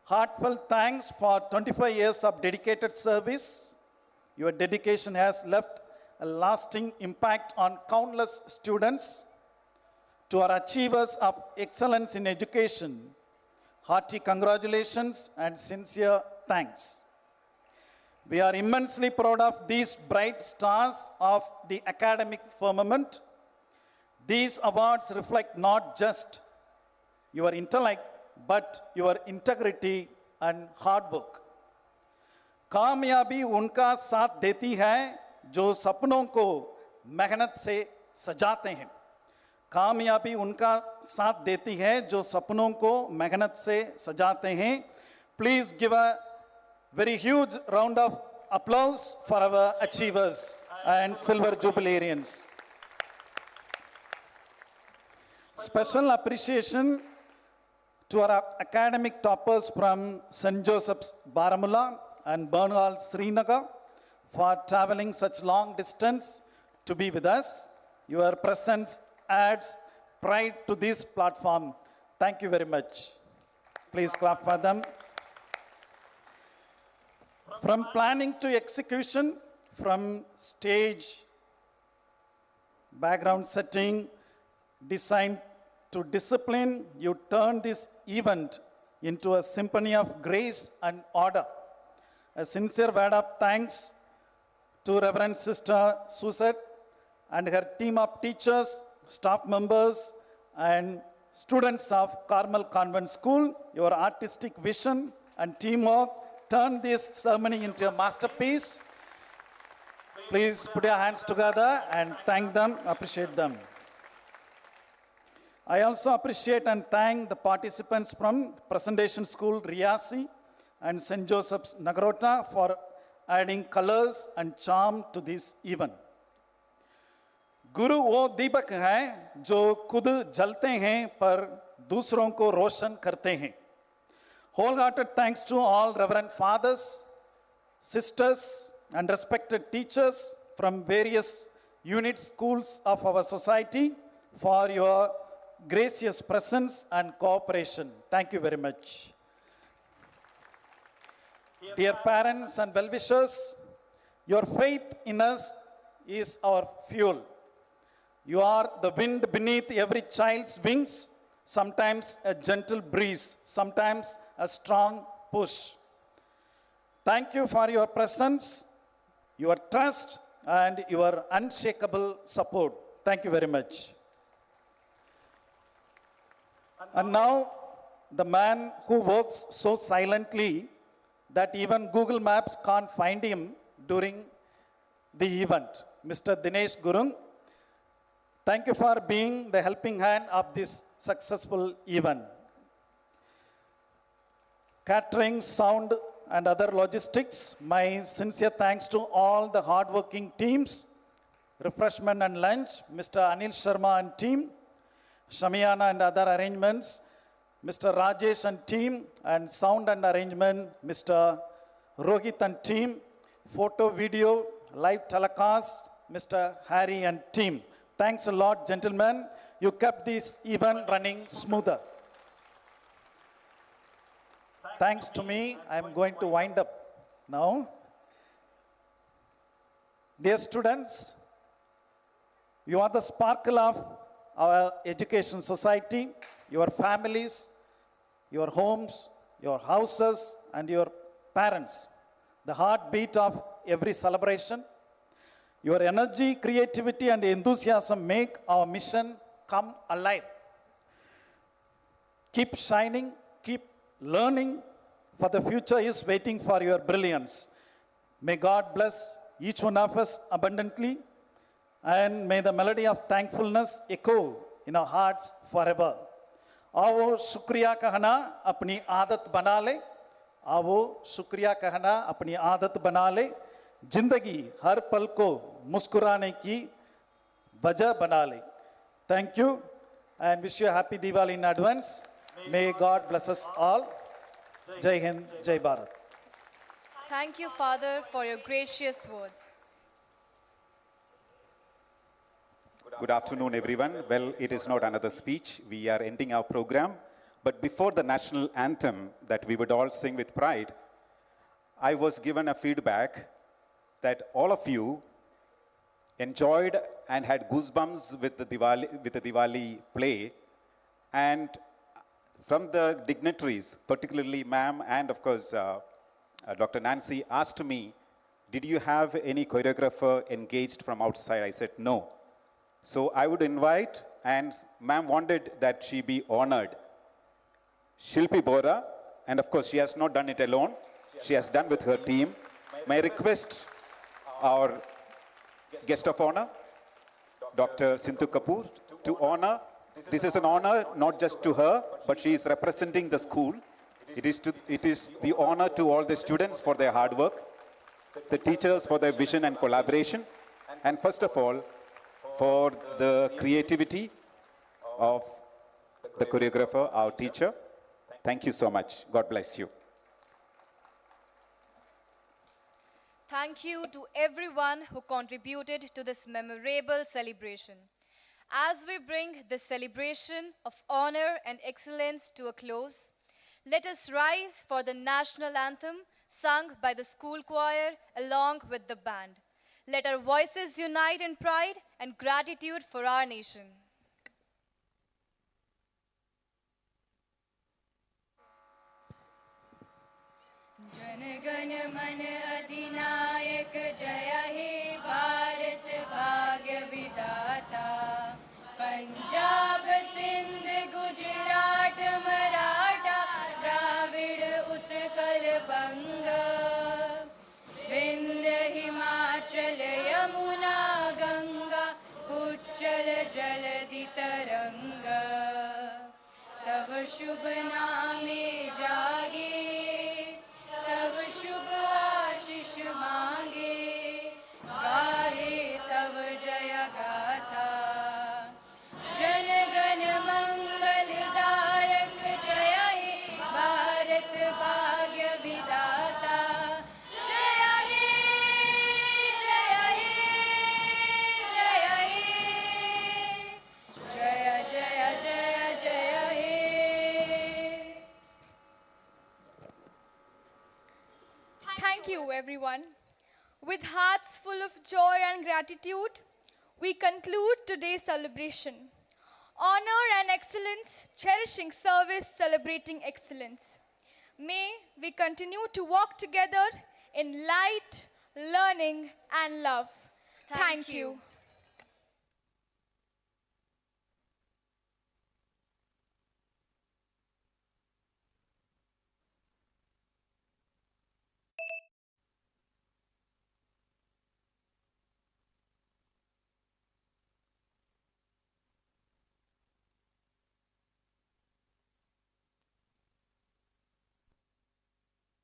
Speaker 5: heartfelt thanks for 25 years of dedicated service. Your dedication has left a lasting impact on countless students. To our achievers of excellence in education, hearty congratulations and sincere thanks. We are immensely proud of these bright stars of the academic firmament. These awards reflect not just your intellect, but your integrity and hard work. कामयाबी उनका साथ देती है जो सपनों को मेहनत से सजाते हैं. कामयाबी उनका साथ देती है जो सपनों को मेहनत से सजाते हैं. Please give a very huge round of applause for our achievers and silver jubilarians. Special appreciation to our academic toppers from St. Joseph's Baramulla and Bernal Srinagar for traveling such long distance to be with us. Your presence adds pride to this platform. Thank you very much. Please clap for them. From planning to execution, from stage, background setting, design to discipline, you turn this event into a symphony of grace and order. A sincere word of thanks to Reverend Sister Suzette and her team of teachers, staff members, and Students of Carmel Convent School, your artistic vision and teamwork turned this ceremony into a masterpiece. Please put your hands together and thank them, appreciate them. I also appreciate and thank the participants from Presentation School, Riyasi, and St. Joseph's, Nagarota for adding colors and charm to this event. गुरु वो दीपक हैं जो खुद जलते हैं पर दूसरों को रोशन करते हैं. Wholehearted thanks to all Reverend Fathers, sisters, and respected teachers from various unit schools of our society for your gracious presence and cooperation. Thank you very much. Dear parents and well-wishers, your faith in us is our fuel. You are the wind beneath every child's wings, sometimes a gentle breeze, sometimes a strong push. Thank you for your presence, your trust, and your unshakable support. Thank you very much. And now, the man who works so silently that even Google Maps can't find him during the event, Mr. Dinesh Gurung. Thank you for being the helping hand of this successful event. Catering, sound, and other logistics, my sincere thanks to all the hardworking teams, refreshment and lunch, Mr. Anil Sharma and team, Shamiana and other arrangements, Mr. Rajesh and team, and sound and arrangement, Mr. Rohit and team, photo, video, live telecast, Mr. Harry and team. Thanks a lot, gentlemen. You kept this event running smoother. Thanks to me, I'm going to wind up now. Dear students, you are the sparkle of our education society, your families, your homes, your houses, and your parents, the heartbeat of every celebration. Your energy, creativity, and enthusiasm make our mission come alive. Keep shining, keep learning, for the future is waiting for your brilliance. May God bless each one of us abundantly, and may the melody of thankfulness echo in our hearts forever. आओ शुक्रिया कहना अपनी आदत बना ले, आओ शुक्रिया कहना अपनी आदत बना ले, जिंदगी हर पल को मुस्कुराने की वजह बना ले. Thank you and wish you a happy Diwali in advance. May God bless us all. Jai Hind, Jai Bharat.
Speaker 1: Thank you, Father, for your gracious words.
Speaker 3: Good afternoon, everyone. Well, it is not another speech. We are ending our program. But before the national anthem that we would all sing with pride, I was given a feedback that all of you enjoyed and had goosebumps with the Diwali play. And from the dignitaries, particularly ma'am and of course Dr. Nancy asked me, did you have any choreographer engaged from outside? I said no. So I would invite, and ma'am wanted that she be honored, Shilpi Bora, and of course she has not done it alone. She has done with her team. May I request our guest of honor, Dr. Sindhu Kapoor, to honor. This is an honor not just to her, but she is representing the school. It is the honor to all the students for their hard work, the teachers for their vision and collaboration, and first of all, for the creativity of the choreographer, our teacher. Thank you so much. God bless you.
Speaker 1: Thank you to everyone who contributed to this memorable celebration. As we bring this celebration of honor and excellence to a close, let us rise for the national anthem sung by the school choir along with the band. Let our voices unite in pride and gratitude for our nation.
Speaker 6: जनगण मन अधिनायक जय हे भारत भाग्य विधाता पंजाब सिंध गुजरात बंगा विंध्य हिमाचल यमुना गंगा उच्चल जलधि तरंगा तव शुभ नामे जागे तव शुभ आशीष मांगे गाहे तव जय गाथा जन गण मंगलदायक जय हे भारत भाग्य विधाता जय हे जय हे जय हे जय जय जय जय हे
Speaker 2: Thank you, everyone. With hearts full of joy and gratitude, we conclude today's celebration. Honor and excellence, cherishing service, celebrating excellence. May we continue to walk together in light, learning, and love. Thank you.